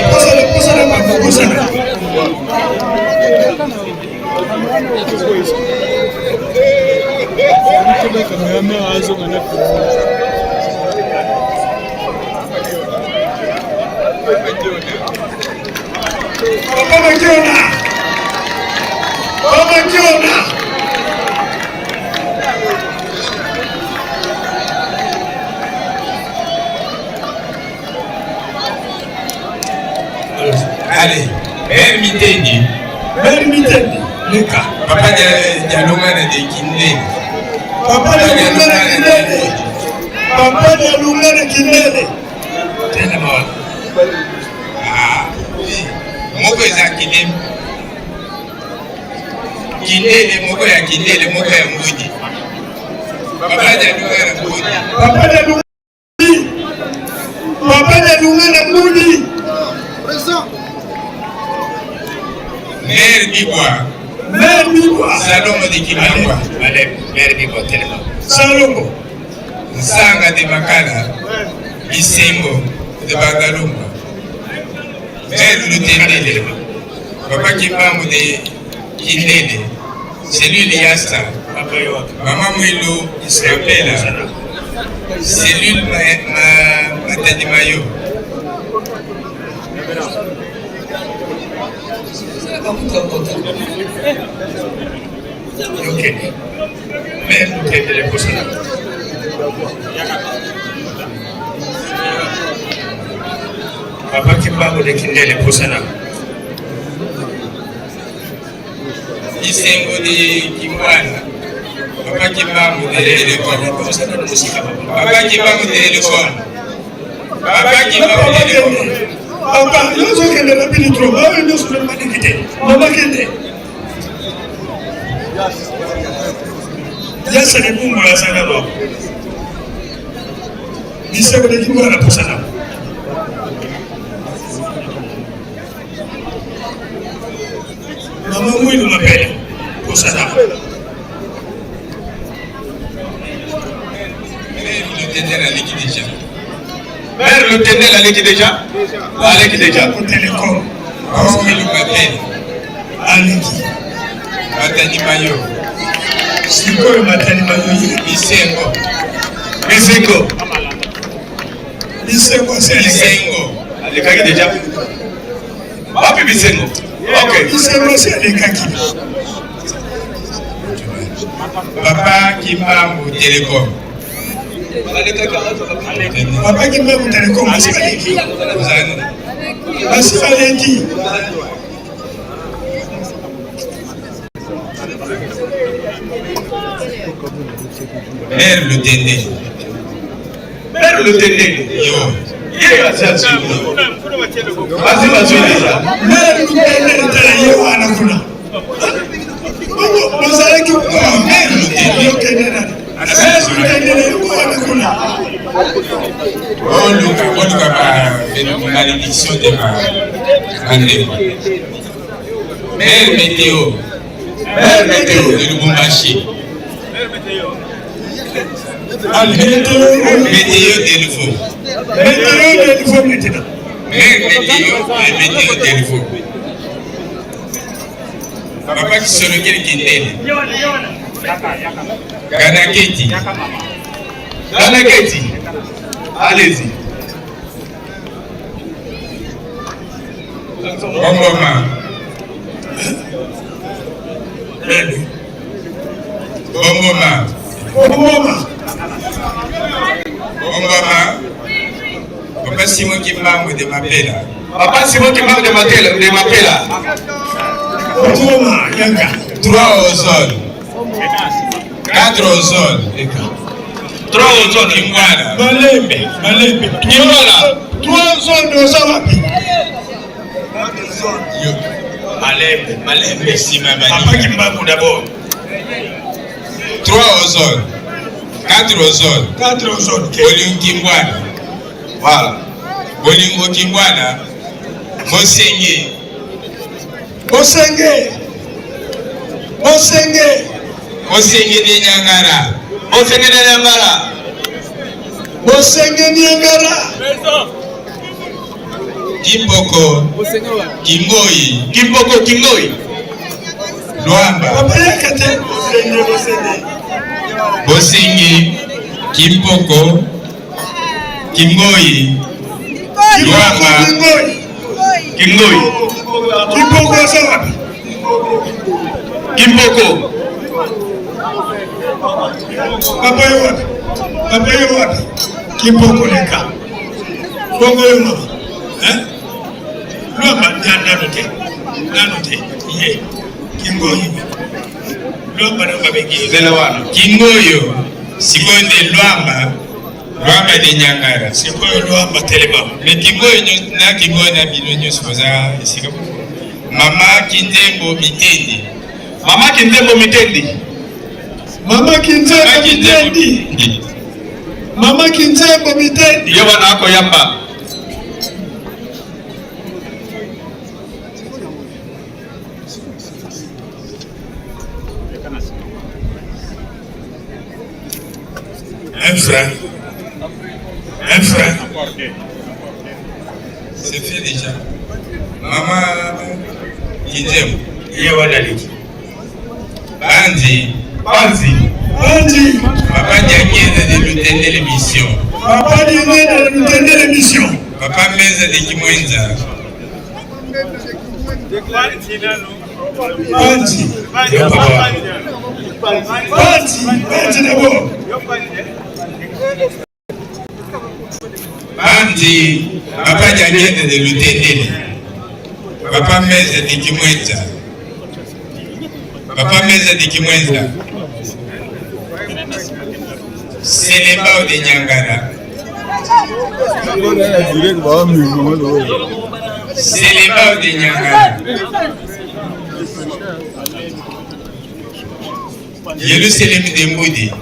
Speaker 2: Allez, Maire Mitendi.
Speaker 7: Maire Mitendi.
Speaker 2: Luka. Papa Jalungana de Kindele.
Speaker 7: Papa Jalungana Kindele. Papa Jalungana Kindele.
Speaker 2: Tellement. Ah, oui. Moko eza Kindele. Kindele, moko ya Kindele, moko ya Mbudi. Papa Jalungana Mbudi.
Speaker 7: Papa Jalungana Mbudi. Papa Jalungana Mbudi.
Speaker 2: Maire Bibwa.
Speaker 7: Maire Bibwa.
Speaker 2: Salongo de Kimangwa. Allez, Maire Bibwa tellement.
Speaker 7: Salongo.
Speaker 2: Nsanga de Makala. Bisengo de Bangalumba. Maire Lutendele. Papa Kimbangu de Kindele. Cellule Yasta. Maman Mwilo Isapela. Cellule Matadi Mayo.
Speaker 7: Ok. Même Lutendele Posana. Papa Kimbangu de Kindele Posana.
Speaker 2: Bisengo de Kimwana. Papa Kimbangu de Telecom. Papa Kimbangu de Telecom. Papa Kimbangu de Telecom.
Speaker 7: Papa, yo soy que le repite trop. Maman, yo soy le maniquité. Maman, ¿qué? Ya se le pongo la sala no. Dice que le digo a la persona. Maman, muy no me pega. Persona.
Speaker 1: Maire Lutendele aleki déjà. Aleki déjà.
Speaker 7: Télécom.
Speaker 2: Maman Mwilo Mapele.
Speaker 7: Aleki.
Speaker 2: Matadi Mayo.
Speaker 7: Sikoyo Matadi Mayo.
Speaker 2: Bisengo.
Speaker 1: Bisengo.
Speaker 7: Bisengo c'est
Speaker 2: Bisengo.
Speaker 1: Alekaki déjà. Wapi Bisengo? Ok.
Speaker 7: Bisengo c'est Alekaki.
Speaker 2: Papa Kimbangu Telecom.
Speaker 7: Papa Kimbangu Telecom, c'est Aleki. C'est Aleki.
Speaker 2: Maire Lutendele.
Speaker 1: Maire Lutendele.
Speaker 2: Yo.
Speaker 1: Vas-y, vas-y déjà.
Speaker 7: Maire Lutendele,
Speaker 2: malédiction de ma ndeko. Mère météo de Lubumbashi. Météo d'Elfo. Maintenant. Mère météo d'Elfo. Papa qui se regarde qui est Kanaketi.
Speaker 5: Kanaketi. Allez-y.
Speaker 2: Bongoma. Bongoma.
Speaker 7: Bongoma.
Speaker 2: Bongoma. Papa Simon qui membre de Mapela.
Speaker 5: Papa Simon qui membre de Mapela.
Speaker 7: Bongoma, Yanga.
Speaker 2: 3 au sol. 4 au sol.
Speaker 5: 3 au sol.
Speaker 2: Kimwana.
Speaker 7: Malembe.
Speaker 5: Kimwana.
Speaker 7: 3 au sol de Osawapi.
Speaker 2: Malembe Sima
Speaker 7: Papa
Speaker 2: Bani.
Speaker 7: Kimbangu d'abord.
Speaker 2: 3 au sol. 4 au sol.
Speaker 7: 4 au sol.
Speaker 2: Bolingo Kimwana.
Speaker 5: Voilà.
Speaker 2: Bolingo Kimwana. Mosenge.
Speaker 7: Mosenge
Speaker 2: de Nyangara.
Speaker 7: Mosenge Nyangara.
Speaker 2: Kimboko. Kingoyi. Luamba.
Speaker 7: Papa Yakate.
Speaker 2: Bosenge. Kimboko. Kingoyi. Luamba.
Speaker 5: Kingoyi.
Speaker 7: Kimboko Osawapi.
Speaker 5: Kimboko.
Speaker 7: Papa Yowapi. Kimboko leka. Bongo yo mama. Luamba nanote. Ye. Kingoyi. Luamba na babeki.
Speaker 5: Zelawana.
Speaker 2: Kingoyo. Sikonde Luamba. Luamba de Nyangara.
Speaker 7: Sikoyo Luamba telema.
Speaker 2: Mais Kingoyo na Kingoyo na bilonyo supoza isika. Mama Kintembo Mitendi.
Speaker 5: Mama Kintembo Mitendi. Yo bana ako yamba.
Speaker 7: Un frère.
Speaker 2: C'est fait déjà. Maman Kintembo.
Speaker 7: Yawadaliki.
Speaker 2: Bandi. Papa Diagne de l'utende l'émission. Papa Meza de Kimwenza. Bandi. Papa Diagne de l'utende. Papa Meza de Kimwenza. Papa Meza de Kimwenza. Séléba de Nyangara. Séléba de Nyangara. Yerusalem de Mboudi.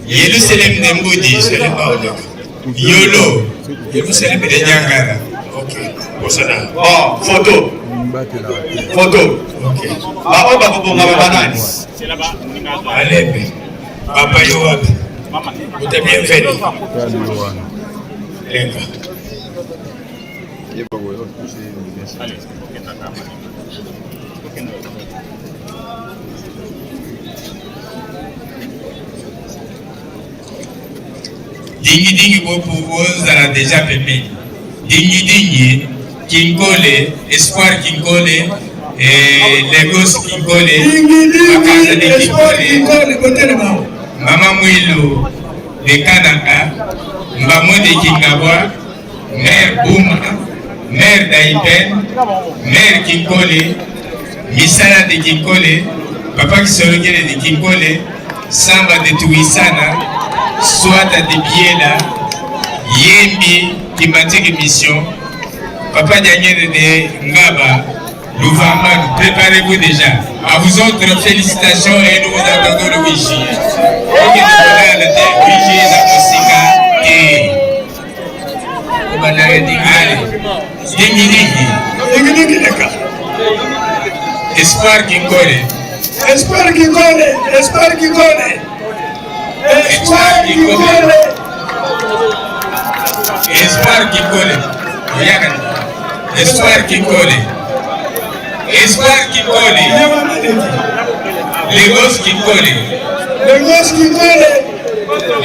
Speaker 2: Yerusalem de Mboudi. Yolo. Yerusalem de Nyangara.
Speaker 7: Ok. Bosana.
Speaker 5: Oh, photo. Ok. Baba bakubonga babanani.
Speaker 7: Malembe. Papa Yowapi. Utabia mfeni. Lenga.
Speaker 2: Dingi bozala déjà pépé. Dingi Kinkole, Espoir Kinkole, Lagos Kinkole, Makasa de Kinkole, Mama Mouilou de Kanaka, Mbamo de Kingabwa, Mère Bouma, Mère d'Aïpen, Mère Kinkole, Misala de Kinkole, Papa qui se regarde de Kinkole, Samba de Touissana, Swata de Biela, Yembi qui matique mission, Papa Daniel de Ngaba, Louvamba, préparez-vous déjà. À vous autres, félicitations et nous vous attendons le Wichi. Et que nous allons à la terre, Wichi, la Mosika et
Speaker 3: Dingi leka.
Speaker 2: Espoir Kinkole.
Speaker 3: Espoir Kinkole. Espoir Kinkole. Espoir Kinkole.
Speaker 2: Espoir Kinkole. Espoir Kinkole. Espoir Kinkole. Lagos Kinkole.
Speaker 3: Lagos Kinkole.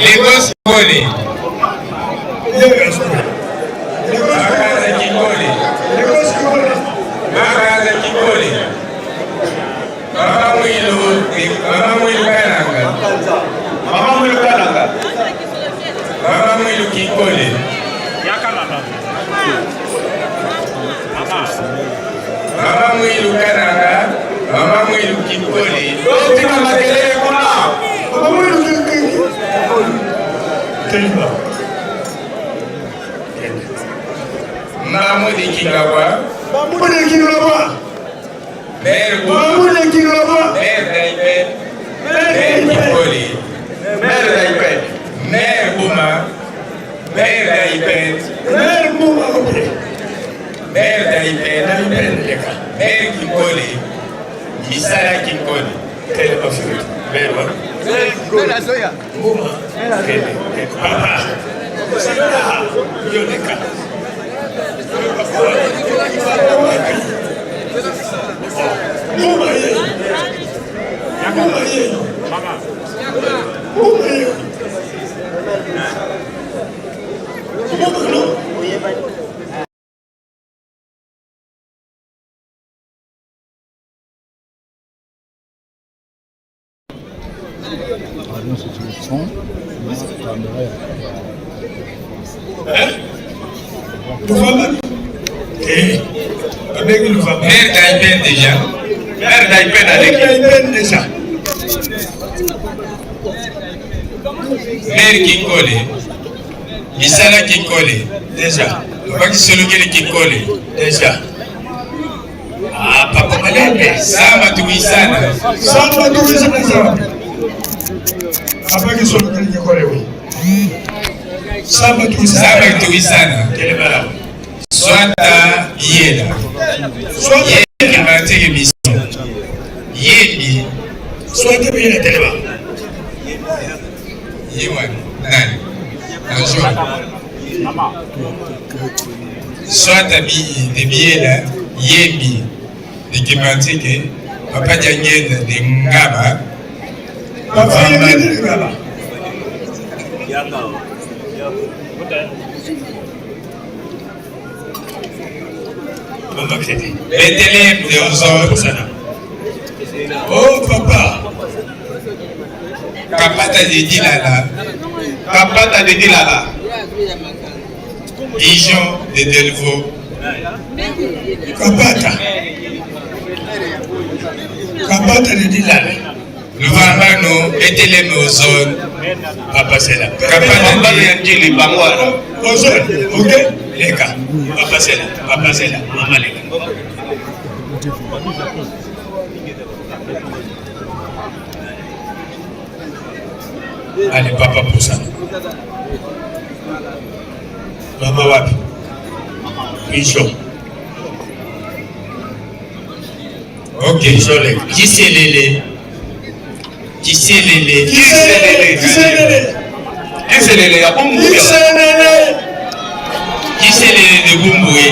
Speaker 2: Lagos Kinkole. Makaza Kinkole.
Speaker 3: Lagos Kinkole.
Speaker 2: Makaza Kinkole. Mama Mwilu Kananga.
Speaker 5: Mama Mwilu Kananga.
Speaker 2: Mama Mwilu Kinkole. Mama Mwilu Kananga. Mama Mwilu Kinkole.
Speaker 5: Tika makelele kuna.
Speaker 3: Mama Mwilu Kinkole. Kelima.
Speaker 2: Mahmoud Kingawa.
Speaker 3: Mahmoud Kingawa.
Speaker 2: Maire
Speaker 3: Mahmoud Kingawa.
Speaker 2: Maire Daïbel. Maire Kinkole.
Speaker 5: Maire Daïbel.
Speaker 2: Maire Bouma. Maire Daïbel.
Speaker 3: Maire Bouma.
Speaker 2: Maire Daïbel. Maire Kinkole. Misala Kinkole.
Speaker 3: Quelle affaire? Maire wa.
Speaker 8: Maire Zoya.
Speaker 3: Bouma. Papa. Sala. Yoleka. Bouma ye. Bouma ye. Bouma ye. Bouma no.
Speaker 2: Maire Daïbel déjà.
Speaker 5: Maire Daïbel
Speaker 3: déjà.
Speaker 2: Maire Kinkole. Misala Kinkole.
Speaker 3: Déjà.
Speaker 2: Papa Kisolokele Kinkole.
Speaker 3: Déjà. Ah, Papa Malembe.
Speaker 2: Samba Tuisana.
Speaker 3: Samba Tuisana. Papa Kisolokele Kinkole, oui. Samba
Speaker 2: Tuisana. Swata Yela. Yela qui m'a été émission. Yébi.
Speaker 3: Swata Yela Teleba.
Speaker 2: Yewan. Nani. Bonjour. Swata Yela. Yébi. De Kimantique. Papa Djangen de Ngaba.
Speaker 3: Papa Djangen de Ngaba.
Speaker 2: Bethléem de Ozone.
Speaker 3: Oh papa.
Speaker 2: Kapata de Dilala.
Speaker 5: Kapata de Dilala.
Speaker 2: Dijon de Delvaux.
Speaker 3: Kapata. Kapata de Dilala.
Speaker 2: Louvambano, Bethléem Ozone.
Speaker 3: Papa c'est là.
Speaker 2: Kapata de Ndili Bangwara.
Speaker 3: Ozone, ok? Leka. Papa c'est là. Papa c'est là. Maman Leka. Allez, papa pour ça. Maman wapi. Pigeon.
Speaker 2: Ok.
Speaker 3: Pigeon Leka.
Speaker 2: Qui c'est Lélé? Qui c'est Lélé?
Speaker 3: Qui c'est Lélé? Qui c'est Lélé?
Speaker 5: Qui c'est Lélé?
Speaker 3: Qui c'est Lélé?
Speaker 2: Qui c'est Lélé de Bumboué?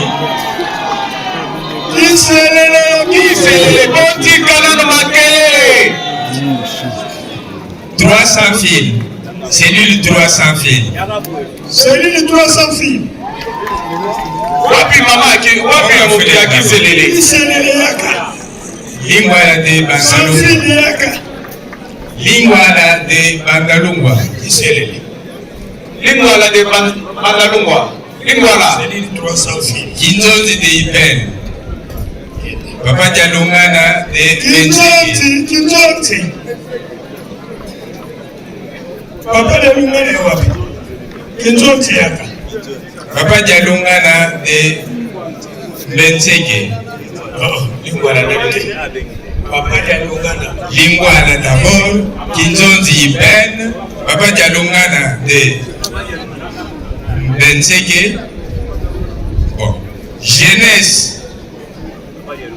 Speaker 3: Qui c'est Lélé?
Speaker 5: Qui c'est Lélé? Bonti Kalano Makele.
Speaker 2: 300 fils. Cellule 300 fils.
Speaker 3: Cellule 300 fils.
Speaker 5: Wapi mama qui wapi qui c'est Lélé?
Speaker 3: Qui c'est Lélé yaka?
Speaker 2: Lingwala de Bandalungwa. Lingwala de Bandalungwa.
Speaker 3: Qui c'est Lélé?
Speaker 5: Lingwala de Bandalungwa. Lingwala.
Speaker 3: Cellule 300 fils.
Speaker 2: Kinzozi de Ipen. Papa Dialungana de
Speaker 3: Kinzozi. Papa Dialungana wapi? Kinzozi yaka.
Speaker 2: Papa Dialungana de Benseke.
Speaker 3: Oh, Lingwala d'abord. Papa Dialungana.
Speaker 2: Lingwala d'abord. Kinzozi Ipen. Papa Dialungana de Benseke. Jeunesse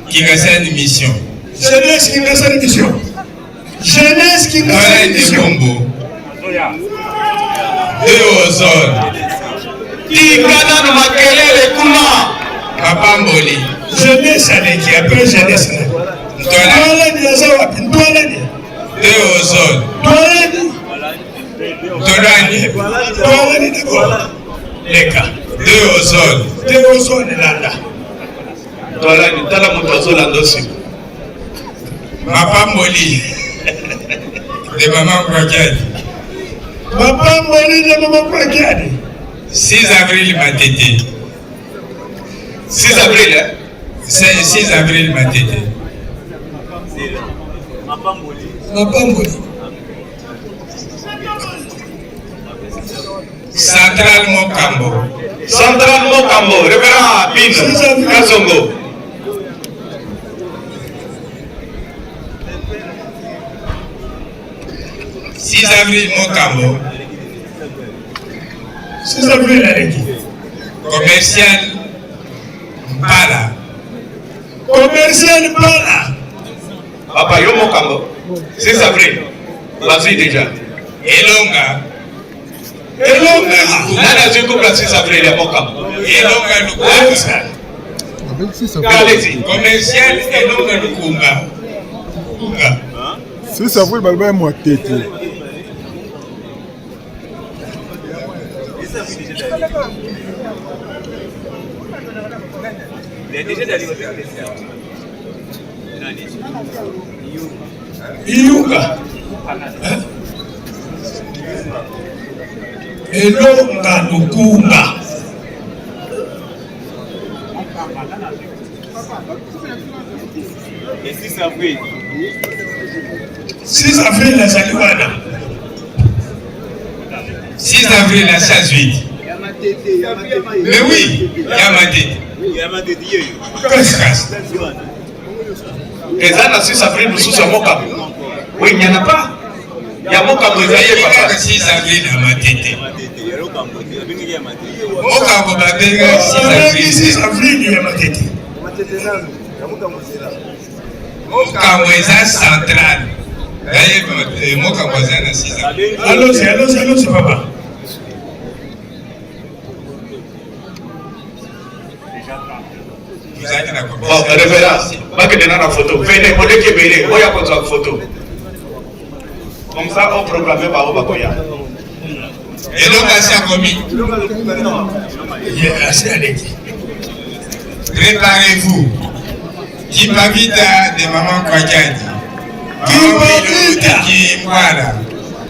Speaker 2: qui a une mission.
Speaker 7: Jeunesse qui a une mission. Jeunesse qui a une mission.
Speaker 2: Deux aux zones.
Speaker 1: Tigana no makelele kuna.
Speaker 2: Papa Mboli.
Speaker 7: Jeunesse avec qui après jeunesse. Toi ni azawa pintoalani.
Speaker 2: Deux aux zones.
Speaker 7: Toalani.
Speaker 2: Torani.
Speaker 7: Toalani d'abord. Leka.
Speaker 2: Deux aux zones.
Speaker 7: Deux aux zones landa.
Speaker 1: Toalani tala moto landosi.
Speaker 2: Papa Mboli. De maman Kwakiadi.
Speaker 7: Papa Mboli de maman Kwakiadi.
Speaker 2: 6 avril Matete.
Speaker 1: 6 avril, hein?
Speaker 2: 6 avril Matete.
Speaker 7: Papa Mboli.
Speaker 2: Central Mokambo.
Speaker 1: Central Mokambo, révérend Pino, Kasongo.
Speaker 2: 6 avril Mokambo.
Speaker 7: 6 avril avec qui?
Speaker 2: Commercial Mpala.
Speaker 7: Commercial Mpala.
Speaker 1: Papa yo Mokambo. 6 avril. Vas-y déjà.
Speaker 2: Elonga.
Speaker 1: Nana zui couple 6 avril ya Mokambo.
Speaker 2: Elonga Lukumba. Commercial Elonga Lukumba.
Speaker 4: C'est ça, vous avez moi tête.
Speaker 7: Iyuka. Elonga Lukumba.
Speaker 10: Et 6 avril.
Speaker 7: 6 avril la Zaliwana.
Speaker 2: 6 avril à 16h08. Mais oui, Yamate.
Speaker 7: Qu'est-ce
Speaker 1: Et ça, le 6 avril, nous sommes à Mokambo. Oui, il n'y en a pas. Il y a Mokambo, il y a
Speaker 2: pas. 6 avril à Matete. Mokambo, 6
Speaker 7: avril, il y a Matete.
Speaker 2: Mokambo est central. Mokambo est 6 avril.
Speaker 7: Allons-y, papa.
Speaker 1: Bon, révérence, pas que dans la photo. Venez, on est qui on y a comme ça photo. Comme ça, on programme par Obakoya.
Speaker 2: Et donc, c'est commis. Préparez-vous. Kipavita de maman Kwakiadi. Voilà.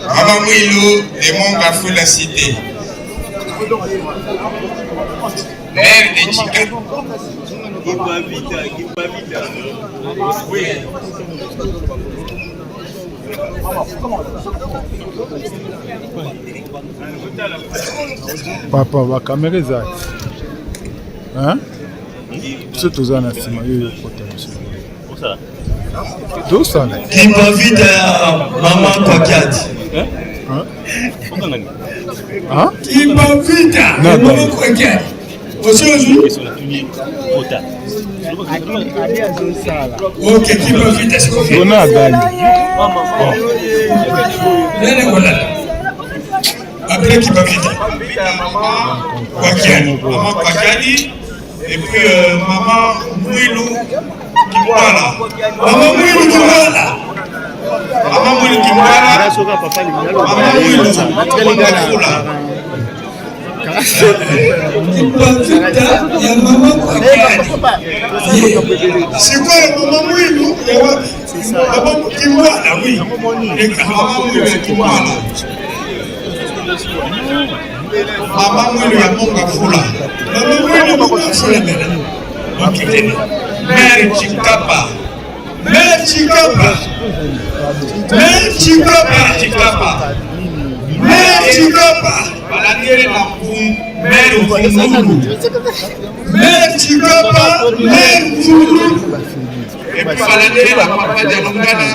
Speaker 2: Maman Mouilou de Monga Fula Cité. Mère de Chika.
Speaker 4: Papa, la caméra est là. Hein? C'est tout ça, c'est ma D'où ça?
Speaker 7: Qui m'invite à maman Kwakiadi.
Speaker 4: Hein?
Speaker 7: Qui m'invite à maman Kwakiadi. Aujourd'hui? Ok, qui m'invite à ce qu'on fait?
Speaker 4: On a gagné.
Speaker 7: Après qui m'invite? Kwakiadi.
Speaker 1: Maman Kwakiadi. Et puis maman Mouilou Kimwala.
Speaker 7: Maman Mouilou Kimwala.
Speaker 1: Maman Mouilou Kimwala. Maman Mouilou Kimwala.
Speaker 7: C'est quoi maman Mouilou? Maman Kimwala, oui.
Speaker 1: Maman Mouilou Kimwala. Maman Mouilou ya Monga Fula.
Speaker 7: Maman Mouilou Monga Fula. Ok,
Speaker 1: Mère Chikapa.
Speaker 7: Mère Chikapa. Mère Chikapa. Mère Chikapa.
Speaker 1: Balandere na Mère Mvunulu.
Speaker 7: Mère Chikapa. Mère Mvunulu.
Speaker 1: Et puis balandere na Papa Jalungana.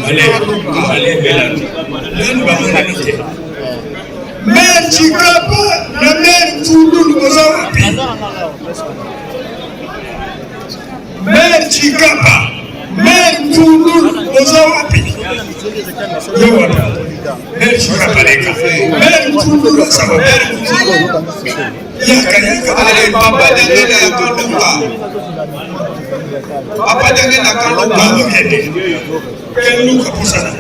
Speaker 7: Mère Chikapa na Mère Mvunulu. Mère Chikapa, Mère Mtundu, Ozawapi. Mère Chikapa, Mère Mtundu, Mère
Speaker 1: Ale papa dangena ya kanduka. Papa dangena kanduka.
Speaker 7: Kanduka pusana.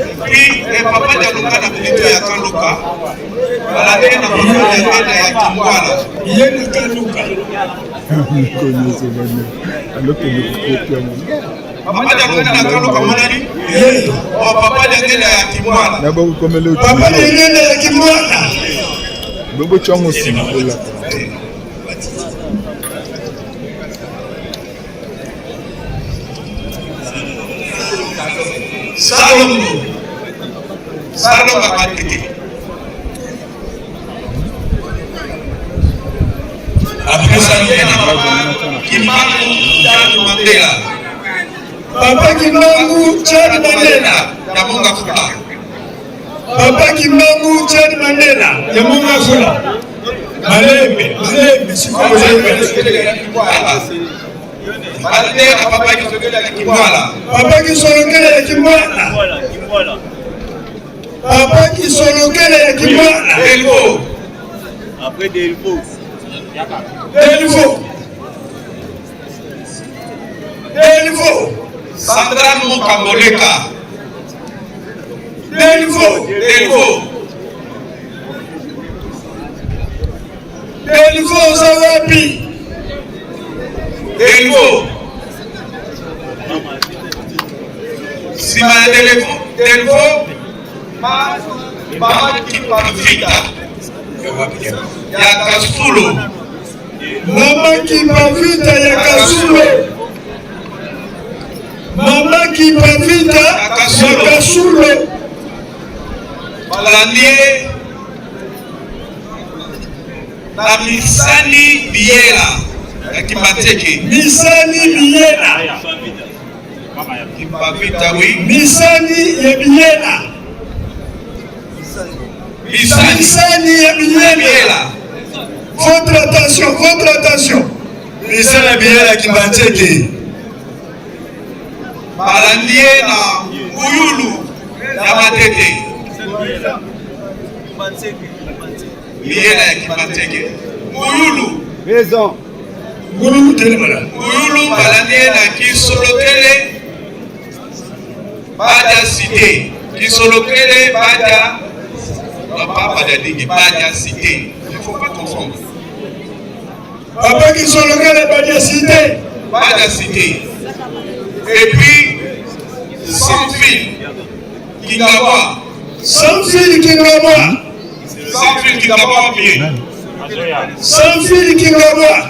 Speaker 1: Papa dangena na bulito ya kanduka. Wala dangena papa dangena ya kimwala.
Speaker 7: Yena kanduka.
Speaker 1: Papa dangena na kanduka mwanani? Oh papa dangena ya kimwala.
Speaker 7: Papa dangena ya kimwala.
Speaker 4: Bobo chongo simbola.
Speaker 1: Salom akatike. Après ça, Kimangu Chad Mandela.
Speaker 7: Papa Kimangu Chad Mandela.
Speaker 1: Yamunga Fula.
Speaker 7: Papa Kimangu Chad Mandela. Yamunga Fula. Malembe,
Speaker 1: Papa Kimwala.
Speaker 7: Papa Kisolokele Kimwala. Papa Kisolokele Kimwala.
Speaker 1: Delvo.
Speaker 9: Après Delvo.
Speaker 7: Delvo. Delvo.
Speaker 1: Sandra Mukamboleka.
Speaker 7: Delvo.
Speaker 1: Delvo.
Speaker 7: Delvo Zawapi.
Speaker 1: Delvo. Sima Delvo. Mama Kipavita. Ya Kasulo.
Speaker 7: Mama Kipavita ya Kasulo. Mama Kipavita ya Kasulo.
Speaker 1: Balanie na Misani Biela ya Kimateke.
Speaker 7: Misani Biela.
Speaker 1: Kipavita oui.
Speaker 7: Misani ya Biela. Misani ya Biela. Votre attention, votre attention. Misani Biela Kimateke.
Speaker 1: Balanie na Uyulu ya Mateke. Biela ya Kimateke. Uyulu.
Speaker 7: Raison. Uyulu telemala.
Speaker 1: Uyulu balanie na Kisolokele. Badia cité. Kisolokele Badia. Non, pas Badia Dingi, Badia cité. Il ne faut pas confondre.
Speaker 7: Papa Kisolokele Badia cité.
Speaker 1: Badia cité. Et puis, sans fil. Kingawa.
Speaker 7: Sans fil Kingawa.
Speaker 1: Sans fil Kingawa bien.
Speaker 7: Sans fil Kingawa.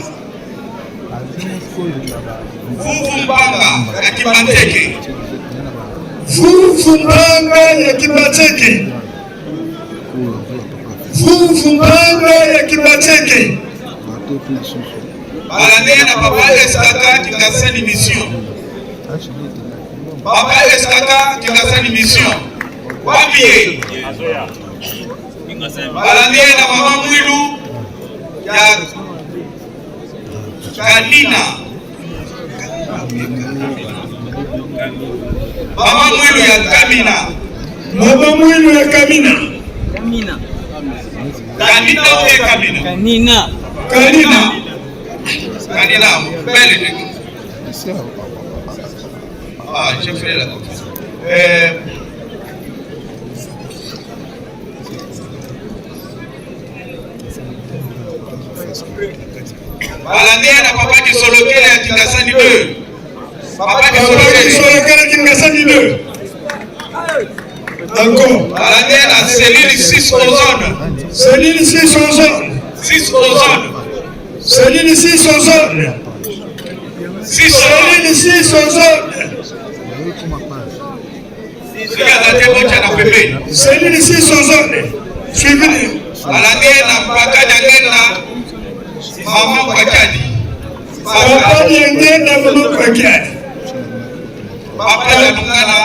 Speaker 1: Vuvumbanga ya Kimateke.
Speaker 7: Vuvumbanga ya Kimateke. Vuvumbanga ya Kimateke.
Speaker 1: Balanie na Papa Eskaka Kingasani mission. Papa Eskaka Kingasani mission. Wapie. Balanie na Mama Mwilu ya Kanina. Mama Mwilu ya Kamina.
Speaker 7: Mama Mwilu ya Kamina.
Speaker 1: Kanina ou Kamina?
Speaker 7: Kanina.
Speaker 1: Kanina, belle. Ah, j'ai fait la confusion. Balanie na Papa Kisolokele ya Kingasani 2. Papa
Speaker 7: Kisolokele Kingasani 2. D'accord.
Speaker 1: Balanie na cellule 6 ozone.
Speaker 7: Cellule 6 ozone.
Speaker 1: 6 ozone.
Speaker 7: Cellule 6 ozone. Cellule 6 ozone. Cellule 6 ozone. Suivez.
Speaker 1: Balanie na mpaka nyangena Mama Kwakadi.
Speaker 7: Papa nyangena Mama Kwakadi.
Speaker 1: Papa nyangena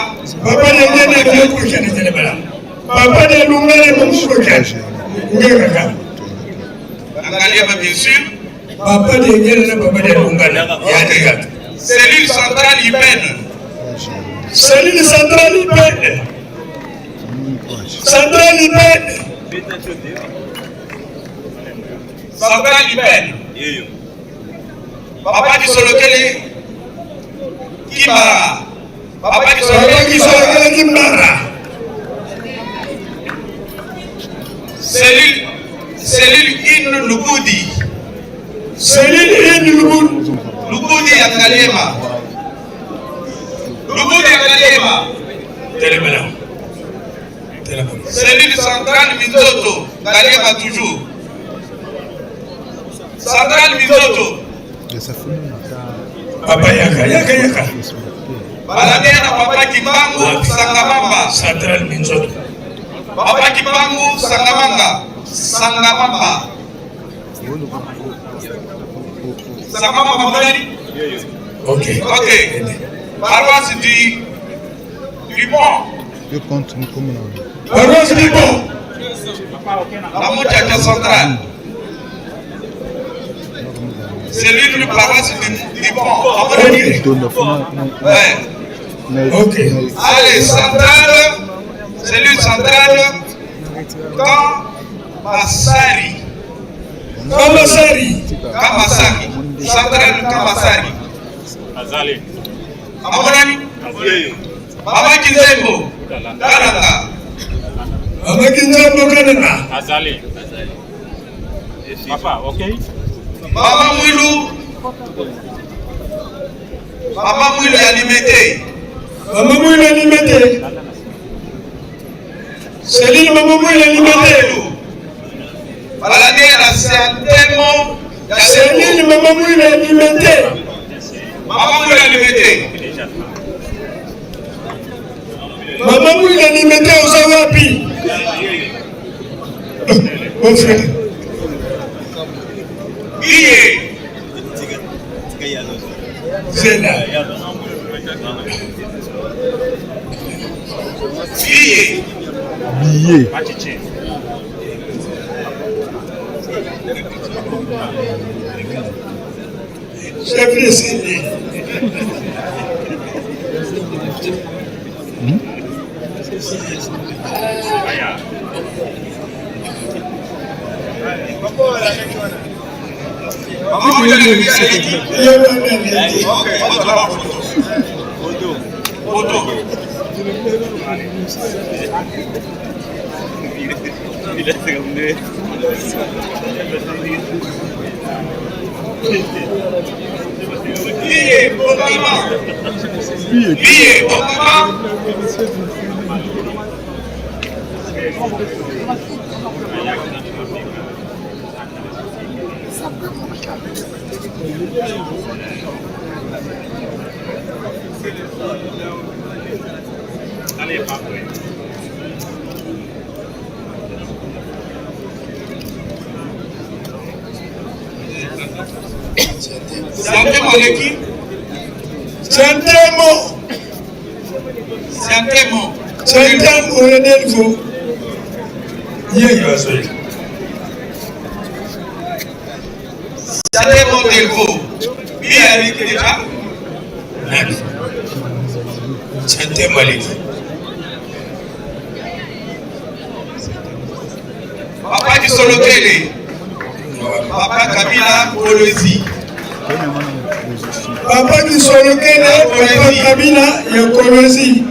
Speaker 7: Papa nyangena Mama Kwakadi telebala. Papa nyangena Mama Kwakadi. Ngeka kaka.
Speaker 1: Angalia bien sûr.
Speaker 7: Papa nyangena Papa nyangena ya ndeka.
Speaker 1: Cellule centrale humaine.
Speaker 7: Cellule centrale humaine. Centrale humaine.
Speaker 1: Centrale humaine. Papa qui solokele Kimara. Papa qui solokele Kimara. Cellule in Lugudi.
Speaker 7: Cellule in Lugudi.
Speaker 1: Lugudi ya Kaliema. Lugudi ya Kaliema.
Speaker 7: Télémena.
Speaker 1: Cellule centrale Minzoto. Kaliema toujours. Centrale Minzoto.
Speaker 7: Papa yaka.
Speaker 1: Balamia na Papa Kibangu Sangamamba.
Speaker 7: Centrale Minzoto.
Speaker 1: Papa Kibangu Sangamamba. Sangamamba Mambani.
Speaker 7: Ok.
Speaker 1: Paroisse du Pont.
Speaker 7: Paroisse du Pont.
Speaker 1: La Moutiaca centrale. Cellule de paroisse du Pont.
Speaker 7: Ok.
Speaker 1: Allez, centrale. Cellule centrale. Kamasari. Centrale Kamasari.
Speaker 10: Azali.
Speaker 1: Amonani? Mama Kinzembo. Kananga.
Speaker 7: Mama Kinzembo Kananga.
Speaker 10: Azali. Papa, ok?
Speaker 1: Mama Mwilu ya Limete.
Speaker 7: Cellule Mama Mwilu ya Limete.
Speaker 1: Baladie na certainement.
Speaker 7: Cellule Mama Mwilu ya Limete.
Speaker 1: Mama
Speaker 7: Mwilu ya Limete uza wapi? Mon frère. Zena.
Speaker 4: Billet.
Speaker 7: Chef de Sydney.
Speaker 10: Allez, parfait.
Speaker 1: Papa qui solokele. Papa Kabila Kolosi.
Speaker 7: Papa qui solokele. Papa Kabila Kolosi.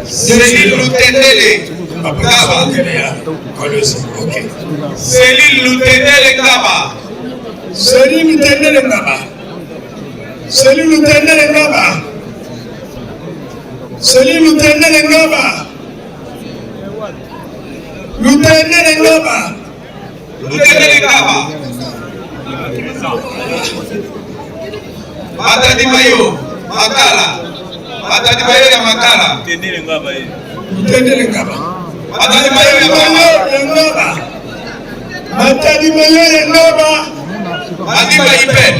Speaker 1: Cellule Lutendele Ngaba. Cellule Lutendele Ngaba.
Speaker 7: Cellule Lutendele Ngaba. Cellule Lutendele Ngaba. Cellule Lutendele Ngaba. Lutendele Ngaba.
Speaker 1: Lutendele Ngaba. Matadi Mayo Makala. Matadi Mayo ya Makala.
Speaker 10: Lutendele Ngaba.
Speaker 7: Lutendele Ngaba.
Speaker 1: Matadi Mayo ya
Speaker 7: Ngaba. Matadi Mayo ya Ngaba.
Speaker 1: Madiba Ipen.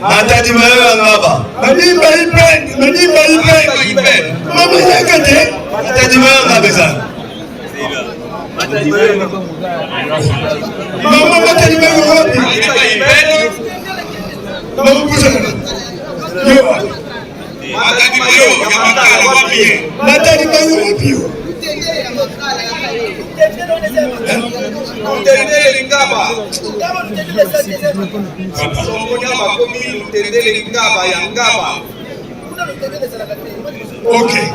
Speaker 7: Matadi Mayo ya Ngaba. Madiba Ipen. Mama yakate. Matadi Mayo ya Ngaba. Mama Matadi Bayo wapi? Mama Kusana. Matadi Bayo wapi?
Speaker 5: Utendele Lingaba. Somonya makomi utendele Lingaba ya Ngaba.
Speaker 7: Okay.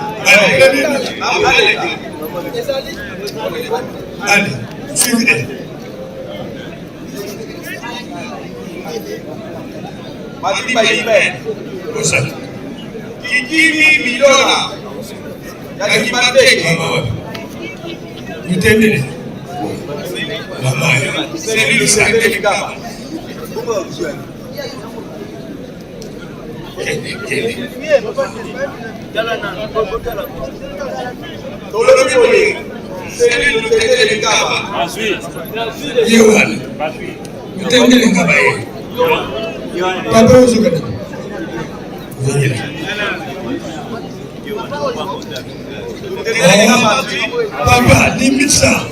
Speaker 7: Allez, suivez.
Speaker 5: Matadi Bayo.
Speaker 7: Osaka.
Speaker 5: Kikini Milona. Ya Kibandeke.
Speaker 7: Utendele. Mama, c'est lui ça. Papa, limite ça.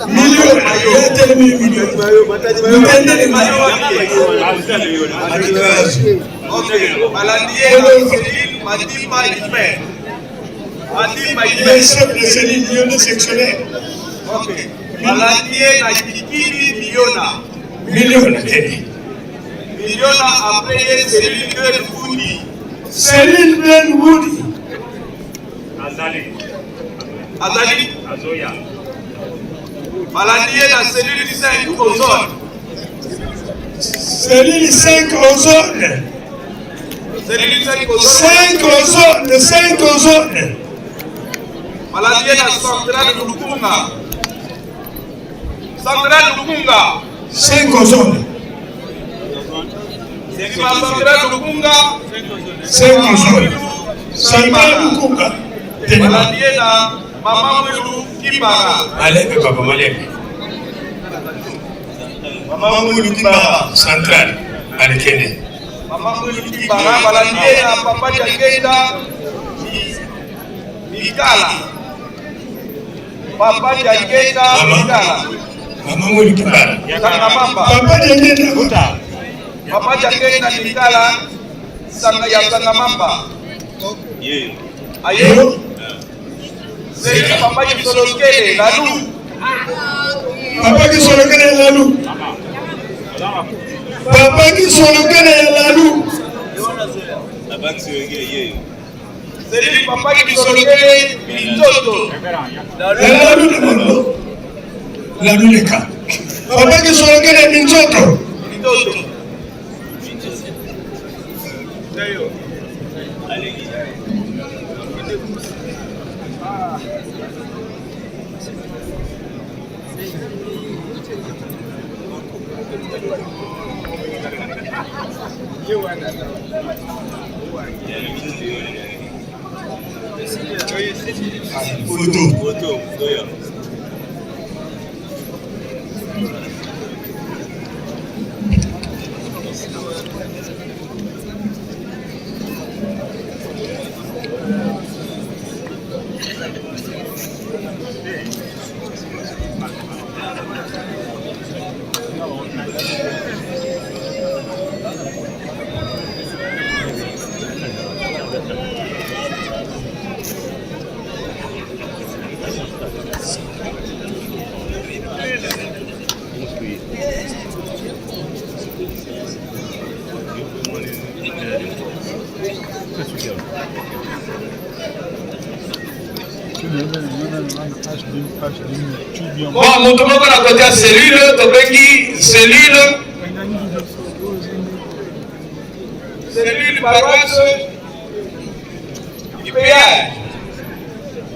Speaker 7: Million,
Speaker 5: Maladie la cellule 5 ozone.
Speaker 7: Cellule 5 ozone.
Speaker 5: Cellule 5 ozone.
Speaker 7: 5 ozone.
Speaker 5: Maladie la centrale Lukunga. Centrale Lukunga.
Speaker 7: 5 ozone.
Speaker 5: C'est ma centrale Lukunga.
Speaker 7: 5 ozone. Centrale Lukunga.
Speaker 5: Maladie la Mama Mwelu Kibara.
Speaker 7: Allez, papa, allez. Mama Mwelu Kibara, centrale. Allez, Kene.
Speaker 5: Mama Mwelu Kibara, maladie la Papa Jagenda. Mikala. Papa Jagenda, Mikala.
Speaker 7: Mama Mwelu Kibara.
Speaker 5: Sangamamba.
Speaker 7: Papa Jagenda.
Speaker 5: Papa Jagenda, Mikala. Sangamamba. Ayo. C'est papa qui solokele la loup.
Speaker 7: Papa qui solokele la loup. Papa qui solokele la loup.
Speaker 5: C'est lui papa qui solokele Mintoto.
Speaker 7: La loup de Mondo. La loup de Ka. Papa qui solokele Mintoto.
Speaker 5: Mintoto.
Speaker 7: Photo.
Speaker 1: Bon, mon tomo na côté cellule, tobengi cellule.
Speaker 5: Cellule paroisse. Péage.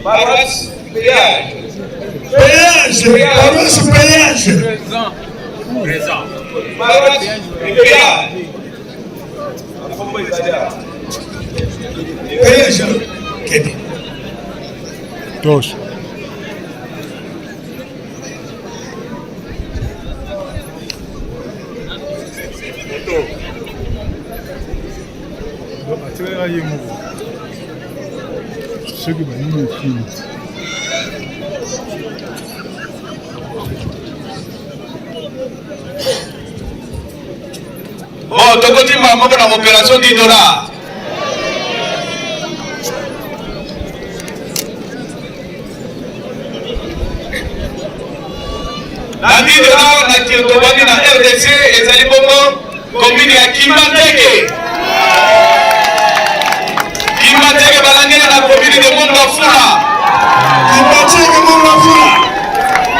Speaker 5: Paroisse péage.
Speaker 7: Péage. Paroisse péage.
Speaker 5: Présent. Paroisse péage.
Speaker 7: Péage. Kedi.
Speaker 4: Tosh. Chega bem no filme.
Speaker 1: Bon, tokoti moko na opération $10. Na $10 na tobandi na RDC ezali bongo commune ya Kimateke. Kimateke balandi na commune de Mongafula.
Speaker 7: Kimateke Mongafula.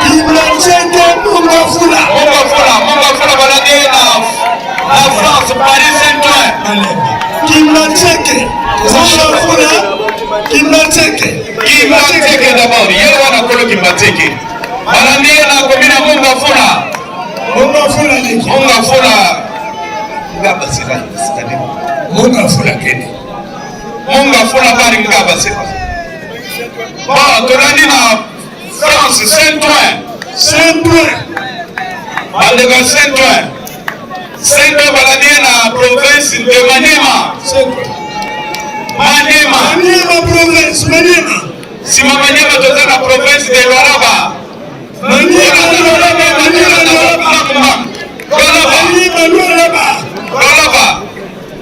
Speaker 7: Kimateke Mongafula.
Speaker 1: Mongafula balandi na France, Paris Saint-Ouen.
Speaker 7: Kimateke Mongafula. Kimateke
Speaker 1: d'abord, yeye wana kolo Kimateke. Balandi na commune ya Mongafula. Mongafula. Ngaba sika.
Speaker 7: Mongafula kene.
Speaker 1: Mongafula bari ngaba sika. Bon, tolandi na France, Saint-Ouen. Bandeko Saint-Ouen. Saint-Ouen balandi na province de Maniema. Maniema
Speaker 7: province, Maniema.
Speaker 1: Sima Maniema toza na province de Lualaba.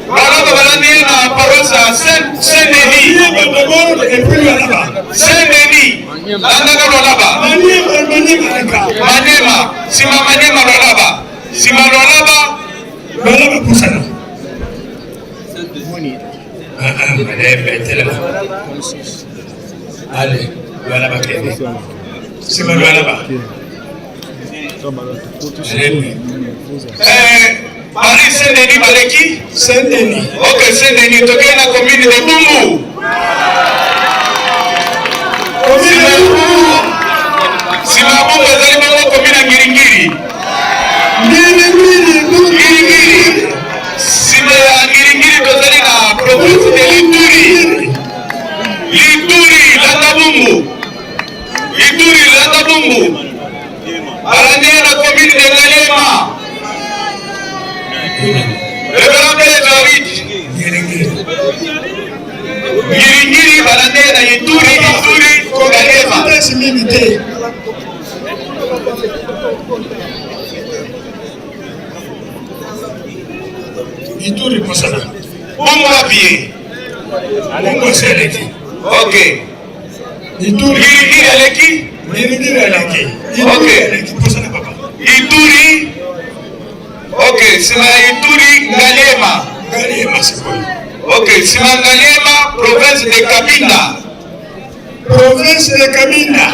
Speaker 1: Lualaba balandi na paroisse ya Saint-Denis. Saint-Denis. Landaka Lualaba. Maniema. Sima Maniema Lualaba. Sima Lualaba
Speaker 7: Pusana. Allez, Lualaba kene. Sima Lualaba.
Speaker 1: Paris Saint-Denis baleki.
Speaker 7: Saint-Denis.
Speaker 1: Ok, Saint-Denis tokei na commune de Bumbu. Sima Bumbu ezali bongo commune ya Ngiringiri. Sima ya Ngiringiri tozali na province de Lituri Landa Bumbu. Balandi na commune de Ngaliema. Révérend David. Ngiringiri balandi na Ituri Ngaliema.
Speaker 7: Ituri Pusana.
Speaker 1: Bumbu wapi?
Speaker 7: Bongo seleki.
Speaker 1: Ok.
Speaker 7: Ituri.
Speaker 1: Ngiringiri aleki.
Speaker 7: Ok. Pusana papa.
Speaker 1: Ituri. Ok, sima Ituri Ngaliema. Ok, sima Ngaliema, province de Cabinda. Province de Cabinda.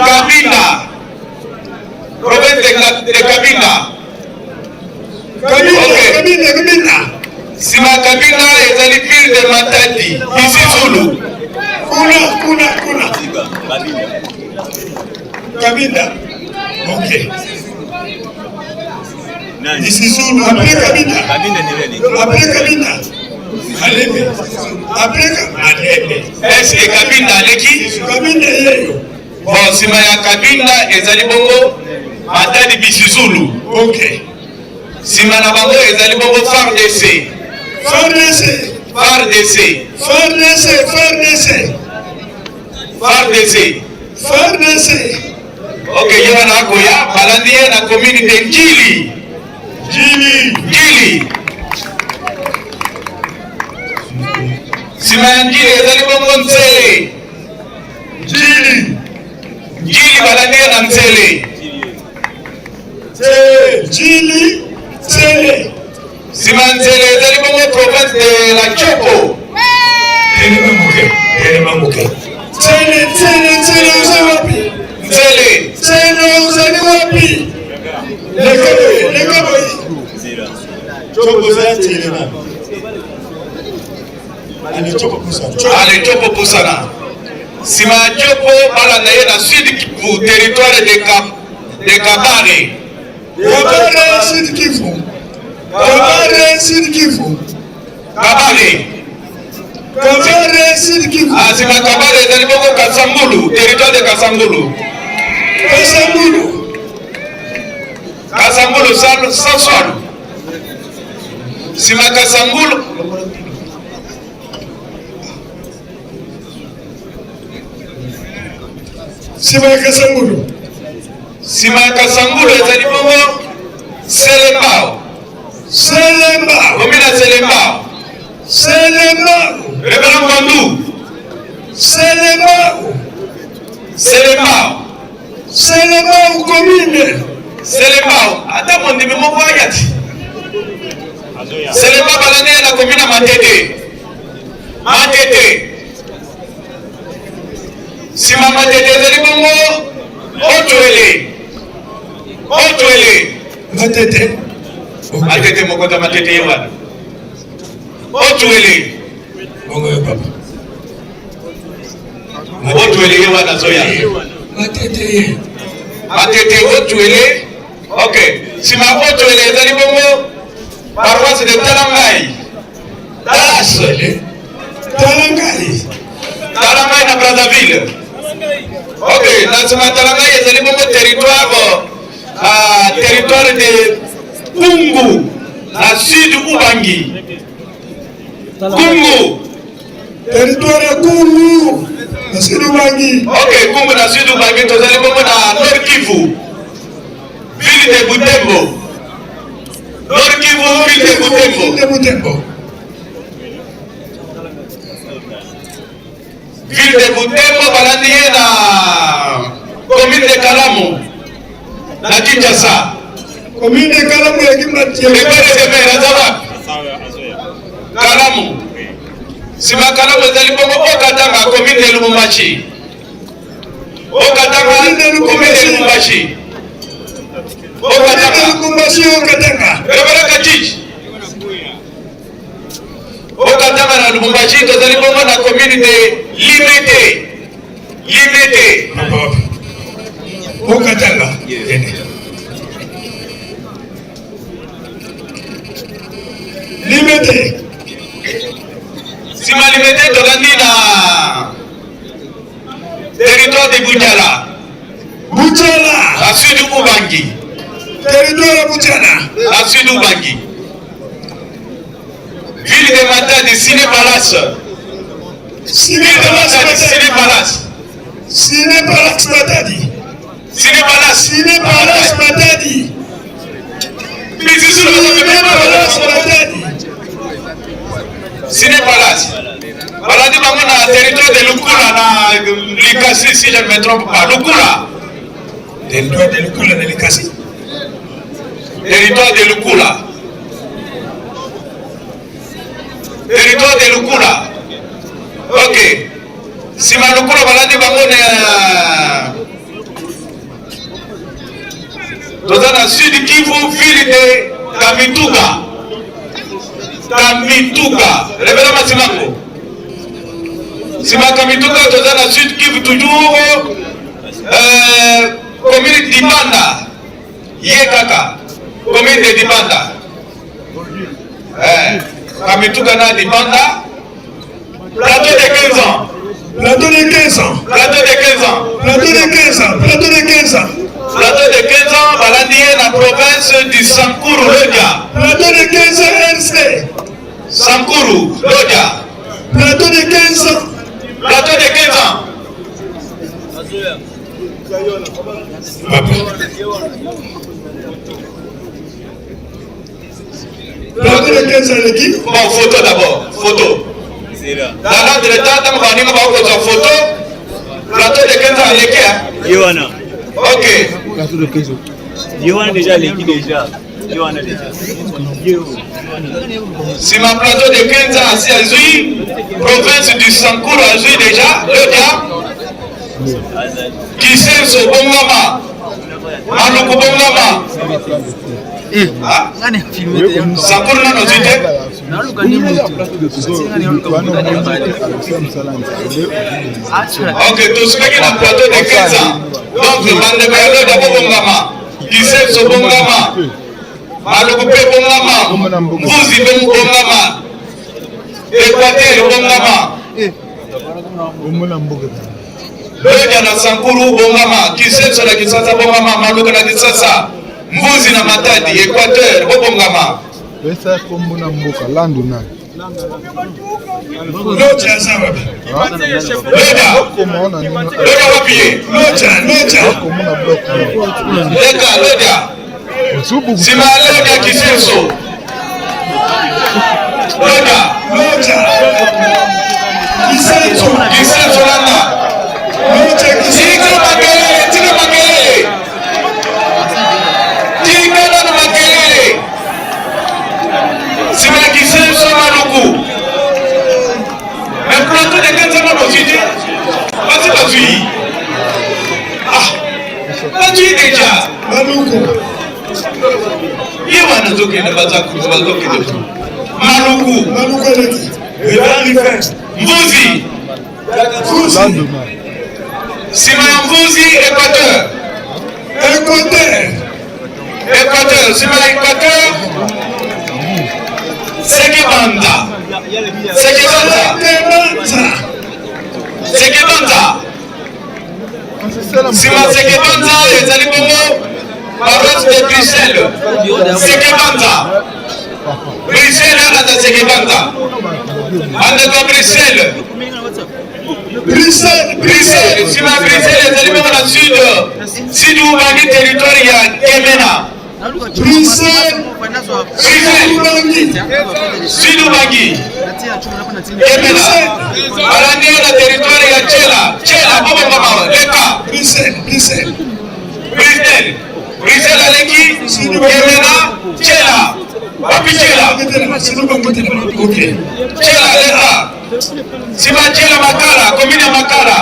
Speaker 1: Sima Cabinda ezali ville de Matadi. Ici Zulu.
Speaker 7: Kuna. Cabinda. Ok. Ici Zulu. Après Cabinda. Alebe.
Speaker 1: Est-ce que Cabinda aleki?
Speaker 7: Cabinda yeyo.
Speaker 1: Bon, sima ya Cabinda ezali bongo Matadi Bisizulu.
Speaker 7: Ok.
Speaker 1: Sima na bango ezali bongo FARDC. Ok, yewa na akoya balandi ye na commune de Njili. Sima ya Njili ezali bongo Nzele. Njili balandi ye na Nzele. Sima Nzele ezali bongo province de la Chopo. Ale Chopo Pusana. Sima Chopo balanda ye na sud Kivu, territoire de Kabare. Sima Kabare ezali bongo Kasambulu, territoire de Kasambulu. Kasambulu Sansol. Sima Kasambulu. Sima Kasambulu ezali bongo Selekao.
Speaker 7: Selembao.
Speaker 1: Commune à Selembao.
Speaker 7: Selembao.
Speaker 1: Révérend Bandou.
Speaker 7: Selembao.
Speaker 1: Selembao.
Speaker 7: Selembao commune.
Speaker 1: Selembao. Attends mon demi mon voyage. Selembao balane la commune à Matete. Matete. Si ma Matete zali bongo Otuele. Otuele.
Speaker 7: Matete.
Speaker 1: Matete mokota Matete yewana. Otuele.
Speaker 7: Bongo yo papa.
Speaker 1: Otuele yewana zoya.
Speaker 7: Matete.
Speaker 1: Matete Otuele. Ok. Si ma Otuele zali bongo paroisse de Talangai. Talas.
Speaker 7: Talangai.
Speaker 1: Talangai na Brazzaville. Ok. Nasima Talangai zali bongo territoire de Kungu. Na sud Ubangi. Kungu.
Speaker 7: Territoire de Kungu. Na sud Ubangi.
Speaker 1: Ok, Kungu na sud Ubangi. Tozali bongo na Nord Kivu. Ville de Butembo. Nord Kivu, ville de Butembo.
Speaker 7: Ville de Butembo.
Speaker 1: Ville de Butembo balandi na commune de Kalamu. Na Kinshasa.
Speaker 7: Commune de Kalamu ya Kimati.
Speaker 1: Kalamu. Sima Kalamu ezali bongo Okatanga commune de Lubumbashi. Okatanga commune de Lubumbashi. Okatanga
Speaker 7: Lubumbashi Okatanga.
Speaker 1: Rebera Katich. Okatanga na Lubumbashi tozali bongo na commune de Limete. Limete.
Speaker 7: Okatanga. Limete.
Speaker 1: Sima Limete tozali na territoire de Bujala.
Speaker 7: Bujala.
Speaker 1: À sud Ubangi.
Speaker 7: Territoire de Bujala.
Speaker 1: À sud Ubangi. Ville de Matadi, Ciné Palace.
Speaker 7: Ciné
Speaker 1: Ville de
Speaker 7: Palace.
Speaker 1: Matadi, Ciné Palace.
Speaker 7: Ciné Palace Matadi.
Speaker 1: Ciné Palace.
Speaker 7: Ciné Palace Matadi.
Speaker 1: Ciné Palace
Speaker 7: Matadi.
Speaker 1: Ciné Palace. Voilà, dit bango na territoire de Lukula na Likasi, si je ne me trompe pas. Lukula.
Speaker 7: Territoire de Lukula na Likasi.
Speaker 1: Territoire de Lukula. Territoire de Lukula. Ok. Si ma Lukula voilà dit bango na dans la sud Kivu, ville de Kamituga. Kamituga. Révérend Masimango. Si ma Kamituga, dans la sud Kivu, toujours commune d'Ibanda. Yekaka. Commune de Dibanda. Kamituga na Dibanda. Plateau de 15 ans.
Speaker 7: Plateau de 15 ans.
Speaker 1: Plateau de 15 ans.
Speaker 7: Plateau de 15 ans. Plateau de 15 ans.
Speaker 1: Plateau de 15 ans, balandier la province du Sankuru Lodia.
Speaker 7: Plateau de 15 ans, RC.
Speaker 1: Sankuru Lodia.
Speaker 7: Plateau de 15 ans.
Speaker 1: Plateau de 15 ans.
Speaker 7: Plateau de 15 ans, l'équipe.
Speaker 1: Bon, photo d'abord. Photo. Dans l'entretemps, on va dire photo. Plateau de 15 ans, l'équipe.
Speaker 9: Yohana.
Speaker 1: Ok.
Speaker 4: Plateau de 15 ans.
Speaker 9: Yohana déjà, l'équipe déjà. Yohana déjà.
Speaker 1: Si ma plateau de 15 ans, c'est Azui, province du Sankuru, Azui déjà, Lodia. Qui sait ce bon maman? Manuku bon maman. Sankuru n'a pas été. Ok, tout ce qui est dans le plateau de 15 ans. Donc, le Mandekayalo d'abord bon maman. Qui sait ce bon maman? Manuku bon maman. Vous y bon maman. Équateur bon maman. Loja na Sankuru bongama, Kisenso na Kisasa bongama, Maluka na Kisasa, Mbuzi na Matadi, Equateur bongama.
Speaker 4: Pesa kombo na mboka landu na.
Speaker 7: Loja sababu.
Speaker 1: Loja wapi?
Speaker 7: Loja.
Speaker 4: Kombo na block.
Speaker 1: Loja. Sima Loja Kisenso.
Speaker 5: Mbuzi. Sima Mbuzi, Équateur. Équateur, Sima Équateur. Sekebanda. Sima Sekebanda, les Alibongo, paroisse de Bruxelles. Sekebanda. Bruxelles, à Sekebanda. Andaka Bruxelles. Bruxelles, Sima Bruxelles, les Alibongo, la sud Ubangi, territoire, il y a Kemena. Bruxelles, sud Ubangi. Kemena. Alandi, la territoire, il y a Tchela, Baba, Leka. Bruxelles, Aleki, Kemena, Tchela. Wapi Tchela? Tchela, Leka. Sima Tchela Makala, commune ya Makala.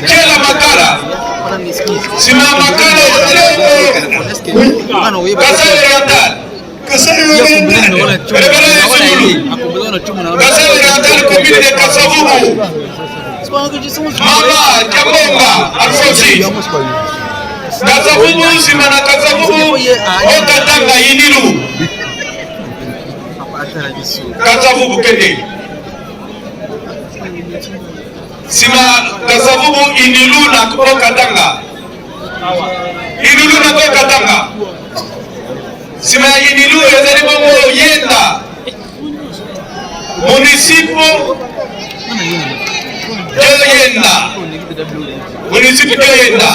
Speaker 5: Tchela Makala. Sima Makala, Kasai Oriental. Kasai Oriental, commune de Kasavubu. Mama, Kabonga, Alfonsi. Kasavubu, Sima na Kasavubu, Okatanga, Inilu. Kasavubu Kende. Sima Kasavubu, Inilu na Okatanga. Inilu na Okatanga. Sima Inilu, ezali bongo Yenda. Municipio Yenda. Municipio Yenda.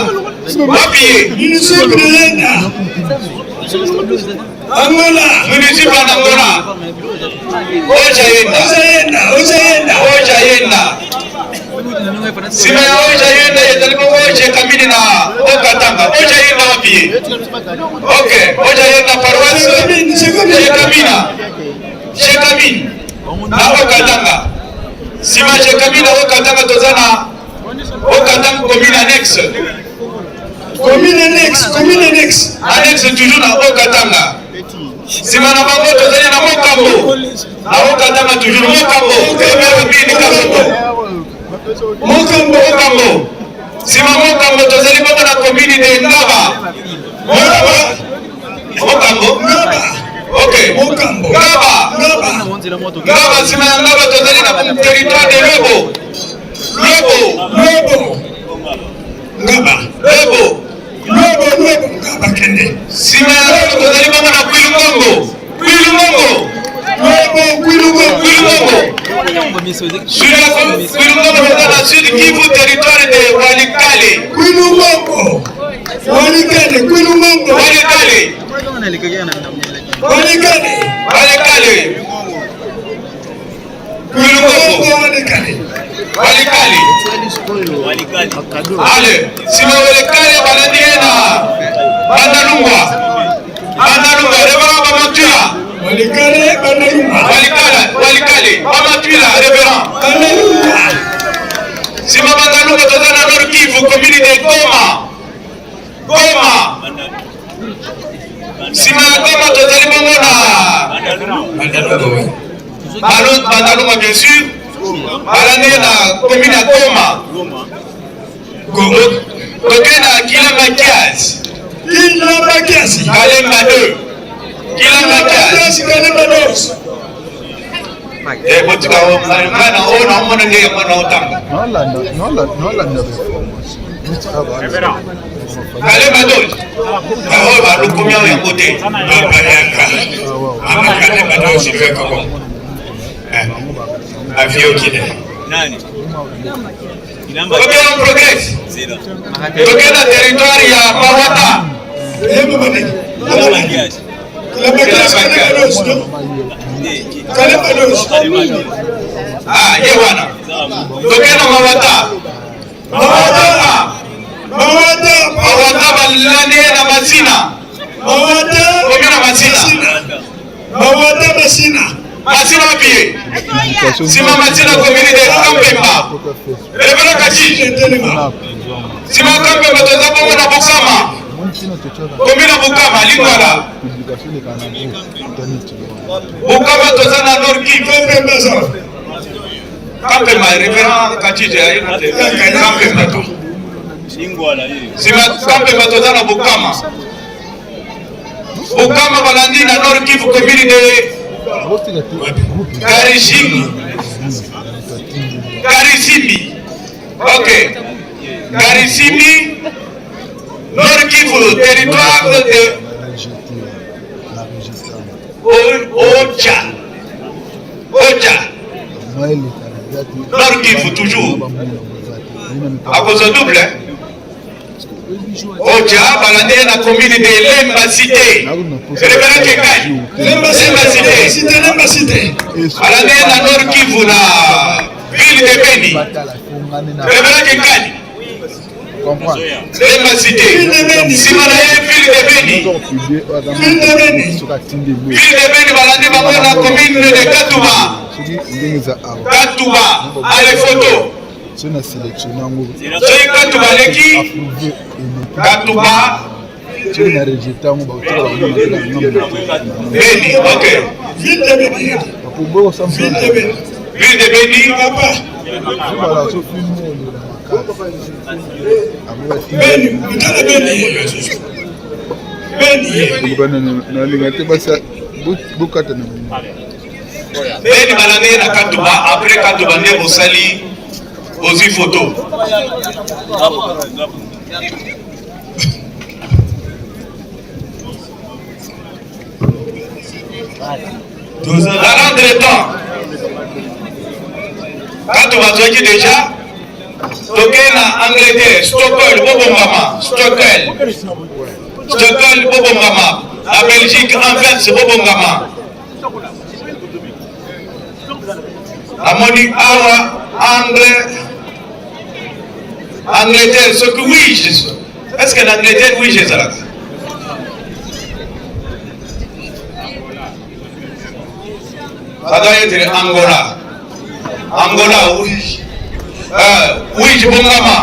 Speaker 5: Wapi? Municipio Yenda. Angola. Municipio Angola. Oja Yenda. Sima ya Oja Yenda ezali bongo Oja Kamini na Okatanga. Oja Yenda wapi? Okay, Oja Yenda paroisse Shekamina. Na Okatanga. Sima Shekamina Okatanga tozana Okatanga commune annexe. Annexe toujours na Okatanga. Sima na bango tozana na Mokambo. Na Okatanga toujours Mokambo. Sima Mokambo tozali bongo na commune de Ngaba. Mokambo. Ok. Ngaba, Sima ya Ngaba tozali na territoire de Lobo. Ngaba kende. Sima ya Lobo tozali bongo na Kwilumongo. Kwilumongo tozali na Sud Kivu, territoire de Walikale. Walikale. Ale, Sima Walikale banadiena. Bandalungwa, révérend Bamatula. Walikale, Bamatula, révérend. Sima Bandalungwa tozana Nord Kivu, commune de Goma. Sima ya Goma tozali bongo na Bandalungwa bien sûr. Balande na commune ya Goma. Toke na Kilamba Kiaz. Kalemba 2. Kilamba Kiaz. Botika mwana ona mwana ndiye mwana otanga. Kalemba 2. Aho balukumya ya kote. Kalemba 2 sifeka kwa. Avio kile. Nani? Combien on progresse? Combien de territoire ya Mawata?
Speaker 1: Ah, yewana. Tokena mawata. Mawata balane na mazina. Komina mazina. Mazina wapi? Sima mazina komini de Kampemba. Rebela kaji. Sima Kampemba tozaba mwana Bukama. Komina Bukama lingwala. Bukama tozana Nord Kivu. Kampemba référent kaji de Kampemba to. Sima Kampemba tozana Bukama. Bukama balandi na Nord Kivu komini de Karisimi. Ok. Karisimi, Nord Kivu, territoire de Ocha. Nord Kivu, toujours. À cause de double. Ocha, balandé na commune de Lemba Cité. Révérend Kekani. Lemba Cité. Balandé na Nord Kivu na ville de Beni. Révérend Kekani. Lemba Cité. Simanaye ville de Beni. Ville de Beni balandé bango na commune de Katouba. Katouba, allez photo.
Speaker 4: C'est une sélection.
Speaker 1: C'est Katouba leki. Katouba.
Speaker 4: C'est une résultat.
Speaker 1: Beni, ok. Ville de Beni. Ville de Beni, papa. Beni balane na Katouba, après Katouba ne bosali aussi photo. La rendre temps. Quand on va dire déjà, toqué na Angleterre, Stockholm, Bobongama, Stockholm, Bobongama, la Belgique, Anvers, Bobongama. La Moni Awa, Angleterre, ce que oui, est-ce que l'Angleterre, oui, j'ai ça? Ça doit être Angola. Angola, oui. Oui, Bongama.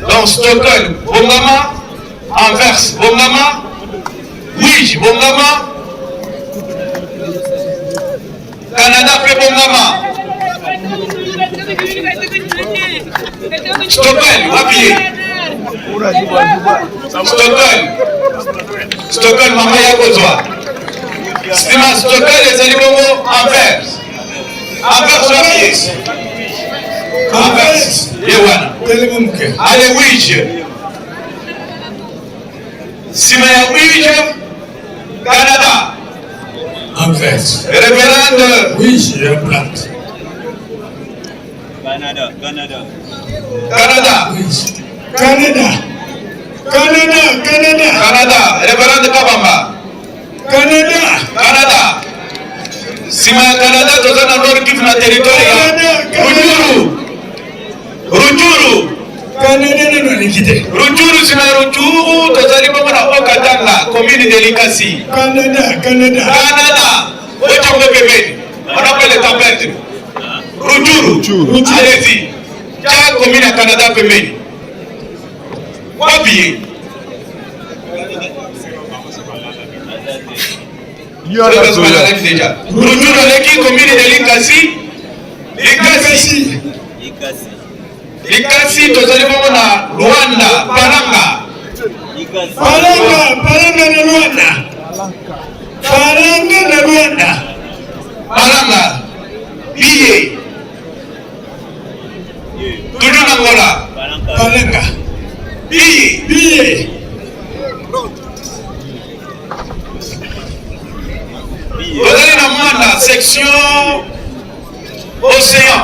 Speaker 1: Donc Stockholm, Bongama. Anvers, Bongama. Oui, Bongama. Canada, fait Bongama. Stockholm, appuyez. Stockholm, Mama Yakozwa. Stima Stockholm, les animaux Anvers. Anvers, appuyez. Anvers, Yewana. Allez, Ouija. Simaya Ouija, Canada. Anvers. Révérende Ouija, plate. Canada. Révérende Kabamba. Canada. Simaya Canada, tozana Nord Kivu na territoire. Rutshuru. Rutshuru sina Rutshuru, tozali bongo na Okatanga, commune de Likasi. Canada. Ochongo pembeni. On appelle les tempêtes. Rutshuru. Allez-y. Tiens, commune à Canada pembeni. Wapi. Rutshuru leki commune de Likasi. Likasi tozali bongo na Rwanda, Palanga na Rwanda. Palanga. Biye. Tudu na Angola. Palanga. Biye. Tozali na Mwanda, section Océan.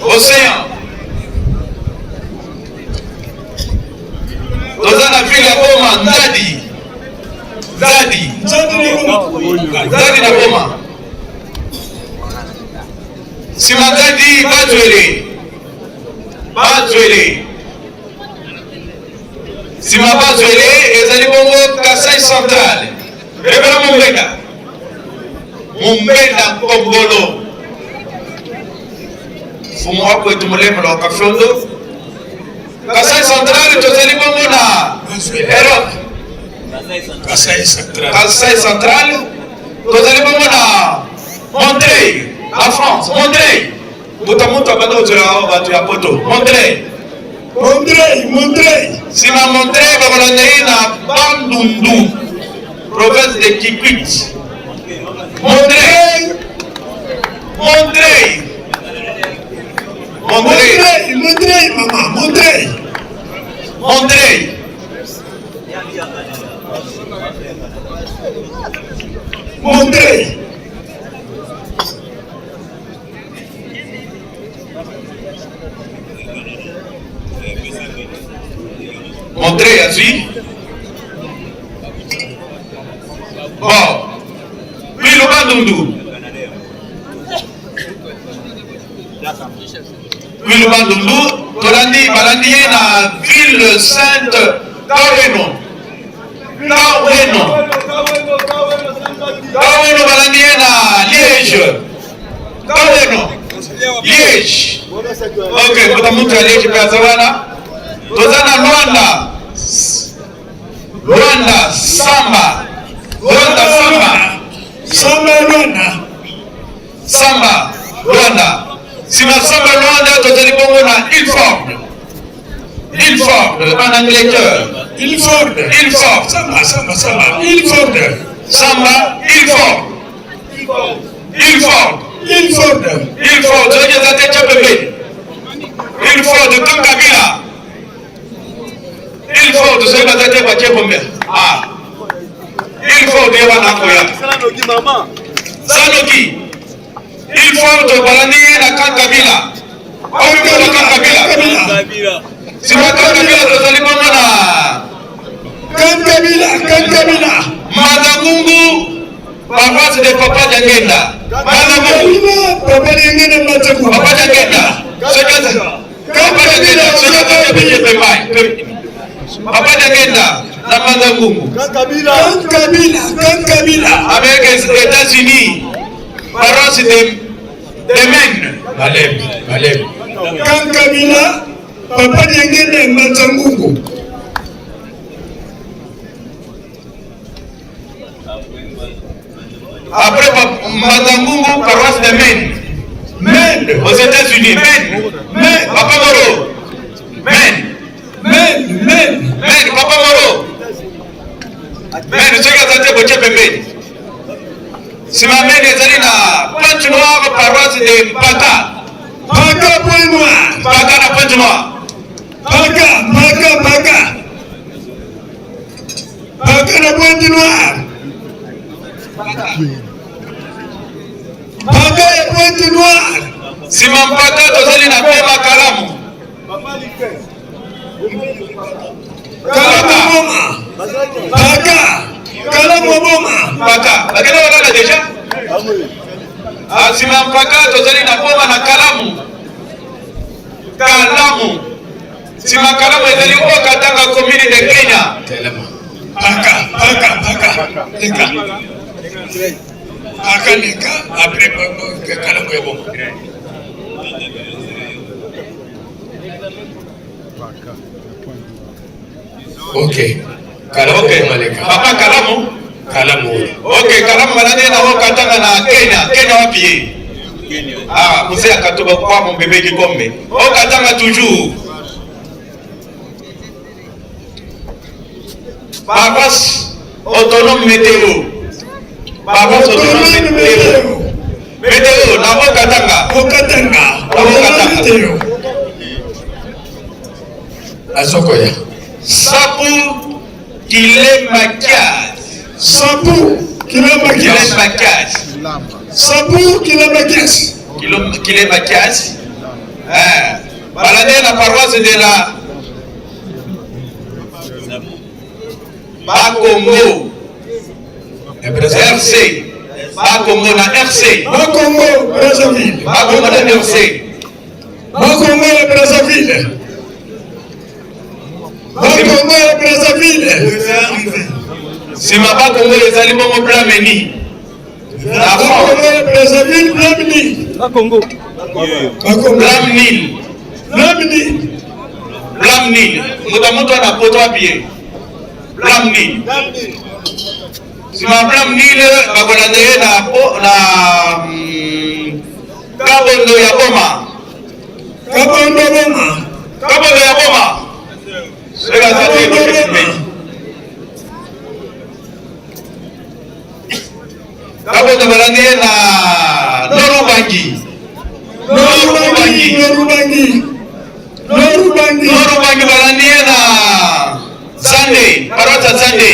Speaker 1: Océan. la boma Nzadi. Nzadi na boma. Sima Nzadi Bazwele. Sima Bazwele ezali bongo Kasai Central. Rebela Mumbenda Kongolo. Fumu wako etumulemo la Kafyondo. Kasai Central tozali bongo na Europe. Kasai Central tozali bongo na Montreuil, en France. Montreuil. Mutamutu abanda ozola batu ya poto. Montreuil. Sima Montreuil bakolanda na Bandundu, province de Kikwit. Montreuil. Montreuil azui. Bon. Bilo Bandundu. Tolandi balandi na ville sainte Kaweno balandi na Liège. Ok, mutamutu ya Liège pe azawana. Tozana Luanda Samba. Sima Samba Luanda tozali bongo na Ilford en Angleterre. Ilford. Zoje za techa pepe. Ilford Kankabila. Ilford zoje za techa kwa chepombe. Ilford yeba na koya. Sanoki. Ilford balani na Kankabila. Sima Kankabila tozali bongo na Kankabila. Mazangungu. Paroisse de Papa Jangenda. Papa Jangenda. Papa Jangenda na Mazangungu. Kankabila. Avec les États-Unis. Paroisse de Maine. Malem.
Speaker 7: Kankabila. Papa Jangenda na Mazangungu.
Speaker 1: Après Mazangungu, paroisse de Maine. Aux États-Unis. Maine. Papa Moro. Maine. Papa Moro. Maine, ce qui a été boché pembeni. Si ma mère est allée na Pointe Noire, paroisse de Mpaka.
Speaker 7: Mpaka Pointe Noire.
Speaker 1: Mpaka na Pointe Noire.
Speaker 7: Mpaka na Pointe Noire. Mpaka ya Pointe Noire.
Speaker 1: Sima Mpaka tozali na Pema Kalamu.
Speaker 7: Kalamu Boma.
Speaker 1: Mpaka. Lakini wala deja. Sima Mpaka tozali na Boma na Kalamu. Sima Kalamu ezali kwa Katanga commune de Kenya.
Speaker 7: Mpaka. Leka après Kalamu ya Boma. Ok. Kalamu Maleka.
Speaker 1: Papa Kalamu. Ok, Kalamu balani na Katanga na Kenya wapi? Mzee akatoka kwa mbebe Kikombe. Katanga toujours. Paroisse autonome météo. Météo na Katanga.
Speaker 7: Azokoya.
Speaker 1: Sapu Kilemakias. Balade la paroisse de la Bakongo RC Bakongo na RC
Speaker 7: Bakongo Brazzaville
Speaker 1: Bakongo na RC
Speaker 7: Bakongo Brazzaville Bakongo Brazzaville
Speaker 1: Sima Bakongo ezali bongo Blameni na
Speaker 7: Bakongo Brazzaville Blameni
Speaker 9: Bakongo
Speaker 1: Blameni Blameni mutu ana poto apie Blameni Sima Blameni bakolanda ye na Kabondo ya Boma Kabondo ya Boma Sega zate Kabondo balanda ye na Norubangi balanda ye na Zande Parota Zande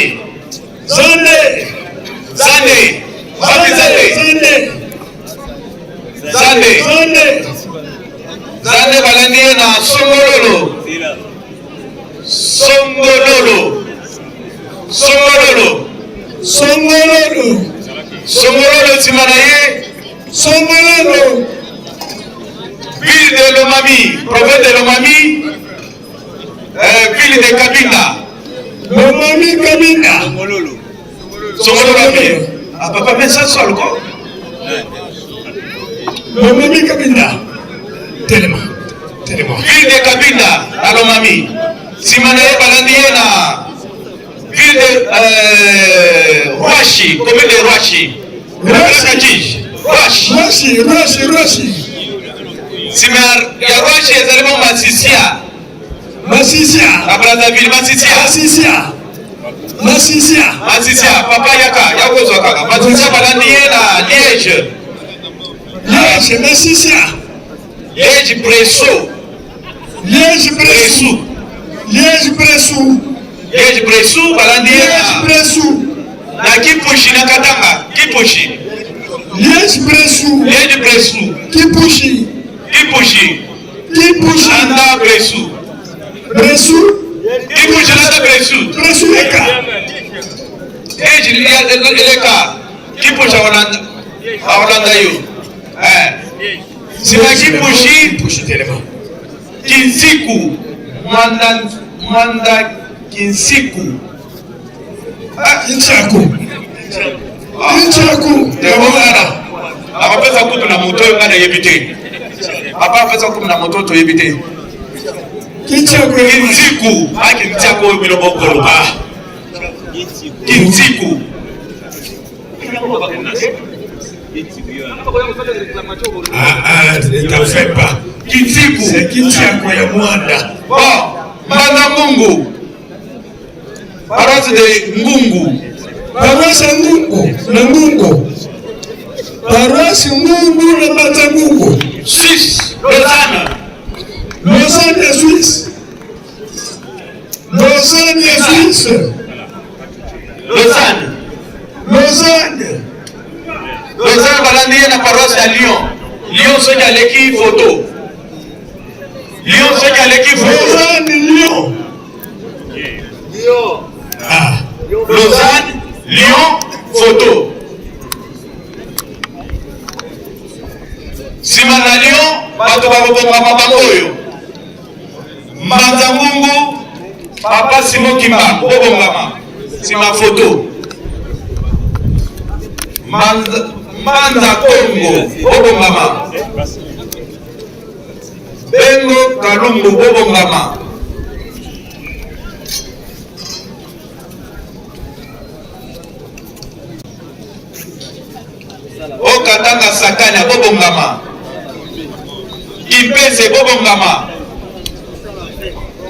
Speaker 1: balandi ye na Songololo nsima na ye ville de Lomami, province de Lomami, ville de Kabinda. Songololo apie. Ah papa mais ça sol quoi.
Speaker 7: Lomami Kabinda. Tellement.
Speaker 1: Ville de Kabinda à Lomami. Simanaye balandi na ville de Roachi, commune de Roachi.
Speaker 7: Roachi.
Speaker 1: Simar ya Roachi ezalimo Masisia. À Brazzaville Masisia. Papa yaka yakozwa kaka. Masisia balandi na Liège. Liège Bressou balandi na Kipushi na Katanga. Kipushi. Anda Bressou. Kipushi anda Bressou. Eleka. Kipushi Holanda yo. Sima Kipushi
Speaker 7: tellement.
Speaker 1: Kinsiku. Mwanda Kinsiku.
Speaker 7: Kinchaku.
Speaker 1: Apapesa kutu na moto yo kana yebite. Apapesa kutu na moto to yebite. Kinsiku. Kinsiku biloko koloba. Kinsiku.
Speaker 7: Ne t'en fais pas.
Speaker 1: Kinsiku.
Speaker 7: C'est Kinchaku ya Mwanda.
Speaker 1: Mbanga Mungu. Paroisse de Ngungu.
Speaker 7: Paroisse Ngungu na Mbata Ngungu.
Speaker 1: Suisse.
Speaker 7: Lausanne Suisse.
Speaker 1: Lausanne balandi na paroisse ya Lyon. Lyon soki aleki photo. Lausanne, Lyon, photo. Sima na Lyon, bato bakobongama bangoyo. Mbanza Ngungu, Papa Simon Kimba, bobongama. Sima photo. Mbanza Kongo, bobongama. Bengo Kalumbu, bobongama. Okatanga Sakanya, bobongama. Kipese, bobongama.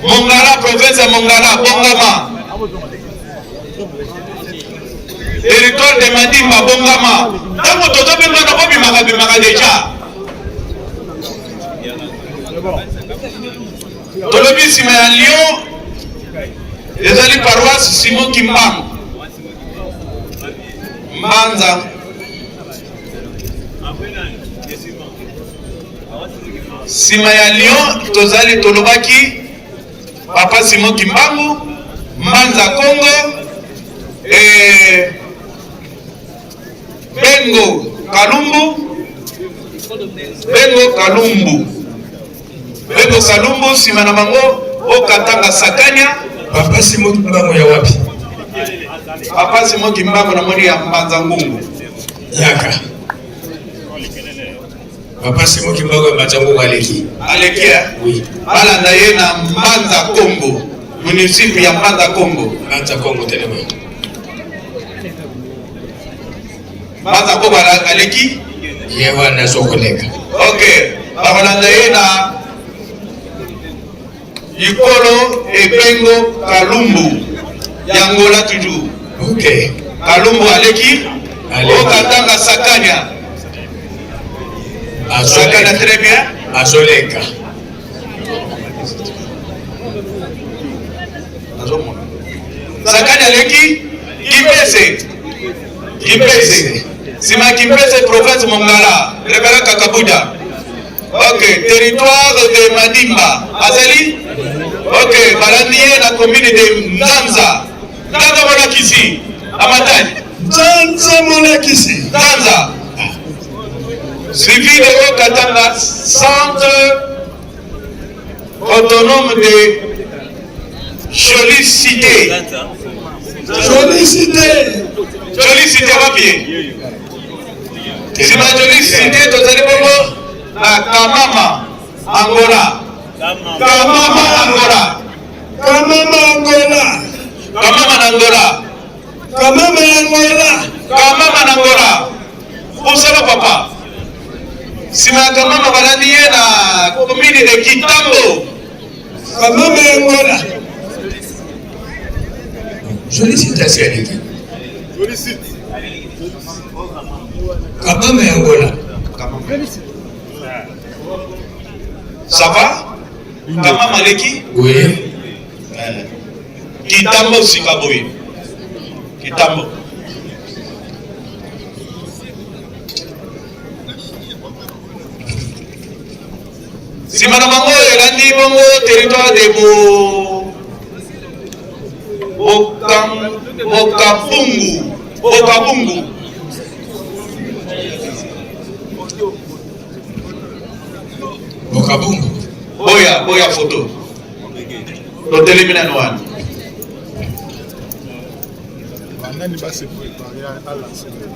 Speaker 1: Mongala, province ya Mongala, bongama. Territoire de Madimba, bongama. Tango toto benga na bobi bimaka deja. Tolobi sima ya Lyon, ezali paroisse Simon Kimbangu. Mbanza. Sima ya Lyon, tozali tolobaki Papa Simon Kimbangu, Mbanza Congo, Bengo Kalumbu. Bengo Kalumbu. Bengo Kalumbu, Simana Mango, Okatanga Sakanya.
Speaker 7: Papa Simon Kimbango ya wapi?
Speaker 1: Papa Simon Kimbango na mwani ya Mbanza Ngungu.
Speaker 7: Yaka. Papa Simon Kimbango ya Mbanza Ngungu aleki.
Speaker 1: Alekia?
Speaker 7: Oui.
Speaker 1: Ala na ye na Mbanza Kongo. Munisipi ya Mbanza Kongo.
Speaker 7: Mbanza Kongo telema.
Speaker 1: Mbanza Kongo aleki?
Speaker 7: Yewa na sokoleka.
Speaker 1: Ok. Babalanda ye na Yikolo Ebengo Kalumbu. Yangola toujours.
Speaker 7: Ok.
Speaker 1: Kalumbu aleki? Okatanga Sakanya. Sakanya très bien.
Speaker 7: Azoleka.
Speaker 1: Sakanya aleki? Kimpese. Kimpese. Sima Kimpese, province Mongala. Révérend Kakabuda. Ok. Territoire de Madimba. Azali? Ok. Balaniye na commune de Nzanza. Nzanza Monakisi. Amatani.
Speaker 7: Nzanza Monakisi.
Speaker 1: Nzanza. Suivi de Okatanga, centre autonome de Jolie Cité.
Speaker 7: Jolie Cité.
Speaker 1: Jolie Cité, papier. Si ma Jolie Cité, tu as dit na Kamama, Angola. Kamama, Angola.
Speaker 7: Kamama, Angola.
Speaker 1: Kamama, Angola.
Speaker 7: Kamama, Angola.
Speaker 1: Kamama, Angola. Où ça va, papa? Si ma Kamama va nier na commune de Kitambo.
Speaker 7: Kamama, Angola. Jolie Cité, c'est avec qui?
Speaker 10: Jolie Cité.
Speaker 7: Kamama, Angola.
Speaker 1: Ça va? Kamama Leki?
Speaker 7: Oui.
Speaker 1: Kitambo Sikaboui. Kitambo. Si madame Mango elandi bongo territoire de Bokabungu.
Speaker 7: Bokabungu.
Speaker 1: Boya photo. Totelemina noan.
Speaker 4: Nani va se préparer à la semaine.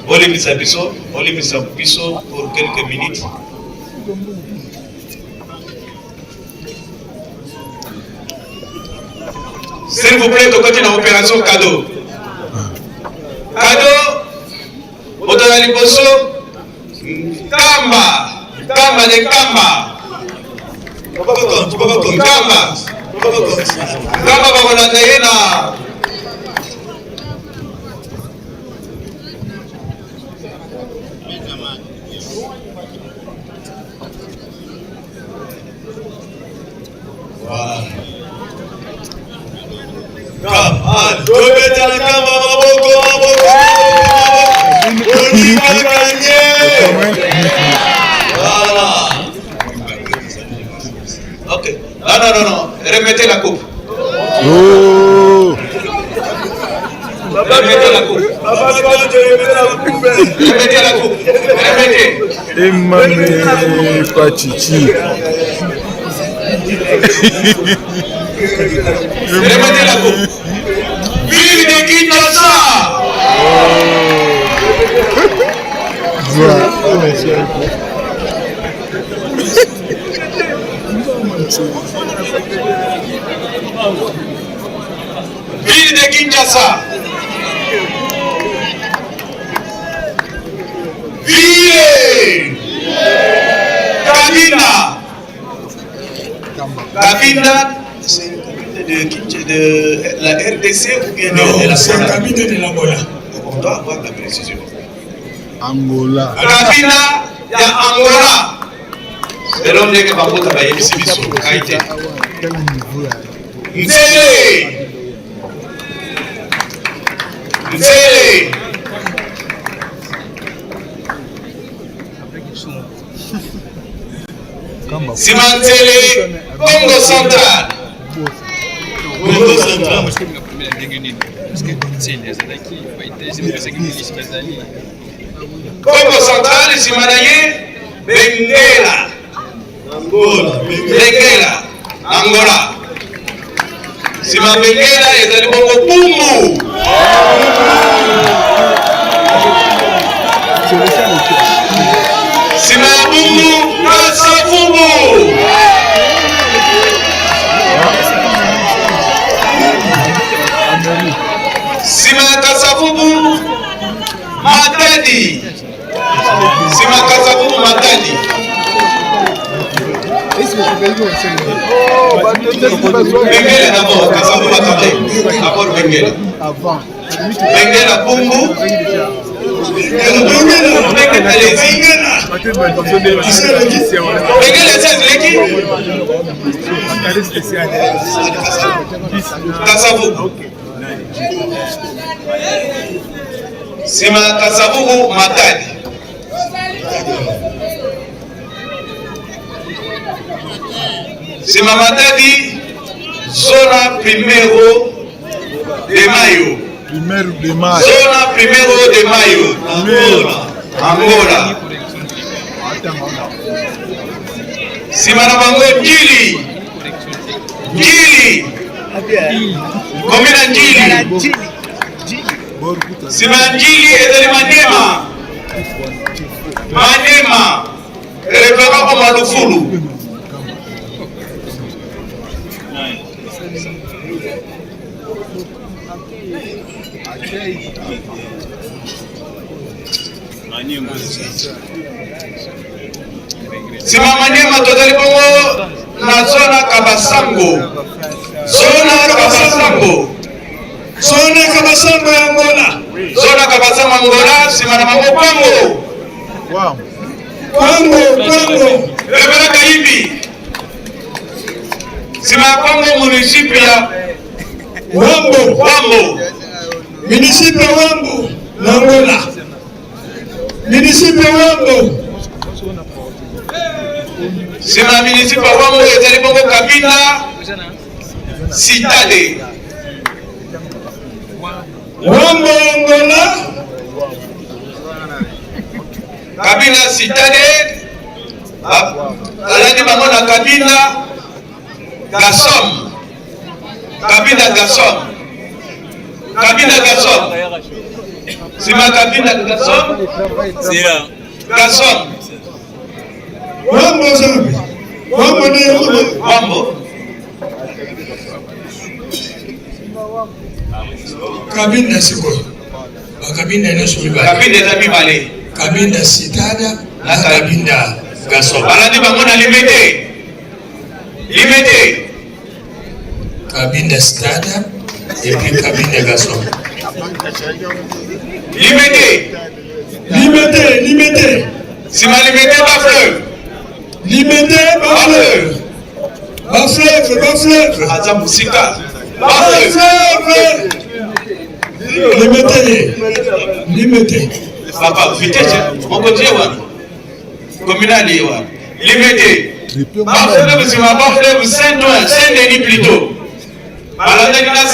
Speaker 1: Olimisa biso pour quelques minutes. S'il vous plaît, on continue l'opération cadeau. Cadeau, Otala Liboso, Kamba de Kamba. Kamba bakolanda ye na Ok. Non. Remettez la coupe.
Speaker 4: Oh.
Speaker 1: Remettez la coupe. Remettez la coupe. Remettez.
Speaker 4: Emame Pachichi.
Speaker 1: Répétez la coupe. Ville de Kinshasa. Ville de Kinshasa. Ville Kabinda. Kabinda, c'est une cabine de la RDC ou bien de la
Speaker 7: c'est un cabinet de l'Angola.
Speaker 1: On doit avoir la précision.
Speaker 4: Angola.
Speaker 1: Kabinda ya Angola. C'est l'homme de Kabakota Bayebisi Biso. Kaite. Nzele. Nzele. Simanzele, Congo Central. Congo Central. Congo Central, Simanaye, Benguela. Benguela, Angola. Sima Benguela, ezali bongo Pumbu. Sima Pumbu, Kasavubu. Sima Kasavubu, Matadi. Sima Kasavubu, Matadi. Benguela d'abord, Kasavubu, Matadi. D'abord Benguela. Benguela, Pumbu. Benguela, allez-y. Kasavubu. Sima Kasavubu Matadi. Sima Matadi, zona primero de mayo. Zona primero de mayo. Angola. Sima na bango Njili. Njili. Komina Njili. Sima Njili ezali Maniema. Maniema. Référent au Malufulu. Sima Maniema tozali bongo na zona Kabasango. Zona Kabasango. Zona Kabasango ya Angola. Zona Kabasango Angola, sima na bango Kongo.
Speaker 4: Wow.
Speaker 7: Kongo.
Speaker 1: Rebera Kaibi. Sima Kongo municipio ya
Speaker 7: Wambo.
Speaker 1: Municipio
Speaker 7: Wambo. L'Angola. Municipio Wambo.
Speaker 1: Sima municipio Wambo ezali bongo Kabinda Citade.
Speaker 7: Wambo Angola.
Speaker 1: Kabinda Citade. Alani bango na Kabinda Gassom. Kabinda Gassom. Sima Kabinda Gassom. Gassom.
Speaker 7: Wambo Zambi.
Speaker 1: Wambo.
Speaker 7: Kabinda siko. Kabinda inasuluba.
Speaker 1: Kabinda zamibale.
Speaker 7: Kabinda Citada na Kabinda Gassom.
Speaker 1: Alani bango na Limete.
Speaker 7: Kabinda Citada et puis Kabinda Gassom. Limete.
Speaker 1: Sima Limete Bafleuve. Azabusika. Bafleuve.
Speaker 7: Limete.
Speaker 1: Papa, vitesse. On continue wana. Communali wana. Limete. Bafleuve sima Bafleuve Saint-Denis plutôt. Balandaki na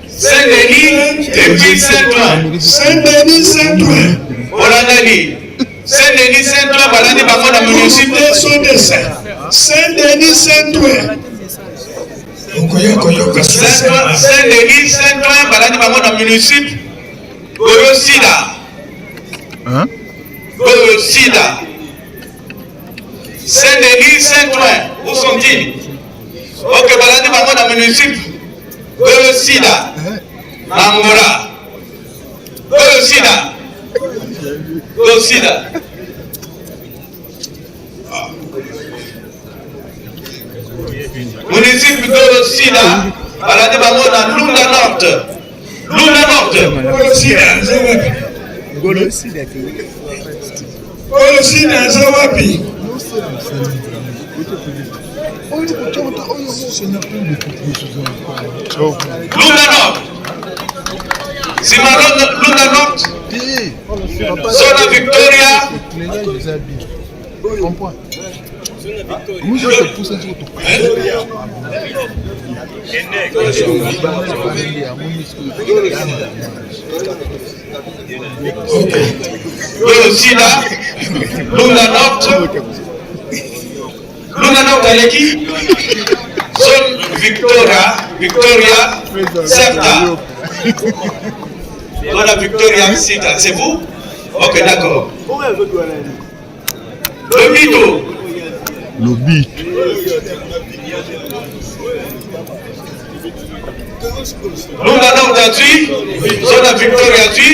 Speaker 1: Saint-Denis et puis Saint-Ouen. Olandani. Saint-Denis, Saint-Ouen, balandi bango na municipal.
Speaker 7: Saint-Denis, Saint-Ouen.
Speaker 1: Saint-Denis, Saint-Ouen, balandi bango na municipal. Goyo Sida.
Speaker 4: Hein?
Speaker 1: Goyo Sida. Saint-Denis, Saint-Ouen, où sont-ils? Ok, balandi bango na municipal. Goyo Sida. Angola. Goyo Sida. Goyo Sida. Municipal Goyo Sida. Balandi bango na Lunda Nord. Lunda Nord.
Speaker 7: Goyo Sida,
Speaker 4: Golo Sida.
Speaker 7: Goyo Sida, za wapi?
Speaker 1: Lunda Nord. Simaro Lunda Nord. Zona Victoria. Goyo Sida. Lunda Nord. Lunda Nord Aleki. Zone Victoria. Septa. Voilà Victoria Sida. C'est vous? Ok, d'accord. Le Bito.
Speaker 4: Lobby.
Speaker 1: Lunda Nord Tui. Zone Victoria Tui.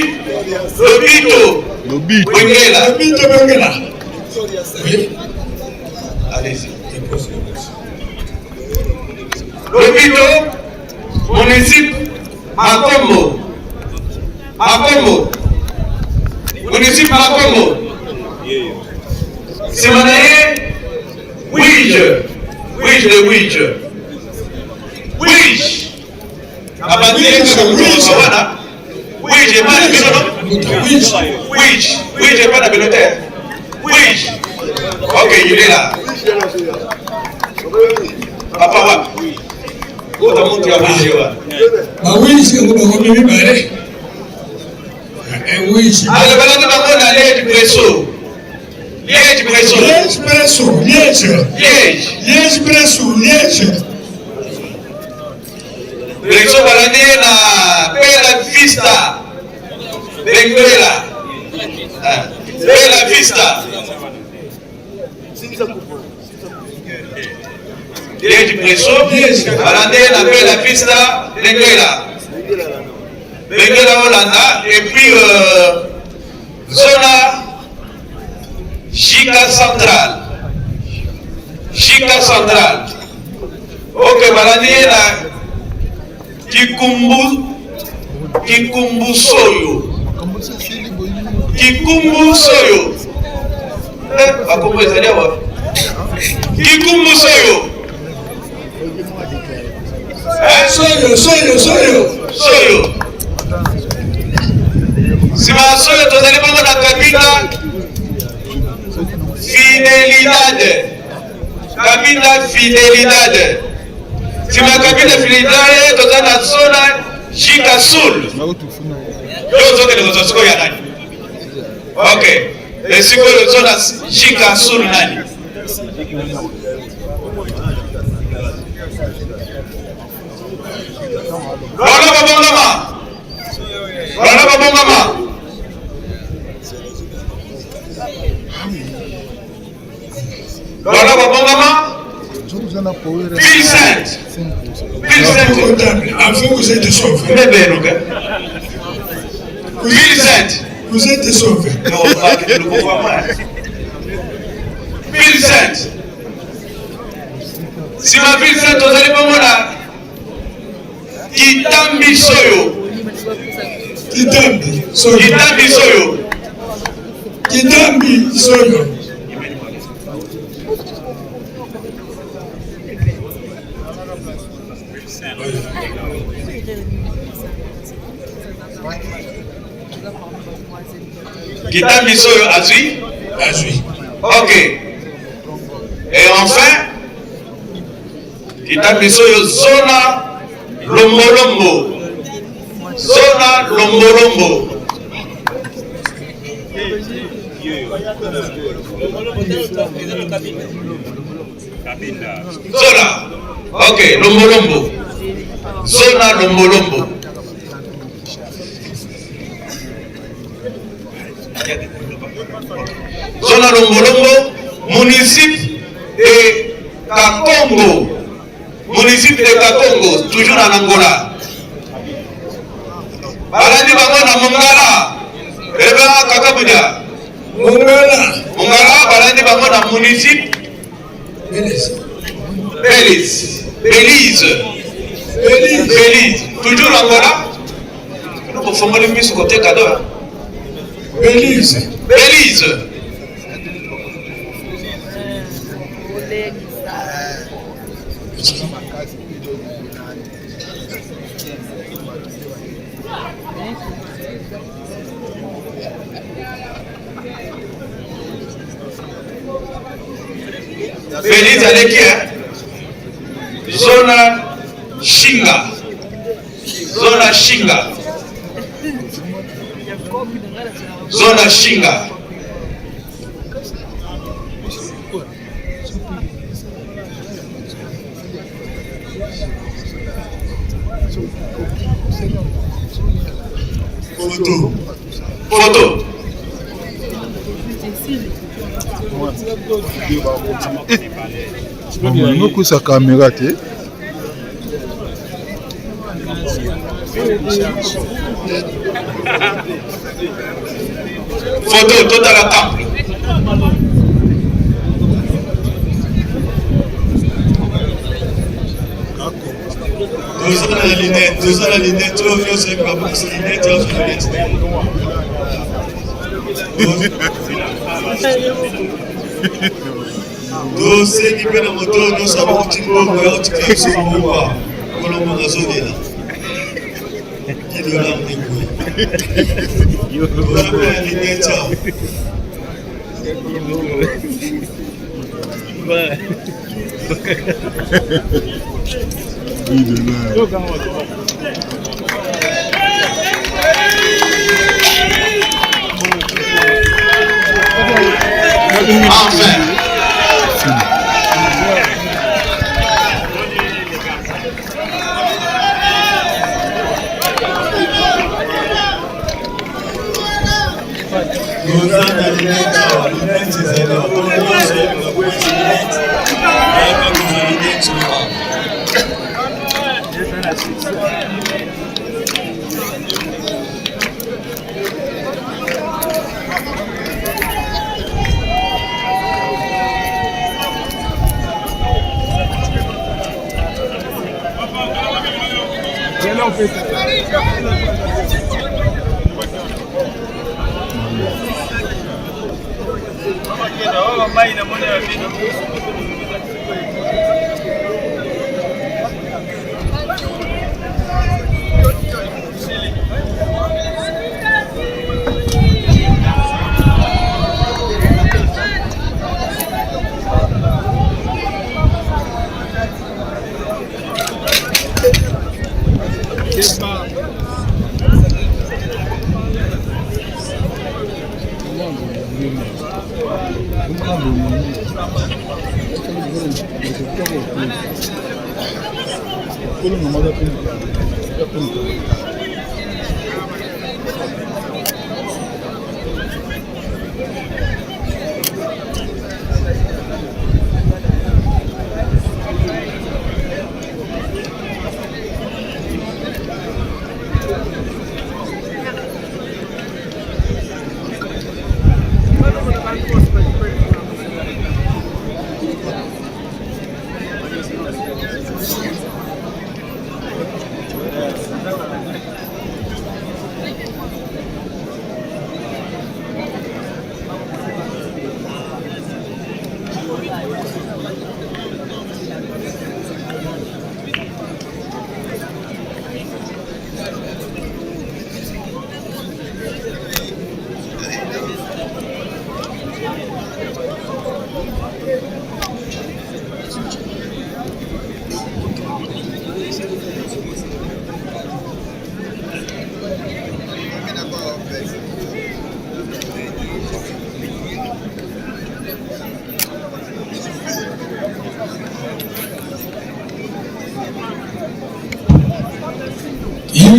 Speaker 1: Le Bito.
Speaker 4: Lobby.
Speaker 1: Bengela.
Speaker 7: Bengela.
Speaker 1: Allez-y. Le Bito. Municipal Makombo. Municipal Makombo. C'est Manaye. Ouige. Abandonné voilà. Ouige pas de bilono. Ouige pas de bilotaire. Ouige. Ok, il est là. Papa wa. Ota muntu ya Ouige wa.
Speaker 7: Ma Ouige ngo bakomemi bare. Ouige.
Speaker 1: Ale balandi bango na Liège Presso. Liège Presso. Presso balandi na Bella Vista. Benguela. Bella Vista. Liège Presso. Balandi na Bella Vista. Benguela Hollanda. Et puis Zona Chica Central. Ok, balandi na Kikumbu Soyo. Akombo ezali awa. Kikumbu Soyo. Soyo. Sima Soyo tozali bongo na kabina Fidelidade. Sima kabina Fidelidade tozali na zona Chica Sul. Yo zote ni zozosiko ya nani? Ok. Esiko yo zona Chica Sul nani? Lwana babongama. Vincent.
Speaker 7: Vous êtes sauvé.
Speaker 1: Vincent.
Speaker 7: Vous êtes sauvé.
Speaker 1: Vincent. Si ma Vincent, vous allez pas moi là. Kitambi Soyo. Kitambi Soyo Azui. Ok. Et enfin, Kitambi Soyo Zona Lombolombo. Zola. Ok, Lombolombo. Zona Lombolombo. Zona Lombolombo, municipio de Kakongo. Municipio de Kakongo, toujours en Angola. Balandi bango na Mongala. Eba Kakabuja. Mongala balandi bango na municipio Belize, toujours Angola. Nous pouvons faire le mieux sur côté cadeau. Belize. Belize avec qui? Zona Shinga. Photo.
Speaker 4: Nous coup sa caméra t'es.
Speaker 1: Photo total à temple.
Speaker 7: Deux ans la lunette, tu vas faire ça comme ça, lunette, tu vas faire lunette. Dossier qui peut dans moto, nous savons que tu peux voir, tu peux sur le pouvoir. Comment on a sonné là? Qui doit l'emmener pour lui? Vous avez la lunette, ciao.
Speaker 1: Enfin.
Speaker 7: Nous avons la lunette, c'est ça. Comme nous sommes la boîte de lunette, quand nous avons la lunette, tu vois.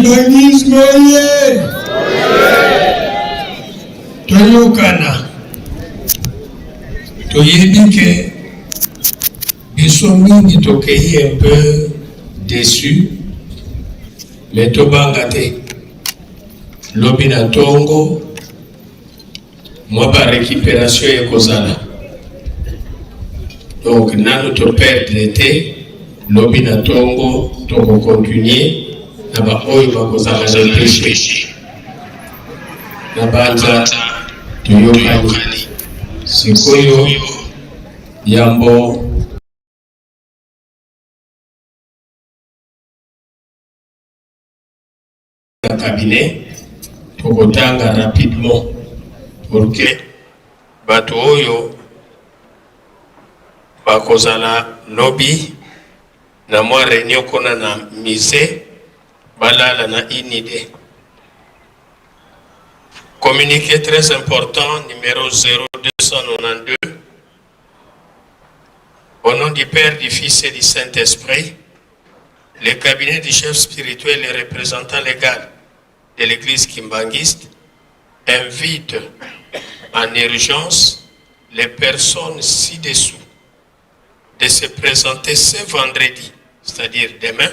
Speaker 11: Kimbangisme oye! Toyokana. Toyebike. Biso mingi tokei un peu déçus. Mais tobangate. Lobi na tongo. Moi par récupération et kozala. Donc nano to perdre l'été. Lobi na tongo toko continuer. Naba oyo bakozala na péché. Nabanza tuyokani. Sikoyo yambo na cabinet tokotanga rapidement pour que bato oyo bakozala lobby na mwa réunion kona na musée balala na inide. Communiqué très important numéro 0292 au nom du Père, du Fils et du Saint-Esprit, le cabinet du chef spirituel et représentant légal de l'église kimbangiste invite en urgence les personnes ci-dessous de se présenter ce vendredi, c'est-à-dire demain,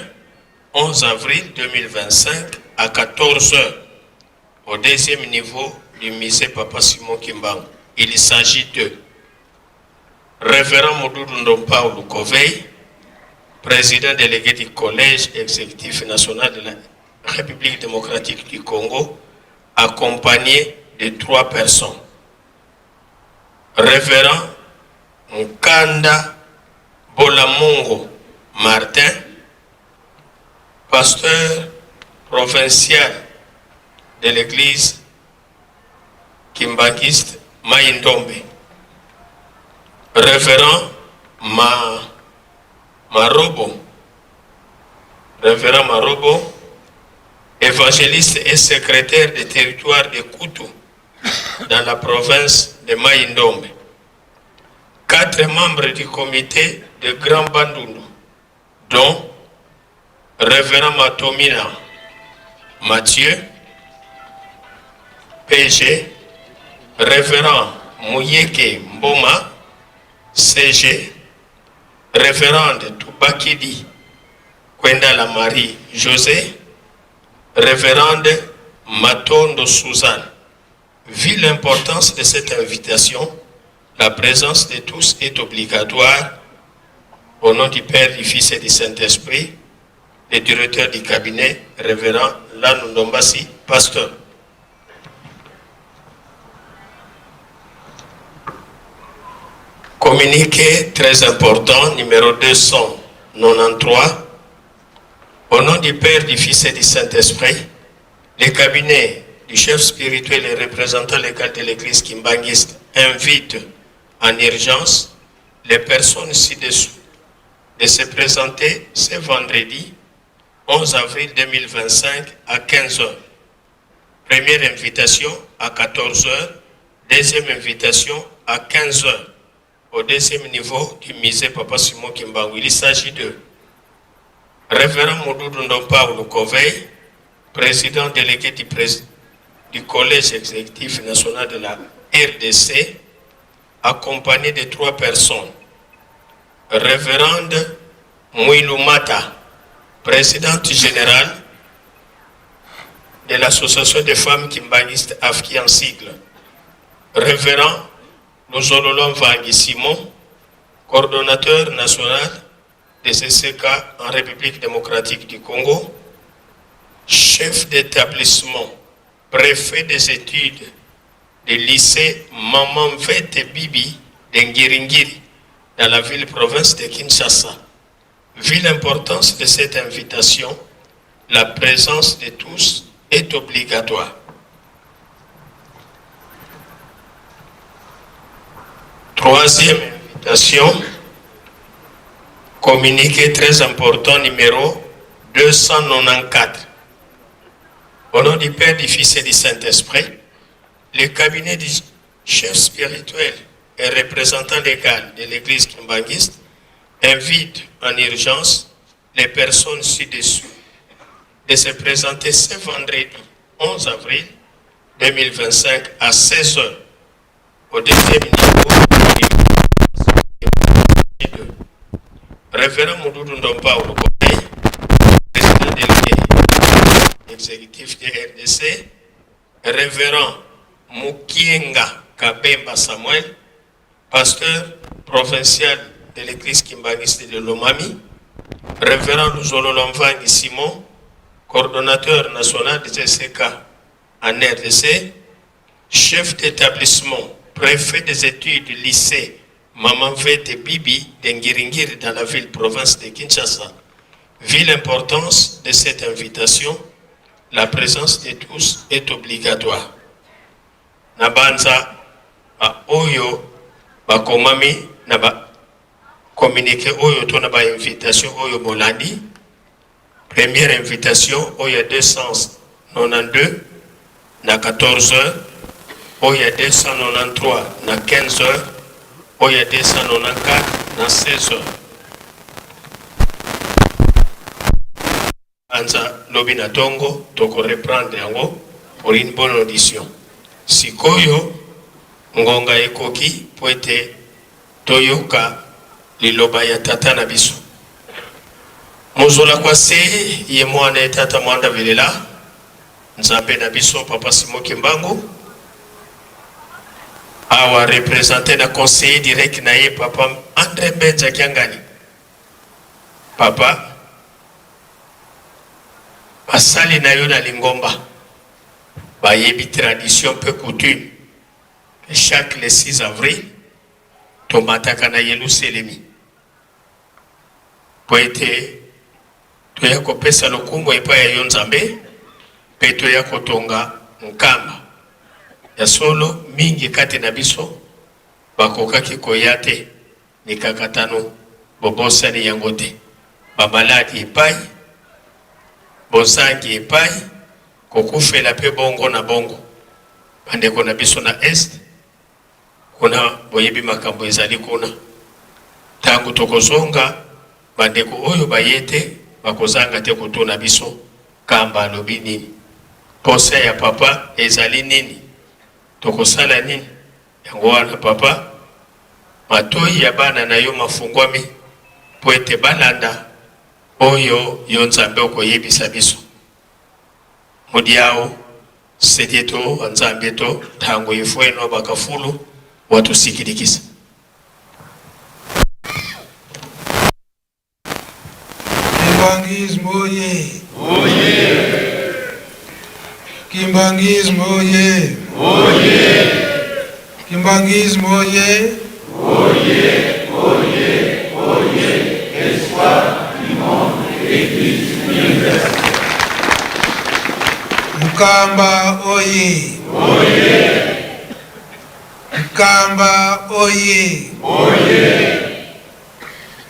Speaker 11: 11 avril 2025 à 14 h au deuxième niveau du musée Papa Simon Kimbangu. Il s'agit de Révérend Modoudou Ndompaoulou Kovey, président délégué du Collège exécutif national de la République démocratique du Congo, accompagné de 3 personnes. Révérend Nkanda Bolamongo Martin, pasteur provincial de l'église kimbangiste Maïndombe. Révérend Marobo, Révérend Marobo, évangéliste et secrétaire du territoire de Koutou, dans la province de Maïndombe. 4 membres du comité de Grand Bandundu, dont Révérend Matomina Mathieu, PG, Révérend Mouyeke Mboma, CG, Révérende Toubakidi Kwendala Marie José, Révérende Matondo Suzanne. Vu l'importance de cette invitation, la présence de tous est obligatoire. Au nom du Père, du Fils et du Saint-Esprit, le directeur du cabinet, Révérend Lanou Ndombasi, pasteur. Communiqué très important, numéro 293, au nom du Père, du Fils et du Saint-Esprit, le cabinet du chef spirituel et représentant légal de l'église kimbangiste invite en urgence les personnes ci-dessous de se présenter ce vendredi 11 avril 2025 à 15 h. Première invitation à 14 h, deuxième invitation à 15 h. Au deuxième niveau du musée Papa Simon Kimbangu. Il s'agit de Révérend Modoudou Ndompaoulou Kovey, président délégué du Collège exécutif national de la RDC, accompagné de 3 personnes. Révérende Mouilou Mata, présidente générale de l'association des femmes kimbangistes AFKI en sigle. Révérend Nozololom Vangi Simon, coordonnateur national des CCK en République démocratique du Congo, chef d'établissement, préfet des études du lycée Maman Vete Bibi d'Ngiringiri, dans la ville-province de Kinshasa. Vu l'importance de cette invitation, la présence de tous est obligatoire. Troisième invitation, communiqué très important numéro 294. Au nom du Père, du Fils et du Saint-Esprit, le cabinet du chef spirituel et représentant légal de l'église kimbangiste invite en urgence les personnes ci-dessous de se présenter ce vendredi 11 avril 2025 à 16h au deuxième niveau du Révérend Moudoudou Ndompa Olokoye, président délégué exécutif du RDC, Révérend Mukienga Kabemba Samuel, pasteur provincial de l'église kimbangiste de Lomami, Révérend Luzolo Lomvangi Simon, coordonnateur national du CSK en RDC, chef d'établissement, préfet des études du lycée Mamanvete Bibi d'Engiringiri dans la ville province de Kinshasa. Vu l'importance de cette invitation, la présence de tous est obligatoire. Nabanza a Oyo Bakomami Naba communiqué Oyo Tonaba invitation Oyo Bolandi. Première invitation Oyo 292 na 14h, Oyo 293 na 15h, Oyo 294 na 16h. Anza Lobina Tongo, toko reprendre yango pour une bonne audition. Sikoyo ngonga ekoki poete toyoka liloba ya tata na biso. Mozola kwase ye mwana tata mwanda velela nzambe na biso papa Simon Kimbangu awa représenté na conseiller direct na ye papa André Benja Kiangani. Papa basali na yo na lingomba bayebi tradition peu coutume chaque le 6 avril tomataka na Yerusalemi poete toya kopesa lokumu epa ya yo nzambe pe toya kotonga nkamba ya solo mingi kati na biso bakokaki koyate ni kakatano bobosani yango te bamaladi epai bozangi epai kokufela pe bongo na bongo bandeko na biso na est kuna boyebi makambo ezali kuna tangu tokozonga bandeko oyo bayete bakozanga te kutuna biso kamba alobi nini posa ya papa ezali nini tokosala nini yango wana papa matoi ya bana na yo mafungwami po ete balanda oyo yo nzambe okoyebisa biso modiao sedieto anzambe to tango ifweno bakafulu watusikidikisa.
Speaker 12: Kimbangismo oye! Oye! Kimbangismo oye! Oye! Kimbangismo oye! Oye! Oye! Oye! Espoir du monde, Église universelle. Mkamba oye! Oye! Mkamba oye! Oye!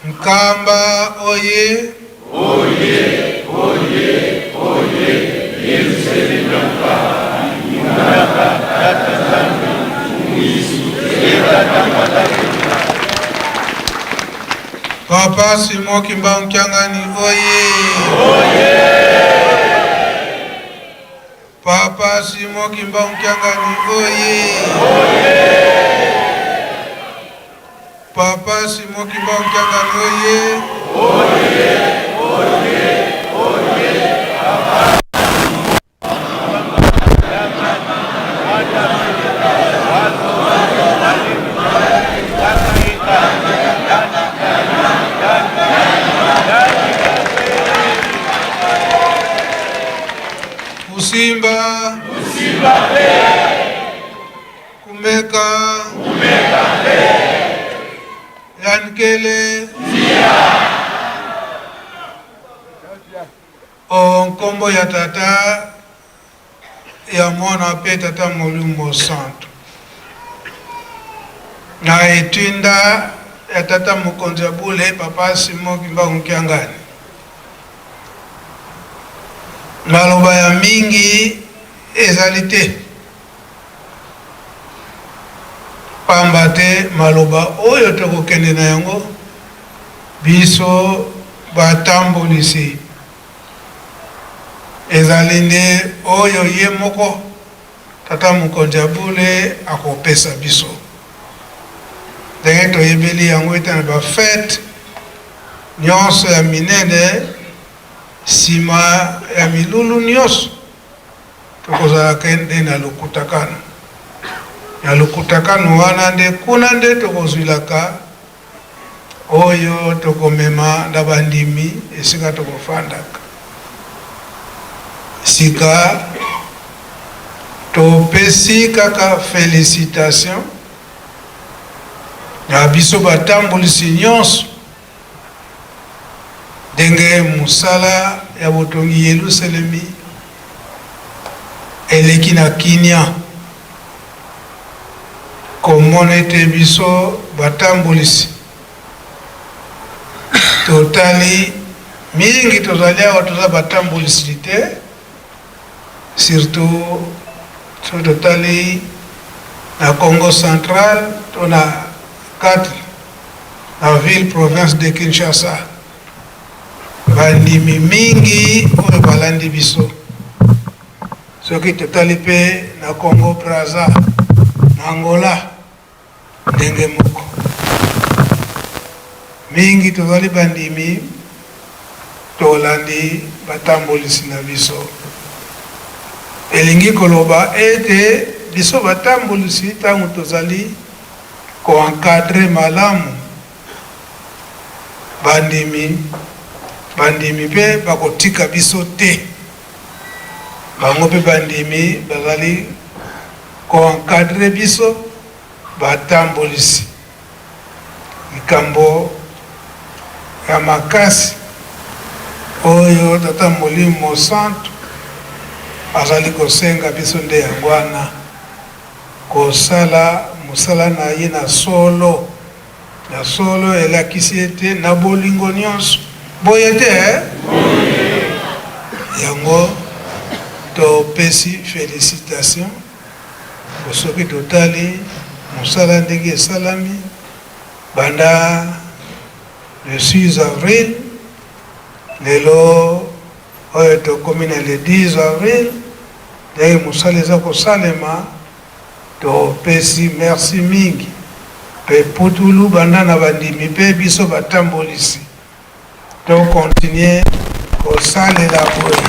Speaker 12: Mkamba oye! Oye! Oye! Oye! Yerusalemu Papa Simon Kimbangu Kiangani oye! Oye! Papa Simon Kimbangu Kiangani oye! Oye! Papa Simon Kimbangu Kiangani oye! Oye! Oye! Oye! Papa Musimba, Musimba Kumeka, Kumeka Yankele, Onkombo ya tata ya mwana pe tata Molumbo Santo na etunda ya tata Mokonzi ya Bule papa Simon Kimbangu Kiangani. Maloba ya mingi ezali te pamba te maloba oyo tokokende na yango biso batambolisi ezali nde oyo ye moko tata mokonzi Abule akopesa biso ndenge toyebeli yango ete na bafete nyonso ya minene nsima ya milulu nyonso tokozalaka nde na lokutakano ya lokutakano wana nde kuna nde tokozwilaka oyo tokomema na bandimi esika tokofandaka sika topesi kaka félicitation na biso batambolisi nyonso ndenge mosala ya botongi Yerusalemi eleki na kinia komona ete biso batambolisi totali mingi tozali awa toza batambolisi te surtout so totali na Congo central to na kati na ville province de Kinshasa bandimi mingi oyo balandi biso soki totali mpe na Congo Brazza na Angola ndenge moko mingi tozali bandimi tolandi batambolisi na biso elingi koloba ete biso batambolisi ntango tozali koencadre malamu bandimi mpe bakotika biso te bango mpe bandimi bazali koencadre biso batambolisi likambo ya makasi oyo tata Molimo Santo azali kosenga biso nde yango wana kosala mosala na ye na solo elakisi ete na bolingo nyonso boye te yango topesi félicitation soki totali mosala ndenge esalami banda le 6 avril lelo oyo tokomi na le 10 avril ndenge mosala eza kosalema topesi merci mingi mpe putulu banda na bandimi mpe biso batambolisi tokontinue kosalela boye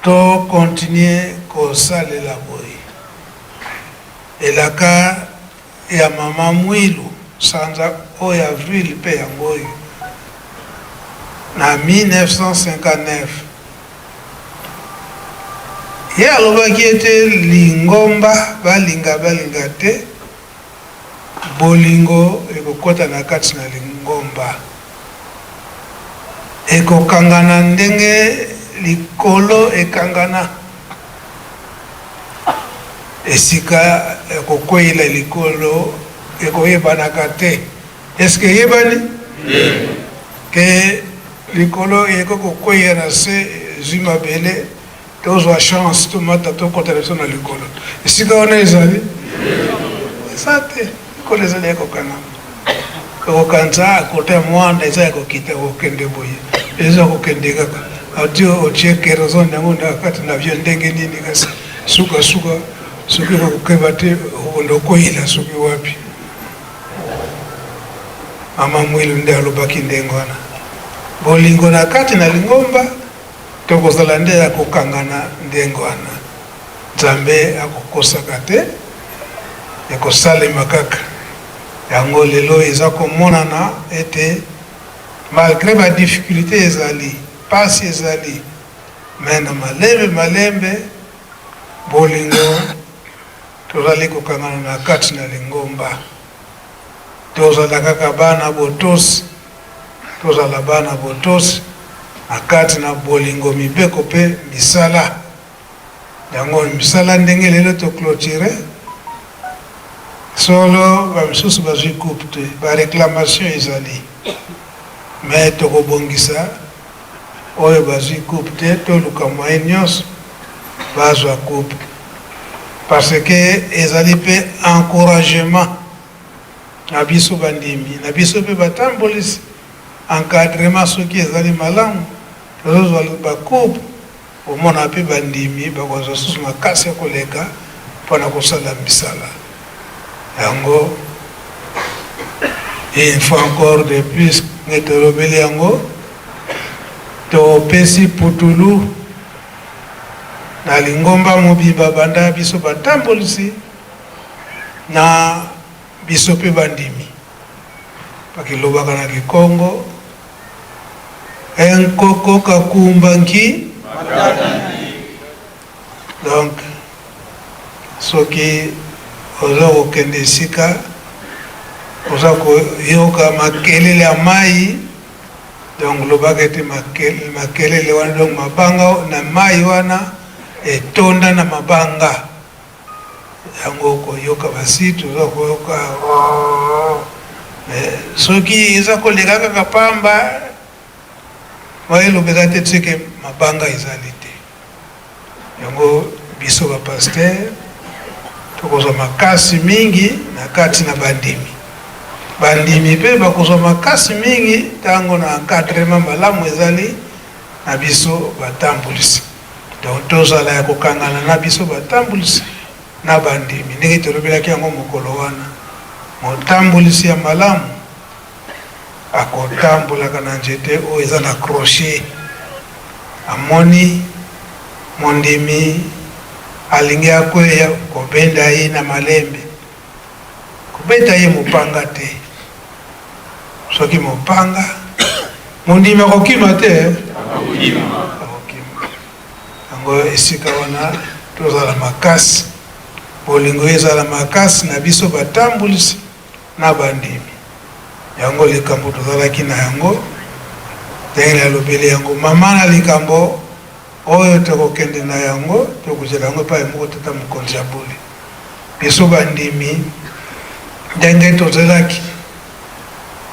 Speaker 12: tokontinue kosalela boye elaka ya mama Mwilu sanza oyo avril mpe yango oyo na 1959 ye alobaki ete lingomba balinga te bolingo ekokota na kati na lingomba ekokangana ndenge likolo ekangana esika ekokweyela likolo ekoyebanaka te eske eyebani ke likolo ekokokwea na se zwi mabele tozwa chance tomata tokota biso na likolo esika wana ezali eza te likolo ezali ekokana kokokanza kote ya mwanda eza ekokita kokende boye eza kokende kaka adio otie kerosene yango na kati na vyo ndenge nini kasi suka soki kokeba te okoyela soki wapi mama Mwilu nde alobaki ndenge wana bolingo na kati na lingomba tokozala nde ya kokangana ndenge wana nzambe akokosaka te ekosalema kaka yango lelo eza komonana ete malgré badifficulté ezali pasi ezali me na malembe bolingo tozali kokangana na kati na lingomba tozala kaka bana botosi na kati na bolingo mibeko mpe misala yango misala ndenge lelo toclôture solo bamisusu bazwi coupe te baréclamation ezali me tokobongisa oyo bazwi coupe te toluka moyen nyonso bazwa coupe parce que ezali mpe encouragement na biso bandimi na biso pe batambolisi encadrement soki ezali malamu tozozwa bakupe omona pe bandimi bakozwa susu makasi ya koleka mpona kosala misala yango une fois encore de plus nge tolobeli yango topesi putulu na lingomba mobimba banda biso batambolisi na biso pe bandimi bakilobaka na Kikongo enkoko kakumbanki donc soki oza kokende esika oza koyoka makelele ya mai donc lobaka ete makelele wana donc mabanga na mai wana etonda na mabanga yango koyoka basi toza koyoka soki eza koleka kaka pamba elobeka te tseke mabanga ezali te yango biso bapaster tokozwa makasi mingi na kati na bandimi mpe bakozwa makasi mingi ntango na encadrement malamu ezali na biso batambolisi donc tozala ya kokangana na biso batambolisi na bandimi ndenge tolobelaki yango mokolo wana motambolisi ya malamu akotambolaka na nzete oyo eza na crochet amoni mondimi alingi akweya kobenda ye na malembe kobeta ye mopanga te soki mopanga mondimi akokima te yango esika wana tozala makasi bolingo ezala makasi na biso batambolisi na bandimi yango likambo tozalaki na yango ndenge nalobeli yango mama na likambo oyo tokokende na yango tokozela yango epai moko tata mokonzi ya bule biso bandimi ndenge tozalaki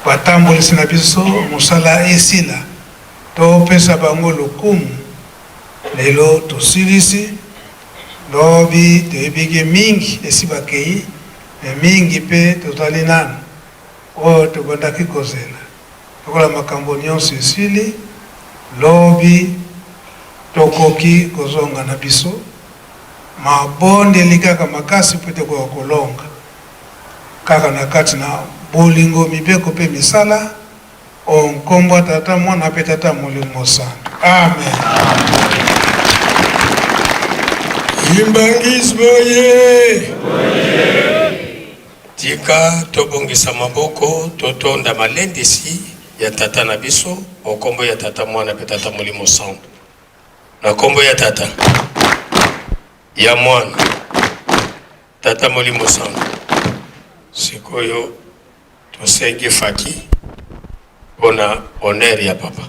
Speaker 12: batambolisi na biso mosala esila topesa bango lokumu lelo tosilisi lobi toyebiki mingi esi bakei me mingi mpe tozali nanu oyo tobandaki kozela lokola makambo nyonso esili lobi tokoki kozonga na biso mabondeli kaka makasi mpe tokoka kolonga kaka na kati na bolingo mibeko mpe misala onkombo tata mwana mpe tata molimo santu amen.
Speaker 3: Imbangismo ye tika tobongisa maboko totonda malendisi ya tata na biso okombo ya tata mwana pe tata molimo santu na kombo ya tata ya mwana tata molimo santu sikoyo tosengi faki mpona honneur ya papa.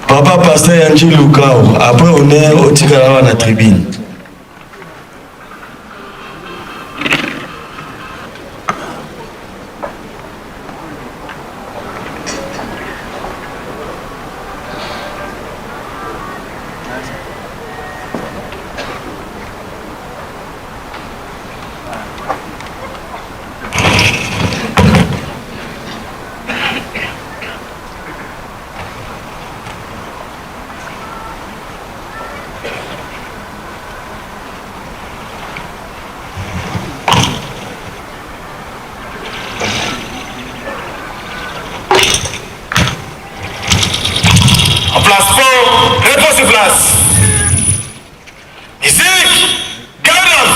Speaker 7: Papa Pasteur Yanji Lukao, après on est au Tikarawa na tribune.
Speaker 5: Musique, garde.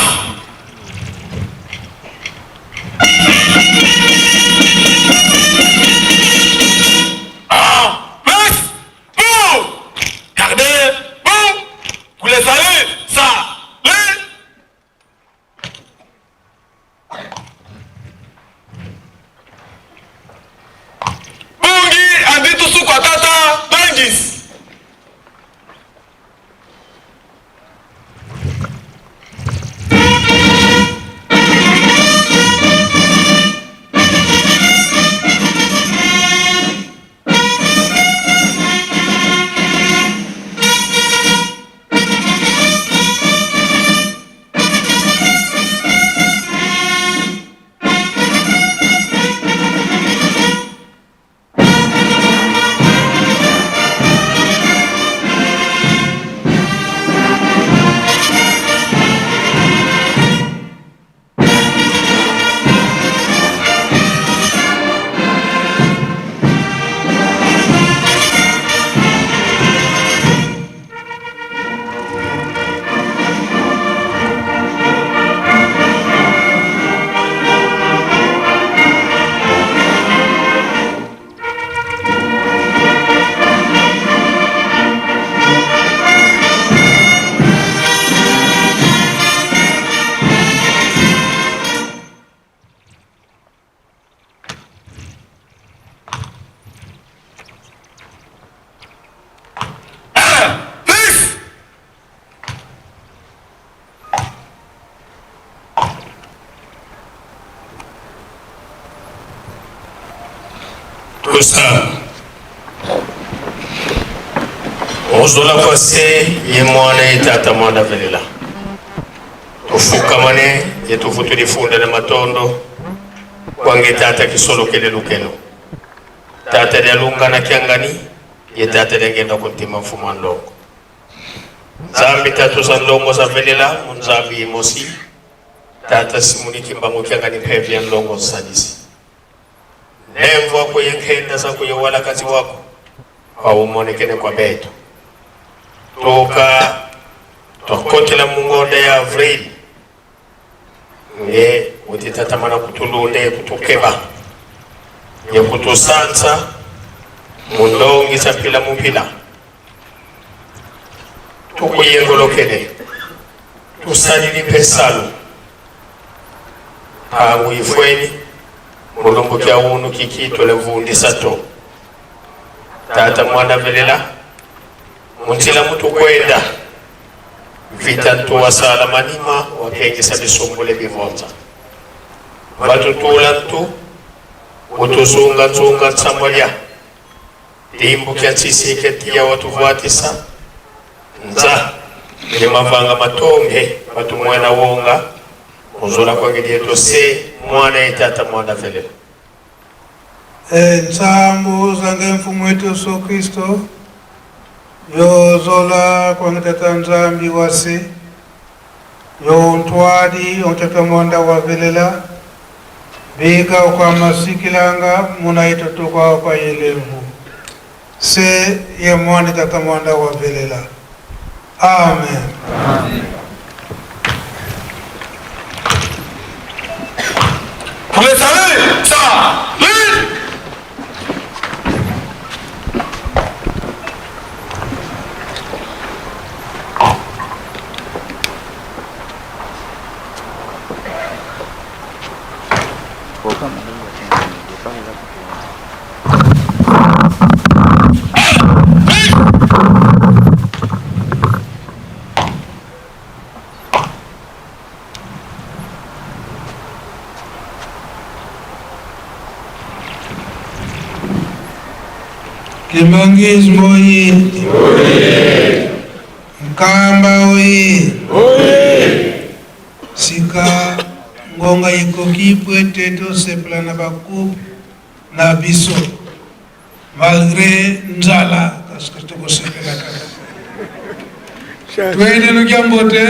Speaker 3: Tusa Ozola kwase ye mwana itata mwana velela tufukamane ye tufutu difunda na matondo kwange tata kisolo kele lukelo tata de lunga na kiangani ye tata de ngenda kuntima mfuma ndongo Zambi tatu za ndongo za velela munzambi mosi tata simuni kimbangu kiangani pevi ya ndongo sadisi Nemvo wako yenkenda za kuyewala kazi wako Haumonekene kwa beto Toka Tokote la mungonde ya Avril Nge utitatamana kutulunde kutukeba Ye kutusansa Mundongi sa pila mupila Tuku yengolokene Tusadili pesalu Hangu ifweni Mulumbu kia unu kikito le vundi sato Tata mwana velela Muntila mutu kwenda Vita ntuwa sala manima Wakengi sabi sumbule bivonza Watu tula ntu Utuzunga nzunga nsamwalya Timbu kia tsisike tia watu vuatisa Nza Ile mavanga matonge Watu mwena wonga Muzula kwa gidi yetu se mwana itata mwana velela
Speaker 12: Nsambu zange mfumu wetu Yesu Kristo yozola kwa ngitata nzambi wase yo ntwadi ontata mwanda wa velela bika kwa masikilanga munaito tukwa kwa yelevu se ye mwana tata mwanda wa velela amen, amen. Kimangis moyi Mkamba oye Sika ngonga yiko kipwete to sepla na baku na biso malgré nzala kaska to ko sepela kaka twende no jambote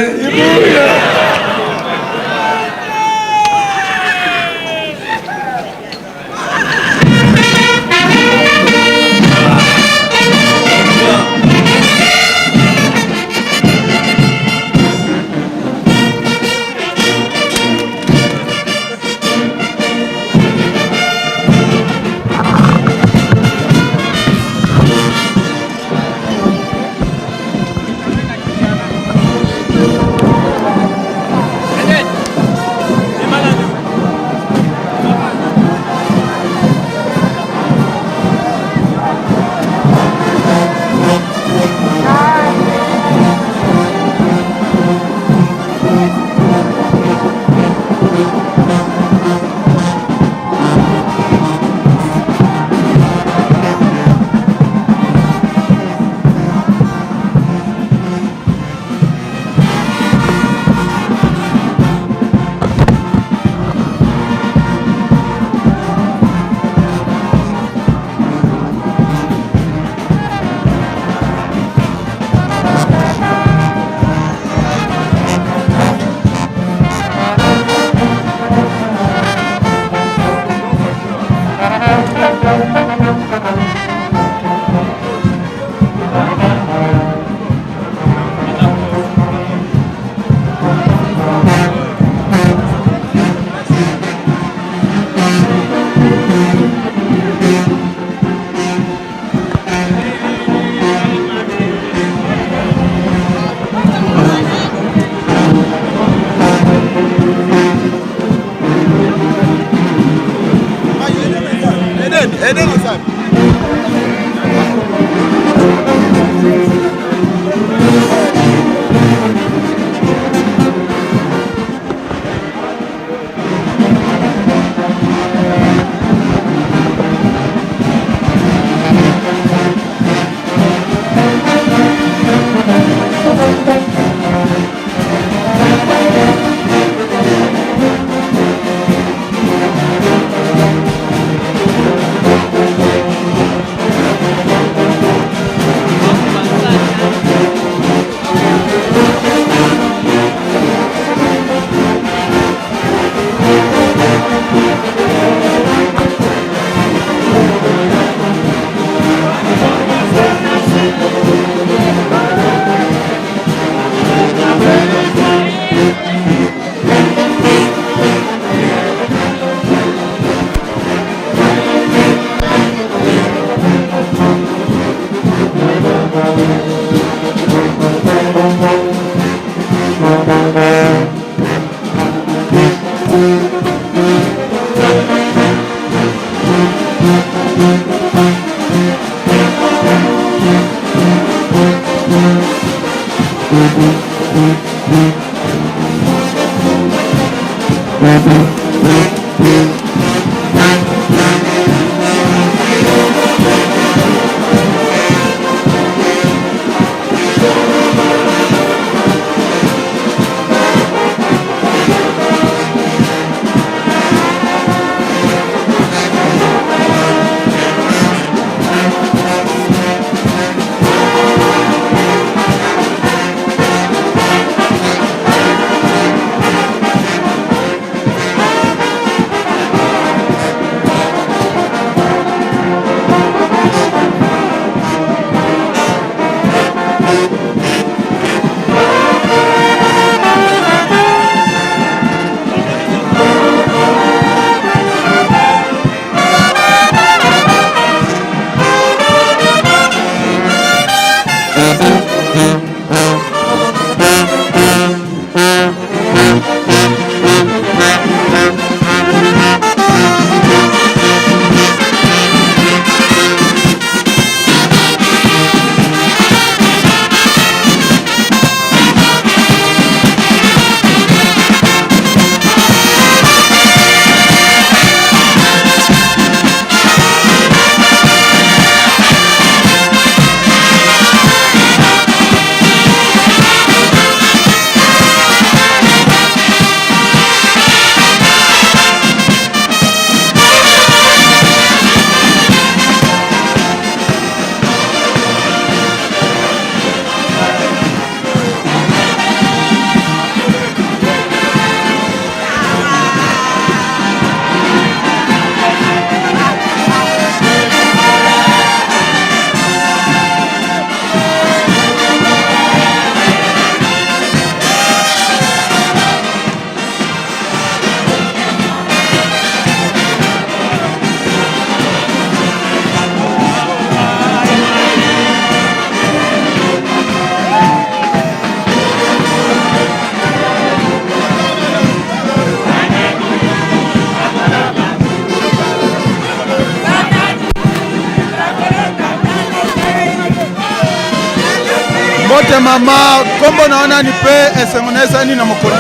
Speaker 4: Mbote mama, kombo naona ni pe esengoneza ni na mokolo.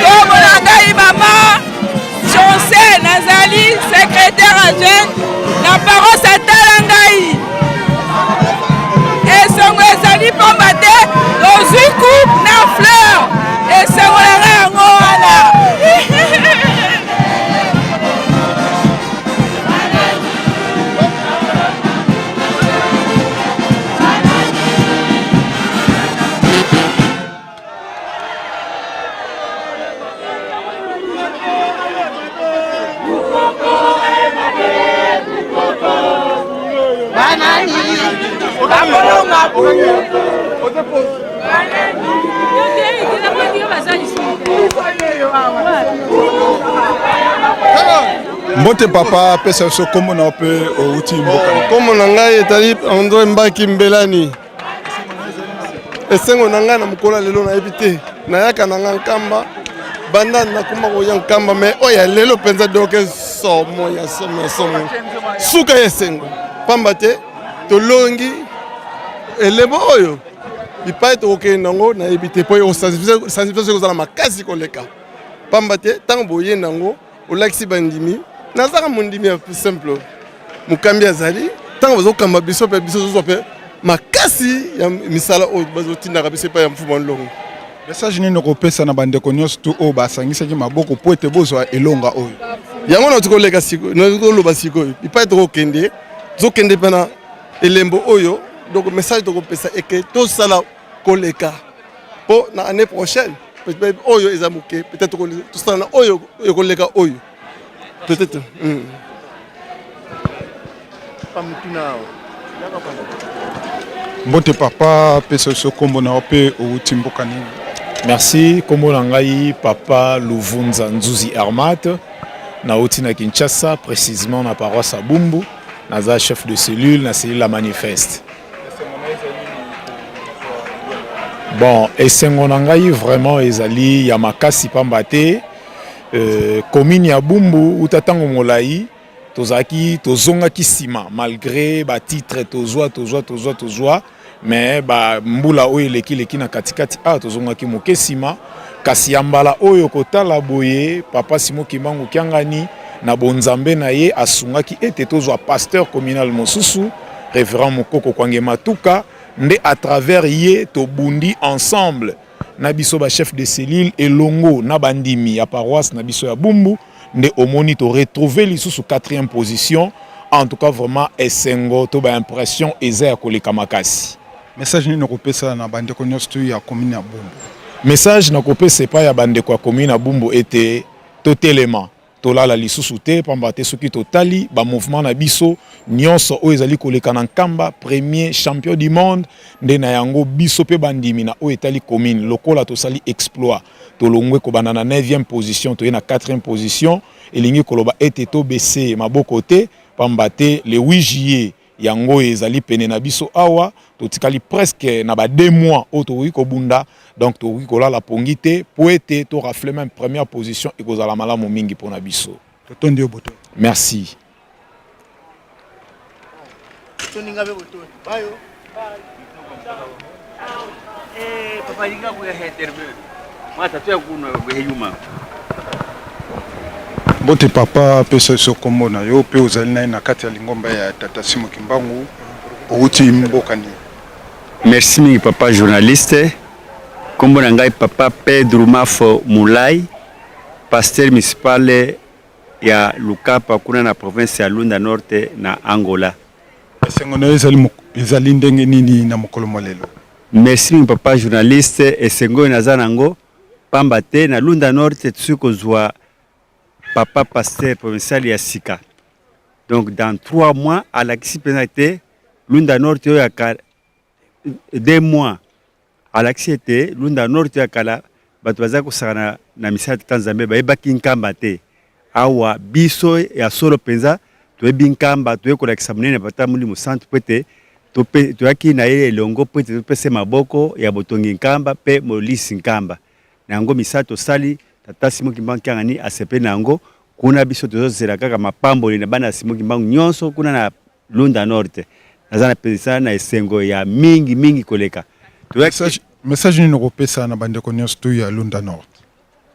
Speaker 13: Kombo na ngai mama, Chauncé Nazali, secrétaire adjoint, na paroisse atala ngai. Esongo ezali pamba te, ozwi coupe na fleur. Esongo na ngai yango wana.
Speaker 4: Mbote papa pesa so kombo na pe outi mboka.
Speaker 14: Kombo na ngai etali André Mbaki Mbelani. Esengo na ngai na mukolo lelo na ebite. Na yaka na ngai nkamba banda na kuma ko ya nkamba me oya lelo penza doke somo ya somo. Suka yesengo. Pamba te to longi elebo oyo. Ipai to okenda ngo na ebite po yo sensibiliser ko za makasi koleka. Pamba te tango boye nango olakisi bandimi. Nazaka mondimi ya simple. Mukambi azali tango bazokamba biso pe biso zo pe makasi ya misala o bazotinda biso pa ya mfumo longo.
Speaker 4: Message nini kopesa na bandeko nyonso tu o basangisaki maboko po ete bozwa elonga oyo.
Speaker 14: Yango na tukoleka siko, na tukoloba siko. Ipa to kokende, zokende pena elembo oyo. Donc message to kopesa eke to sala koleka. Po na année prochaine, peut-être oyo ezamuke, peut-être to sala na oyo koleka oyo. Peut-être.
Speaker 4: Mbote papa pesa so kombo na pe outi mboka nini.
Speaker 15: Merci, kombo na ngai papa Luvunza Nzuzi Armat na outi na Kinshasa, précisément na paroisse Bumbu, naza chef de cellule na cellule la manifeste. Bon, esengo na ngai vraiment ezali ya makasi pamba te. Commune ya Bumbu utatango molai tozaki tozonga kisima malgré ba titre tozwa mais ba mbula oyo leki na katikati tozongaki moke sima kasi ya mbala oyo kotala boye papa Simon Kimbangu Kiangani na bonzambe na ye asungaki ete tozwa pasteur communal mosusu révérend Mokoko Kwange Matuka nde à travers ye tobundi ensemble na biso ba chef de cellule elongo na bandimi ya paroisse na biso ya Bumbu nde omoni to retrouver lisusu 4e position. En tout cas vraiment esengo to ba impression eza ya koleka makasi.
Speaker 4: Message ni nakopesa na bandeko nyonso ya commune ya Bumbu.
Speaker 15: Message nakopesa pa ya bandeko ya commune ya Bumbu ete totelema tolala lisusu te pamba te soki totali ba mouvement na biso nyonso oyo ezali koleka na nkamba premier champion du monde nde na yango biso pe bandimi na oyo etali commune lokola tosali exploit tolongwe kobanda na 9e position toye na 4e position elingi koloba ete to baisser maboko te pamba te le 8 juillet yango ezali pene na biso awa totikali presque na ba 2 mois oto kobunda donc to kolala pongi te po ete to rafle même première position et kozala malamu mingi pona biso. Merci.
Speaker 4: Bote papa pesa sokombo na yo pe ozali na kati ya lingomba ya tata Simon Kimbangu outi mbokani.
Speaker 9: Merci mingi papa journaliste. Kombo na ngai papa Pedro Mafo Mulai, pasteur municipal ya Lukapa kuna na province ya Lunda Norte na Angola.
Speaker 4: Esengo na ezali ndenge nini na mokolo molelo.
Speaker 9: Merci mingi papa journaliste. Esengo naza nango pamba te na Lunda Norte tsuko zwa papa pasteur provincial ya Sika. Donc dans 3 mois à la pénalité Lunda Norte yo yaka 2 mois à l'accident Lunda Norte ya kala bato baza kosana na misala Tanzania ba ebaki nkamba te awa biso ya solo penza to ebinkamba to ekolakisa munene bata muli mu centre pete to yaki na ye longo pete to pese maboko ya botongi nkamba pe molisi nkamba nango misato sali tata Simon Kimbangu Kiangani asepe nango kuna biso tozozela kaka mapamboli na bana Simon Kimbangu nyonso kuna na Lunda Norte nazana pesa na esengo ya mingi koleka.
Speaker 4: Message ni nakopesa na bandeko nyonso ya Lunda Norte.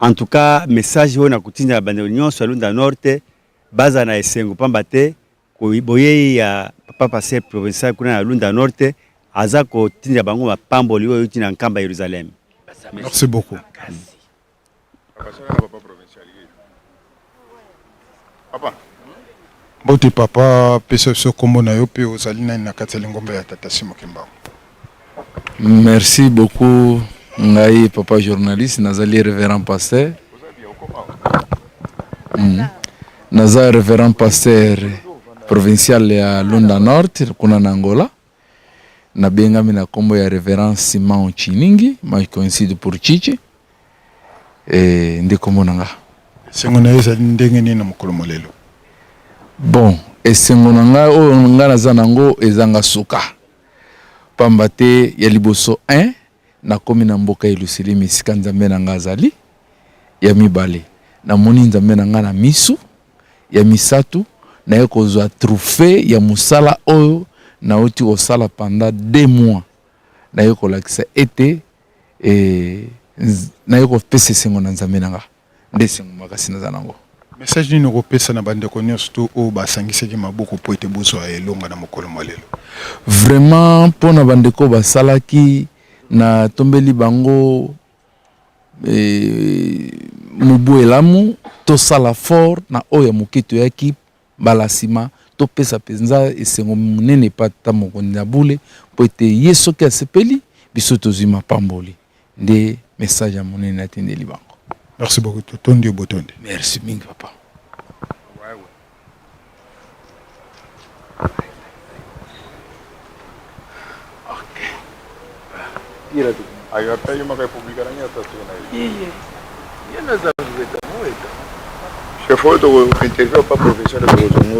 Speaker 9: En tout cas message ho na kutinda na bandeko nyonso ya Lunda Norte baza na esengo pamba te ko boye ya papa pasteur provincial kuna na Lunda Norte aza ko tinda bango mapamboli oyo tina nkamba Yerusalem.
Speaker 4: Merci beaucoup. Papa. Bote papa pesa sokombo na yo pe ozali na kati ya lingomba ya tata Simon Kimbangu.
Speaker 16: Merci beaucoup ngai papa journaliste nazali révérend pasteur. Naza révérend pasteur provincial ya Lunda Norte kuna na Angola. Na bengami na kombo ya révérend Simon Chiningi, ma coïncide pour Chichi. Ndi kombo nanga.
Speaker 4: Sengo na yesa ndenge ni na mokolo molelo.
Speaker 16: Bon, esengo nanga o nga naza nango ezanga suka. Pamba te ya liboso 1 na komi na mboka Yerusalemi sika nzambe nanga azali ya mibale na moni nzambe nanga na misu ya misatu na ye kozwa trophée ya musala oyo na oti osala pendant 2 mois na ye kolakisa ete na ye kopesa esengo na nzambe nanga nde esengo makasi naza nango.
Speaker 4: Message ni nakopesa na bandeko nyonso o basangisaki maboko po ete bozwa elonga na mokolo molelo.
Speaker 16: Vraiment pona bandeko basalaki na tombeli bango mubu elamu to sala fort na oya moketo yaki balasima to pesa penza esengo munene pata mokonzi na bule po ete yeso ke asepeli biso tozima pamboli nde message ya munene atendeli bango.
Speaker 4: Merci beaucoup. Tondi botonde.
Speaker 16: Merci mingi papa.
Speaker 4: Ayo tayo makapublika na nyata tuna hiyo. Yana za kuweka mweka. Chef wetu interview pa professeur de Bozongo.